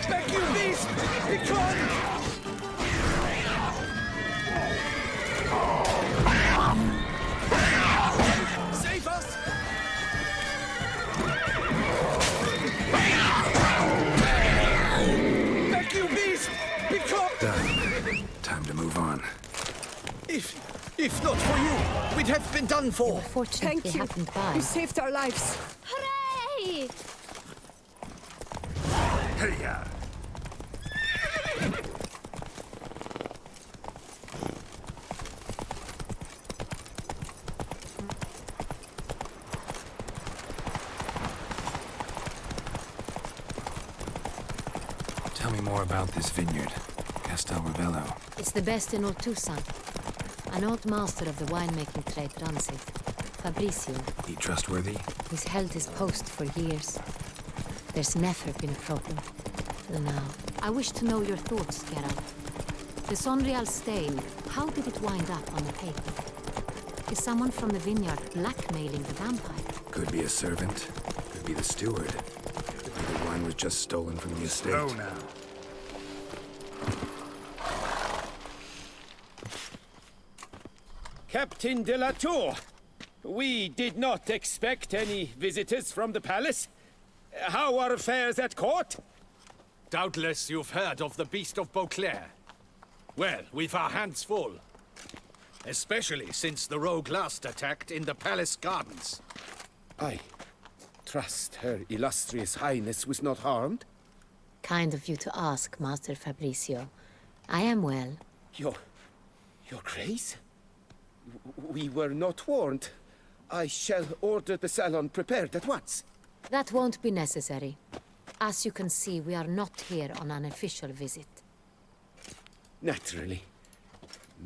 Back, you beast! Begone! Save us! Back, you beast! Begone! Done. Time to move on. If not for you, we'd have been done for. Fortunately, Thank you. happened by. You saved our lives. Hooray! Hey-ya! Tell me more about this vineyard. Castel Ravello. It's the best in all Toussaint. An old master of the winemaking trade runs it. Fabricio. He trustworthy? He's held his post for years. There's never been a problem. Till now. I wish to know your thoughts, Geralt. The Sonreal stain, how did it wind up on the paper? Is someone from the vineyard blackmailing the vampire? Could be a servant. Could be the steward. Could be the wine was just stolen from the estate. Oh, now. Captain de la Tour, we did not expect any visitors from the palace. How are affairs at court? Doubtless you've heard of the Beast of Beauclair. Well, we've our hands full. Especially since the rogue last attacked in the palace gardens. I trust Her Illustrious Highness was not harmed? Kind of you to ask, Master Fabricio. I am well. Your Grace? We were not warned. I shall order the salon prepared at once. That won't be necessary. As you can see, we are not here on an official visit. Naturally.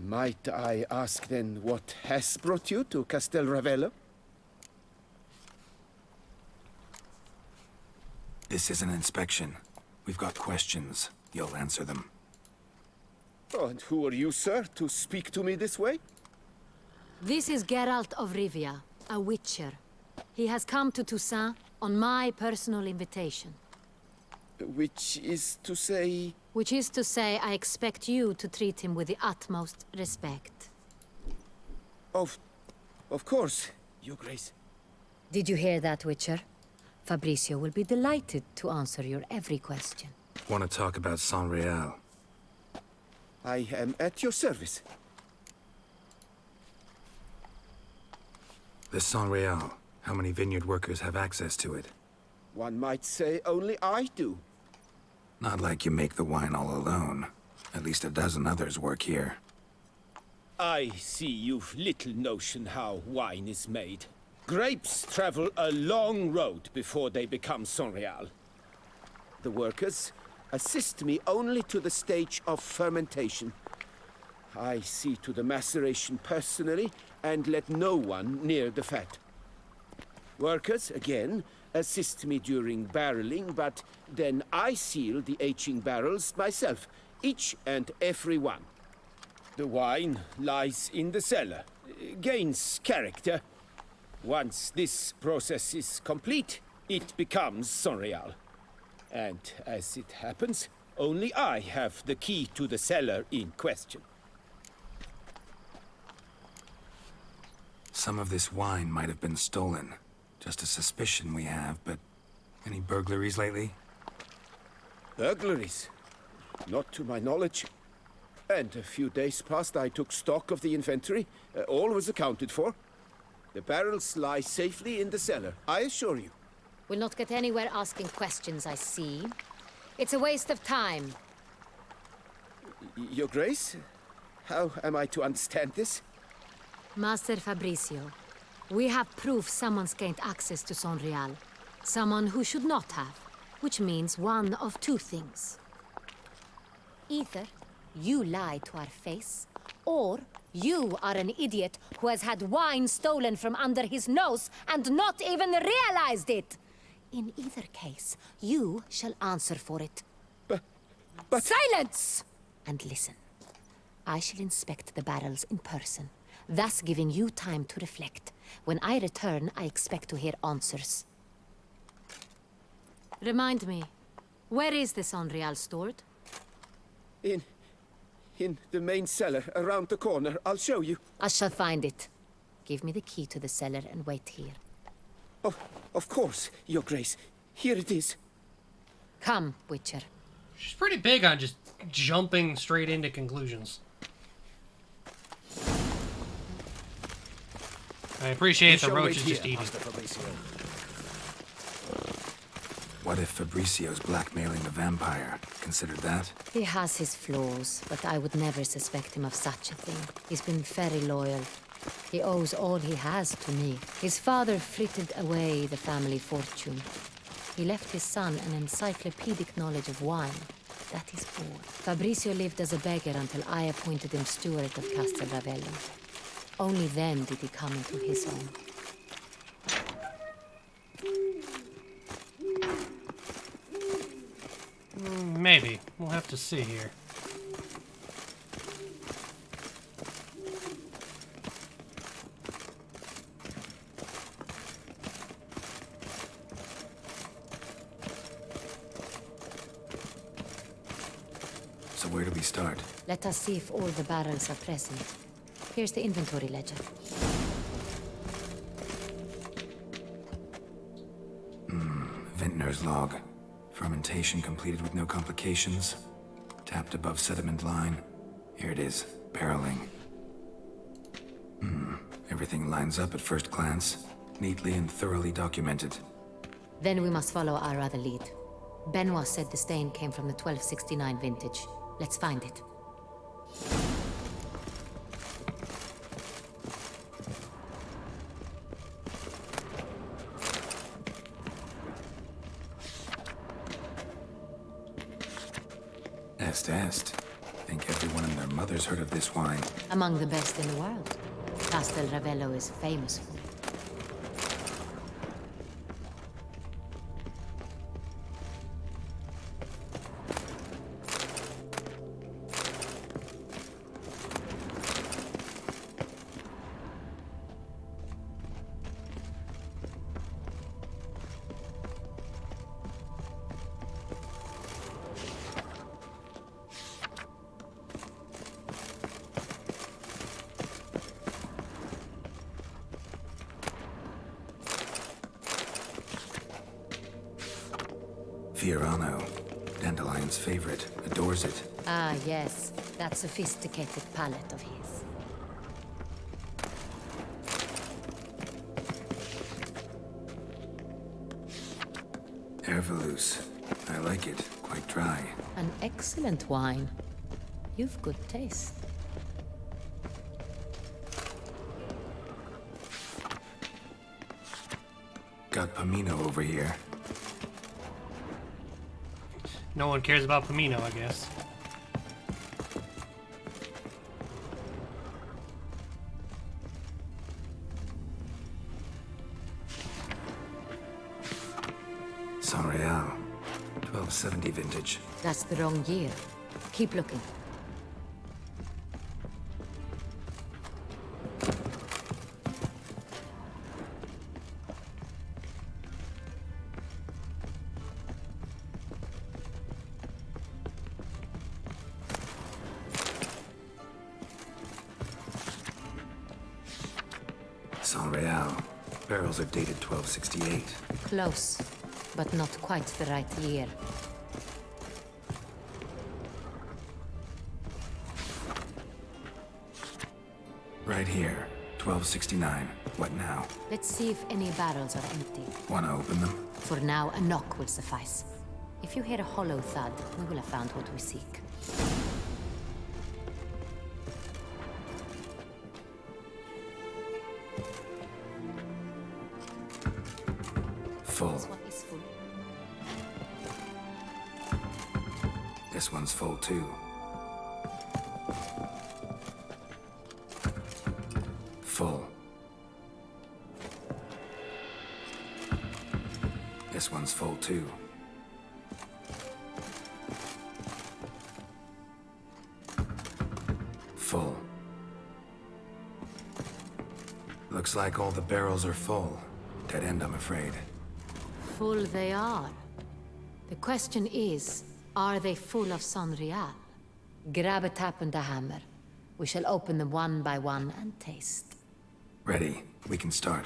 Might I ask then what has brought you to Castel Ravello? This is an inspection. We've got questions. You'll answer them. Oh, and who are you, sir, to speak to me this way? This is Geralt of Rivia, a witcher. He has come to Toussaint on my personal invitation. Which is to say... Which is to say, I expect you to treat him with the utmost respect. Of course, Your Grace. Did you hear that, Witcher? Fabricio will be delighted to answer your every question. Want to talk about Sonreal? I am at your service. This Sonreal, how many vineyard workers have access to it? One might say only I do. Not like you make the wine all alone. At least a dozen others work here. I see you've little notion how wine is made. Grapes travel a long road before they become Sonreal. The workers assist me only to the stage of fermentation. I see to the maceration personally and let no one near the fat. Workers, again, assist me during barreling, but then I seal the aging barrels myself, each and every one. The wine lies in the cellar, gains character. Once this process is complete, it becomes Sonreal. And as it happens, only I have the key to the cellar in question. Some of this wine might have been stolen. Just a suspicion we have, but any burglaries lately? Burglaries? Not to my knowledge. And a few days passed, I took stock of the inventory. All was accounted for. The barrels lie safely in the cellar, I assure you. We'll not get anywhere asking questions, I see. It's a waste of time. Your Grace? How am I to understand this? Master Fabricio, we have proof someone's gained access to Sonreal. Someone who should not have. Which means one of two things. Either you lie to our face, or you are an idiot who has had wine stolen from under his nose and not even realized it. In either case, you shall answer for it. But... Silence! And listen. I shall inspect the barrels in person, thus giving you time to reflect. When I return, I expect to hear answers. Remind me, where is this Sonreal stored? In the main cellar, around the corner. I'll show you. I shall find it. Give me the key to the cellar and wait here. Oh, of course, Your Grace. Here it is. Come, Witcher. She's pretty big on just jumping straight into conclusions. I appreciate the roach is just eating. What if Fabricio's blackmailing the vampire? Considered that? He has his flaws, but I would never suspect him of such a thing. He's been very loyal. He owes all he has to me. His father frittered away the family fortune. He left his son an encyclopedic knowledge of wine. That is all. Fabricio lived as a beggar until I appointed him steward of Castel Ravello. Only then did he come into his own. Maybe. We'll have to see here. So where do we start? Let us see if all the barrels are present. Here's the inventory ledger. Vintner's log. Fermentation completed with no complications. Tapped above sediment line. Here it is. Barreling. Everything lines up at first glance. Neatly and thoroughly documented. Then we must follow our other lead. Benoit said the stain came from the 1269 vintage. Let's find it. Est. Think everyone and their mother's heard of this wine. Among the best in the world. Castel Ravello is famous for it. Fiorano. Dandelion's favorite. Adores it. Ah, yes. That sophisticated palate of his. Hervelus. I like it. Quite dry. An excellent wine. You've good taste. Got Pomino over here. No one cares about Pomino, I guess. Sonreal. 1270 vintage. That's the wrong year. Keep looking. Sonreal. Barrels are dated 1268. Close, but not quite the right year. Right here. 1269. What now? Let's see if any barrels are empty. Wanna open them? For now, a knock will suffice. If you hear a hollow thud, we will have found what we seek. Full. This one is full. This one's full too. Full. This one's full too. Full. Looks like all the barrels are full. Dead end, I'm afraid. Full they are. The question is, are they full of Sonrial? Grab a tap and a hammer. We shall open them one by one and taste. Ready. We can start.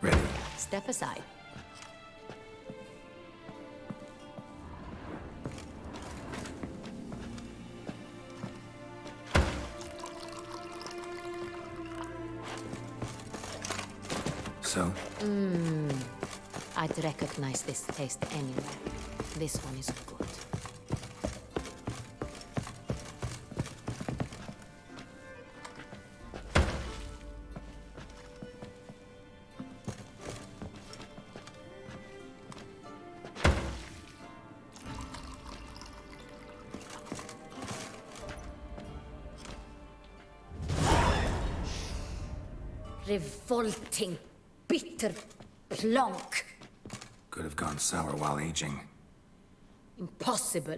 Ready. Step aside. So? I'd recognize this taste anywhere. This one is good. Revolting, bitter plonk. Could have gone sour while aging. Impossible.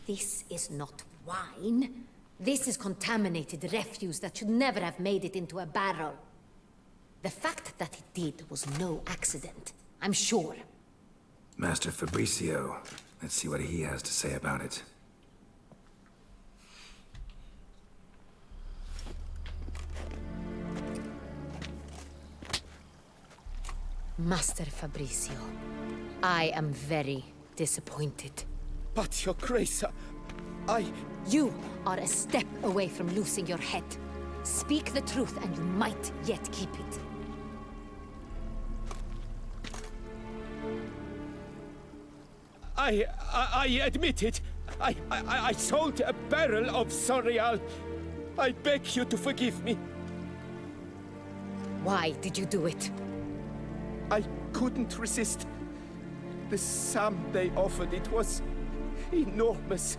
This is not wine. This is contaminated refuse that should never have made it into a barrel. The fact that it did was no accident, I'm sure. Master Fabricio. Let's see what he has to say about it. Master Fabricio, I am very disappointed. But, Your Grace, I... You are a step away from losing your head. Speak the truth and you might yet keep it. I admit it. I sold a barrel of Sonrial. I beg you to forgive me. Why did you do it? I couldn't resist. The sum they offered, it was enormous.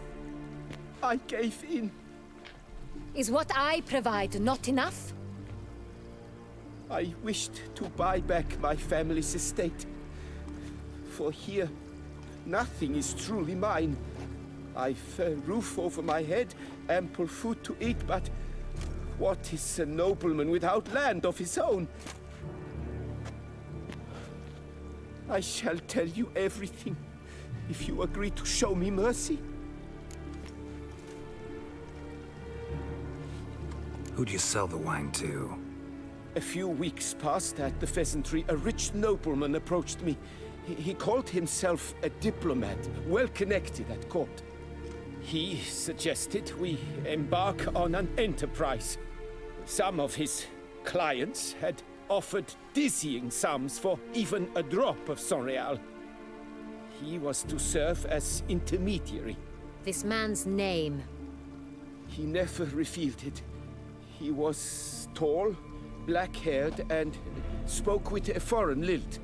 I gave in. Is what I provide not enough? I wished to buy back my family's estate. For here, nothing is truly mine. I've a roof over my head, ample food to eat, but what is a nobleman without land of his own? I shall tell you everything, if you agree to show me mercy. Who'd you sell the wine to? A few weeks past at the Pheasantry, a rich nobleman approached me. He called himself a diplomat, well connected at court. He suggested we embark on an enterprise. Some of his clients had offered dizzying sums for even a drop of Sonrial. He was to serve as intermediary. This man's name? He never revealed it. He was tall, black-haired, and spoke with a foreign lilt.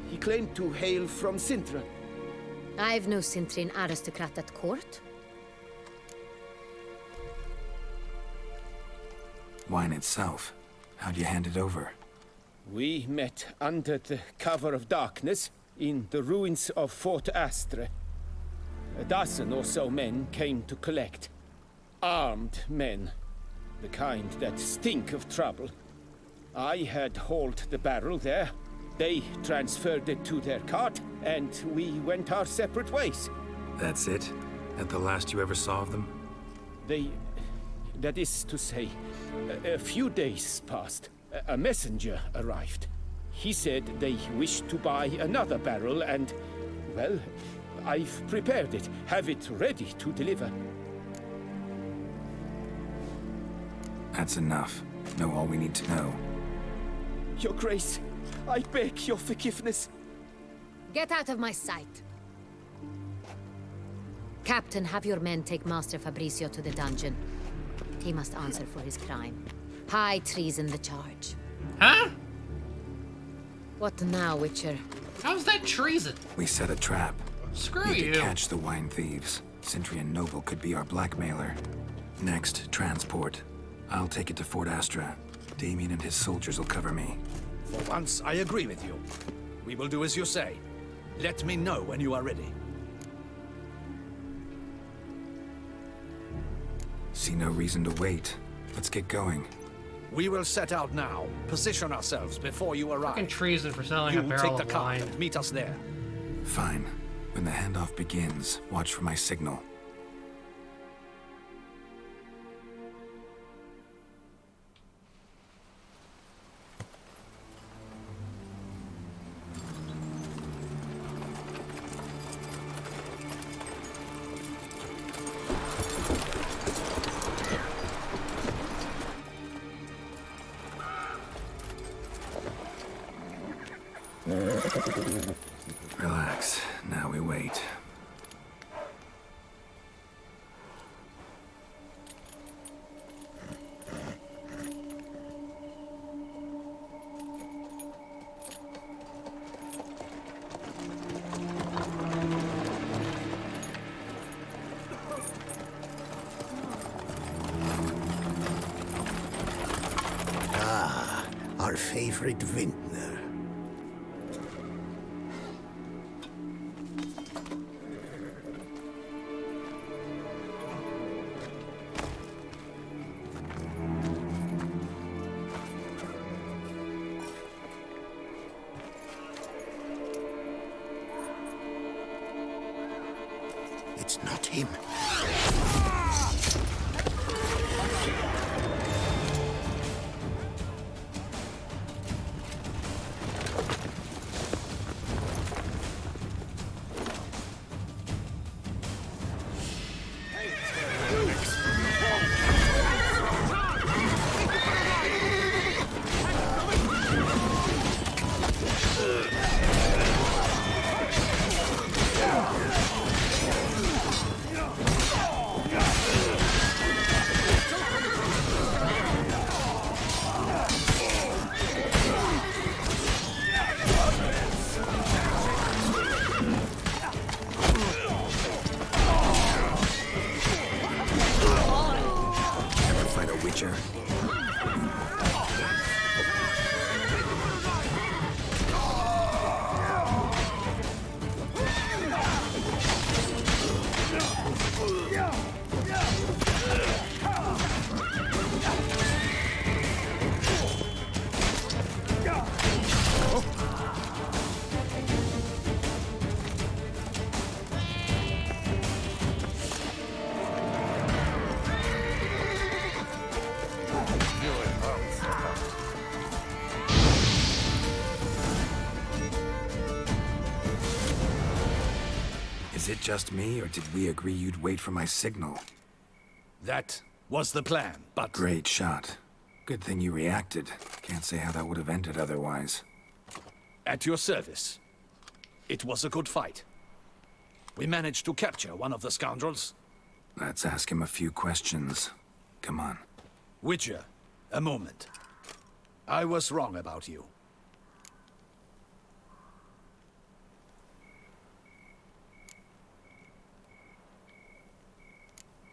He claimed to hail from Sintra. I've no Sintrian aristocrat at court. Wine itself. How'd you hand it over? We met under the cover of darkness in the ruins of Fort Astre. A dozen or so men came to collect. Armed men. The kind that stink of trouble. I had hauled the barrel there. They transferred it to their cart, and we went our separate ways. That's it? That the last you ever saw of them? That is to say, a few days passed. A messenger arrived. He said they wished to buy another barrel and, well, I've prepared it. Have it ready to deliver. That's enough. Know all we need to know. Your Grace, I beg your forgiveness. Get out of my sight. Captain, have your men take Master Fabrizio to the dungeon. He must answer for his crime. High treason the charge. Huh? What now, Witcher? How's that treason? We set a trap. Screw Need you. to catch the wine thieves. Sindri and Noble could be our blackmailer. Next, transport. I'll take it to Fort Astra. Damien and his soldiers will cover me. For once, I agree with you. We will do as you say. Let me know when you are ready. See no reason to wait. Let's get going. We will set out now. Position ourselves before you arrive. Fucking treason for selling a You barrel take the of car wine. and meet us there. Fine. When the handoff begins, watch for my signal. Relax. Now we wait. Ah, our favorite vintner. It's not him. Is it just me, or did we agree you'd wait for my signal? That was the plan, but... Great shot. Good thing you reacted. Can't say how that would have ended otherwise. At your service. It was a good fight. We managed to capture one of the scoundrels. Let's ask him a few questions. Come on. Witcher, a moment. I was wrong about you.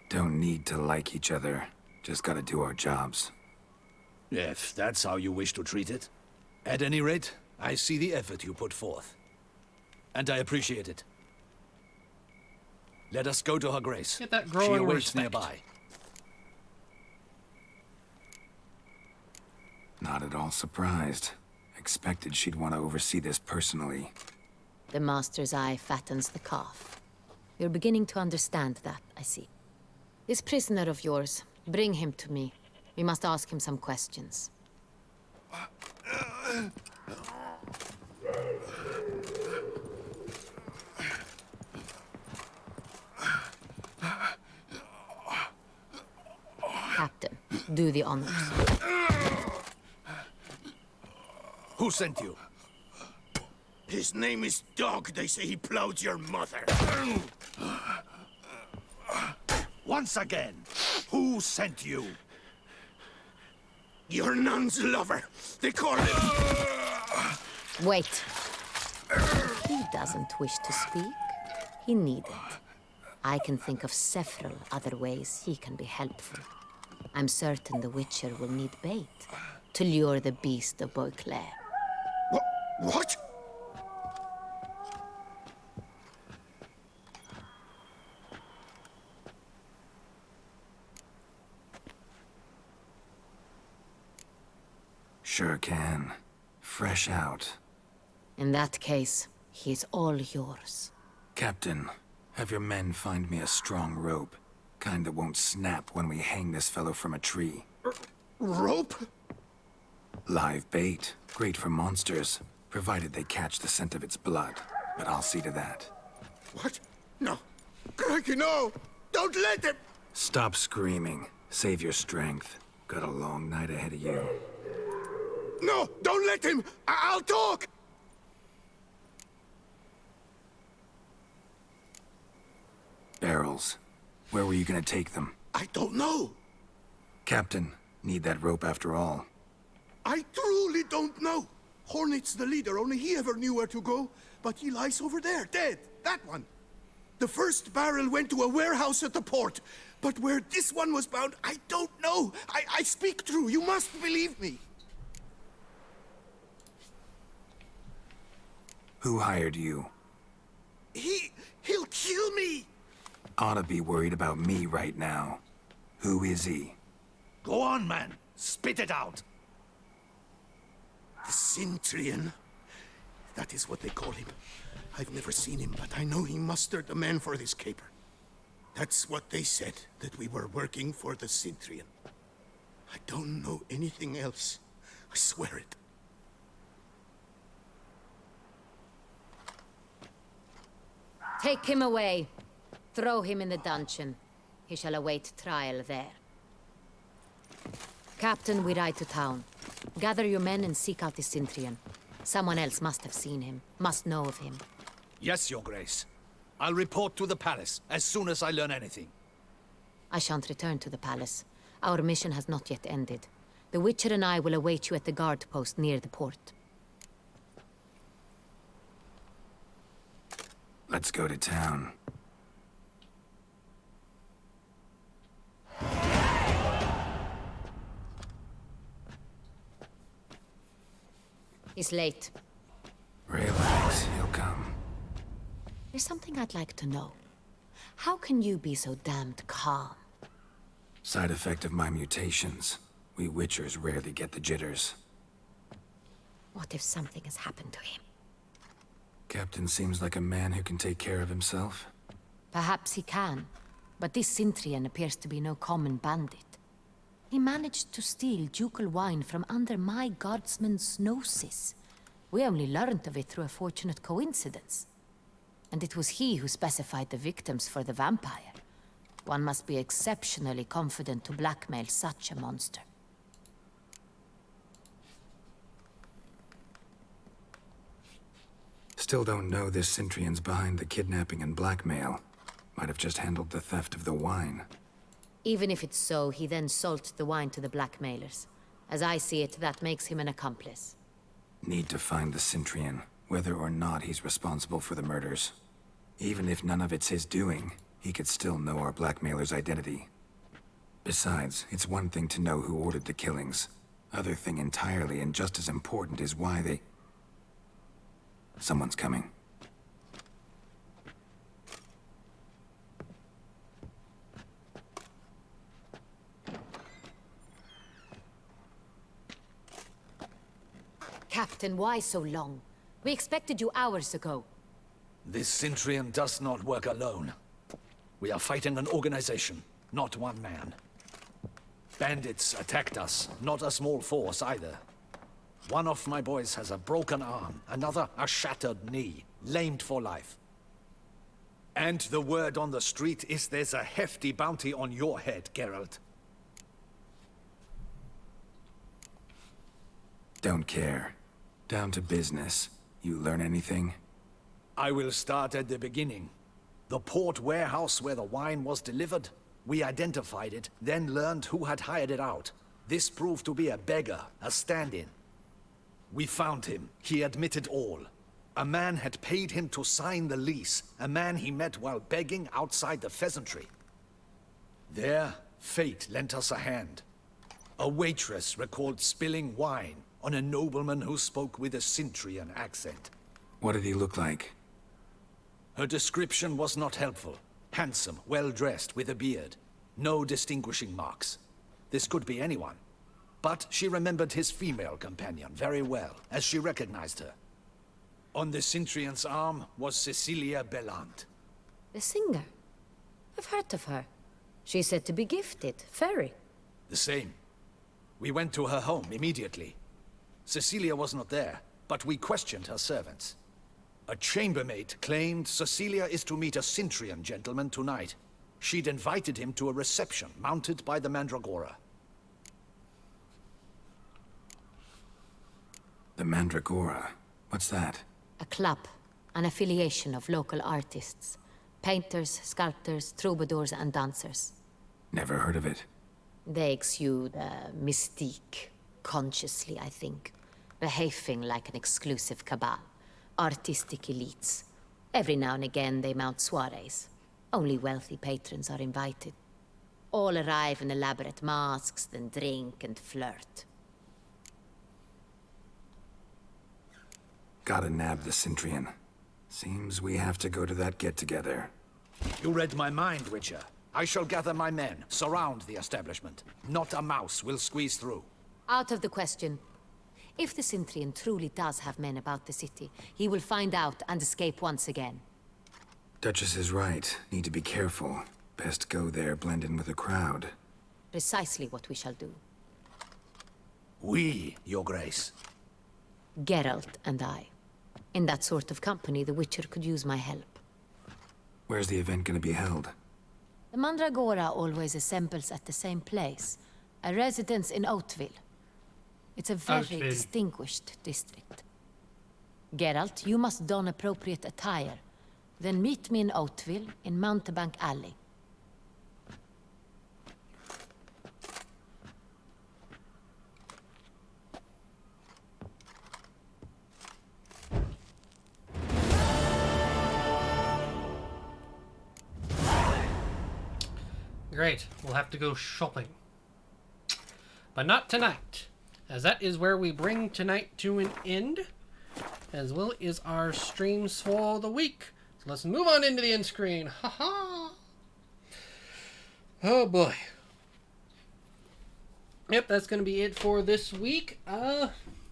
Don't need to like each other. Just gotta do our jobs. If that's how you wish to treat it. At any rate, I see the effort you put forth. And I appreciate it. Let us go to her grace. Get that She growing awaits respect. nearby. Not at all surprised. Expected she'd want to oversee this personally. The Master's eye fattens the calf. You're beginning to understand that, I see. This prisoner of yours, bring him to me. We must ask him some questions. Do the honors. Who sent you? His name is Dog. They say he plowed your mother. Once again, who sent you? Your nun's lover. They call him... Wait. He doesn't wish to speak. He needn't. I can think of several other ways he can be helpful. I'm certain the Witcher will need bait to lure the beast of Beauclair. What? Sure can. Fresh out. In that case, he's all yours. Captain, have your men find me a strong rope. Kind that won't snap when we hang this fellow from a tree. Rope? Live bait. Great for monsters, provided they catch the scent of its blood. But I'll see to that. What? No. Crikey, no! Don't let him! Stop screaming. Save your strength. Got a long night ahead of you. No! Don't let him! I'll talk! Barrels. Where were you gonna take them? I don't know. Captain, need that rope after all. I truly don't know. Hornet's the leader, only he ever knew where to go. But he lies over there, dead. That one. The first barrel went to a warehouse at the port. But where this one was bound, I don't know. I speak true. You must believe me. Who hired you? He'll kill me. Ought to be worried about me right now. Who is he? Go on, man. Spit it out. The Cintrian. That is what they call him. I've never seen him, but I know he mustered the men for this caper. That's what they said, that we were working for the Cintrian. I don't know anything else. I swear it. Take him away. Throw him in the dungeon. He shall await trial there. Captain, we ride to town. Gather your men and seek out the Cintrian. Someone else must have seen him, must know of him. Yes, Your Grace. I'll report to the palace as soon as I learn anything. I shan't return to the palace. Our mission has not yet ended. The Witcher and I will await you at the guard post near the port. Let's go to town. He's late. Relax, he'll come. There's something I'd like to know. How can you be so damned calm? Side effect of my mutations. We Witchers rarely get the jitters. What if something has happened to him? Captain seems like a man who can take care of himself. Perhaps he can, but this Cintrian appears to be no common bandit. He managed to steal ducal wine from under my guardsman's noses. We only learned of it through a fortunate coincidence. And it was he who specified the victims for the vampire. One must be exceptionally confident to blackmail such a monster. Still don't know this Cintrian's behind the kidnapping and blackmail. Might have just handled the theft of the wine. Even if it's so, he then sold the wine to the blackmailers. As I see it, that makes him an accomplice. Need to find the Cintrian, whether or not he's responsible for the murders. Even if none of it's his doing, he could still know our blackmailer's identity. Besides, it's one thing to know who ordered the killings. Other thing entirely, and just as important, is why they... Someone's coming. Captain, why so long? We expected you hours ago. This Cintrian does not work alone. We are fighting an organization, not one man. Bandits attacked us, not a small force either. One of my boys has a broken arm, another a shattered knee, lamed for life. And the word on the street is there's a hefty bounty on your head, Geralt. Don't care. Down to business. You learn anything? I will start at the beginning. The port warehouse where the wine was delivered. We identified it, then learned who had hired it out. This proved to be a beggar, a stand-in. We found him. He admitted all. A man had paid him to sign the lease, a man he met while begging outside the pheasantry. There, fate lent us a hand. A waitress recalled spilling wine on a nobleman who spoke with a Cintrian accent. What did he look like? Her description was not helpful. Handsome, well-dressed, with a beard. No distinguishing marks. This could be anyone. But she remembered his female companion very well, as she recognized her. On the Cintrian's arm was Cecilia Bellant. The singer? I've heard of her. She's said to be gifted, fairy. The same. We went to her home immediately. Cecilia was not there, but we questioned her servants. A chambermaid claimed Cecilia is to meet a Cintrian gentleman tonight. She'd invited him to a reception mounted by the Mandragora. The Mandragora? What's that? A club, an affiliation of local artists. Painters, sculptors, troubadours and dancers. Never heard of it. They exude mystique, consciously, I think. Behaving like an exclusive cabal. Artistic elites. Every now and again they mount soirees. Only wealthy patrons are invited. All arrive in elaborate masks, then drink and flirt. Gotta nab the Cintrian. Seems we have to go to that get-together. You read my mind, Witcher. I shall gather my men, surround the establishment. Not a mouse will squeeze through. Out of the question. If the Cintrian truly does have men about the city, he will find out and escape once again. Duchess is right. Need to be careful. Best go there, blend in with the crowd. Precisely what we shall do. We, Your Grace. Geralt and I. In that sort of company, the Witcher could use my help. Where's the event gonna be held? The Mandragora always assembles at the same place. A residence in Oatville. It's a very distinguished district. Geralt, you must don appropriate attire. Then meet me in Oatville, in Mountebank Alley. Great, we'll have to go shopping. But not tonight, as that is where we bring tonight to an end, as well as our streams for the week. So let's move on into the end screen. Haha! Oh boy. Yep, that's going to be it for this week.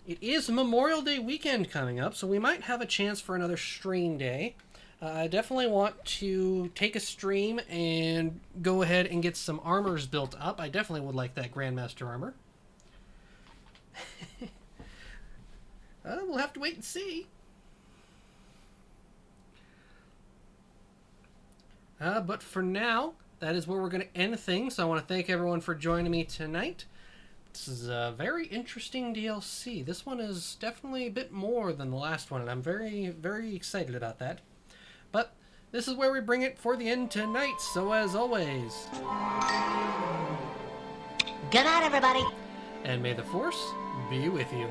It is Memorial Day weekend coming up, so we might have a chance for another stream day. I definitely want to take a stream and go ahead and get some armors built up. I definitely would like that Grandmaster armor. We'll have to wait and see. But for now, that is where we're going to end things. So I want to thank everyone for joining me tonight. This is a very interesting DLC. This one is definitely a bit more than the last one, and I'm very, very excited about that. But this is where we bring it for the end tonight. So as always, good night, everybody. And may the Force be with you.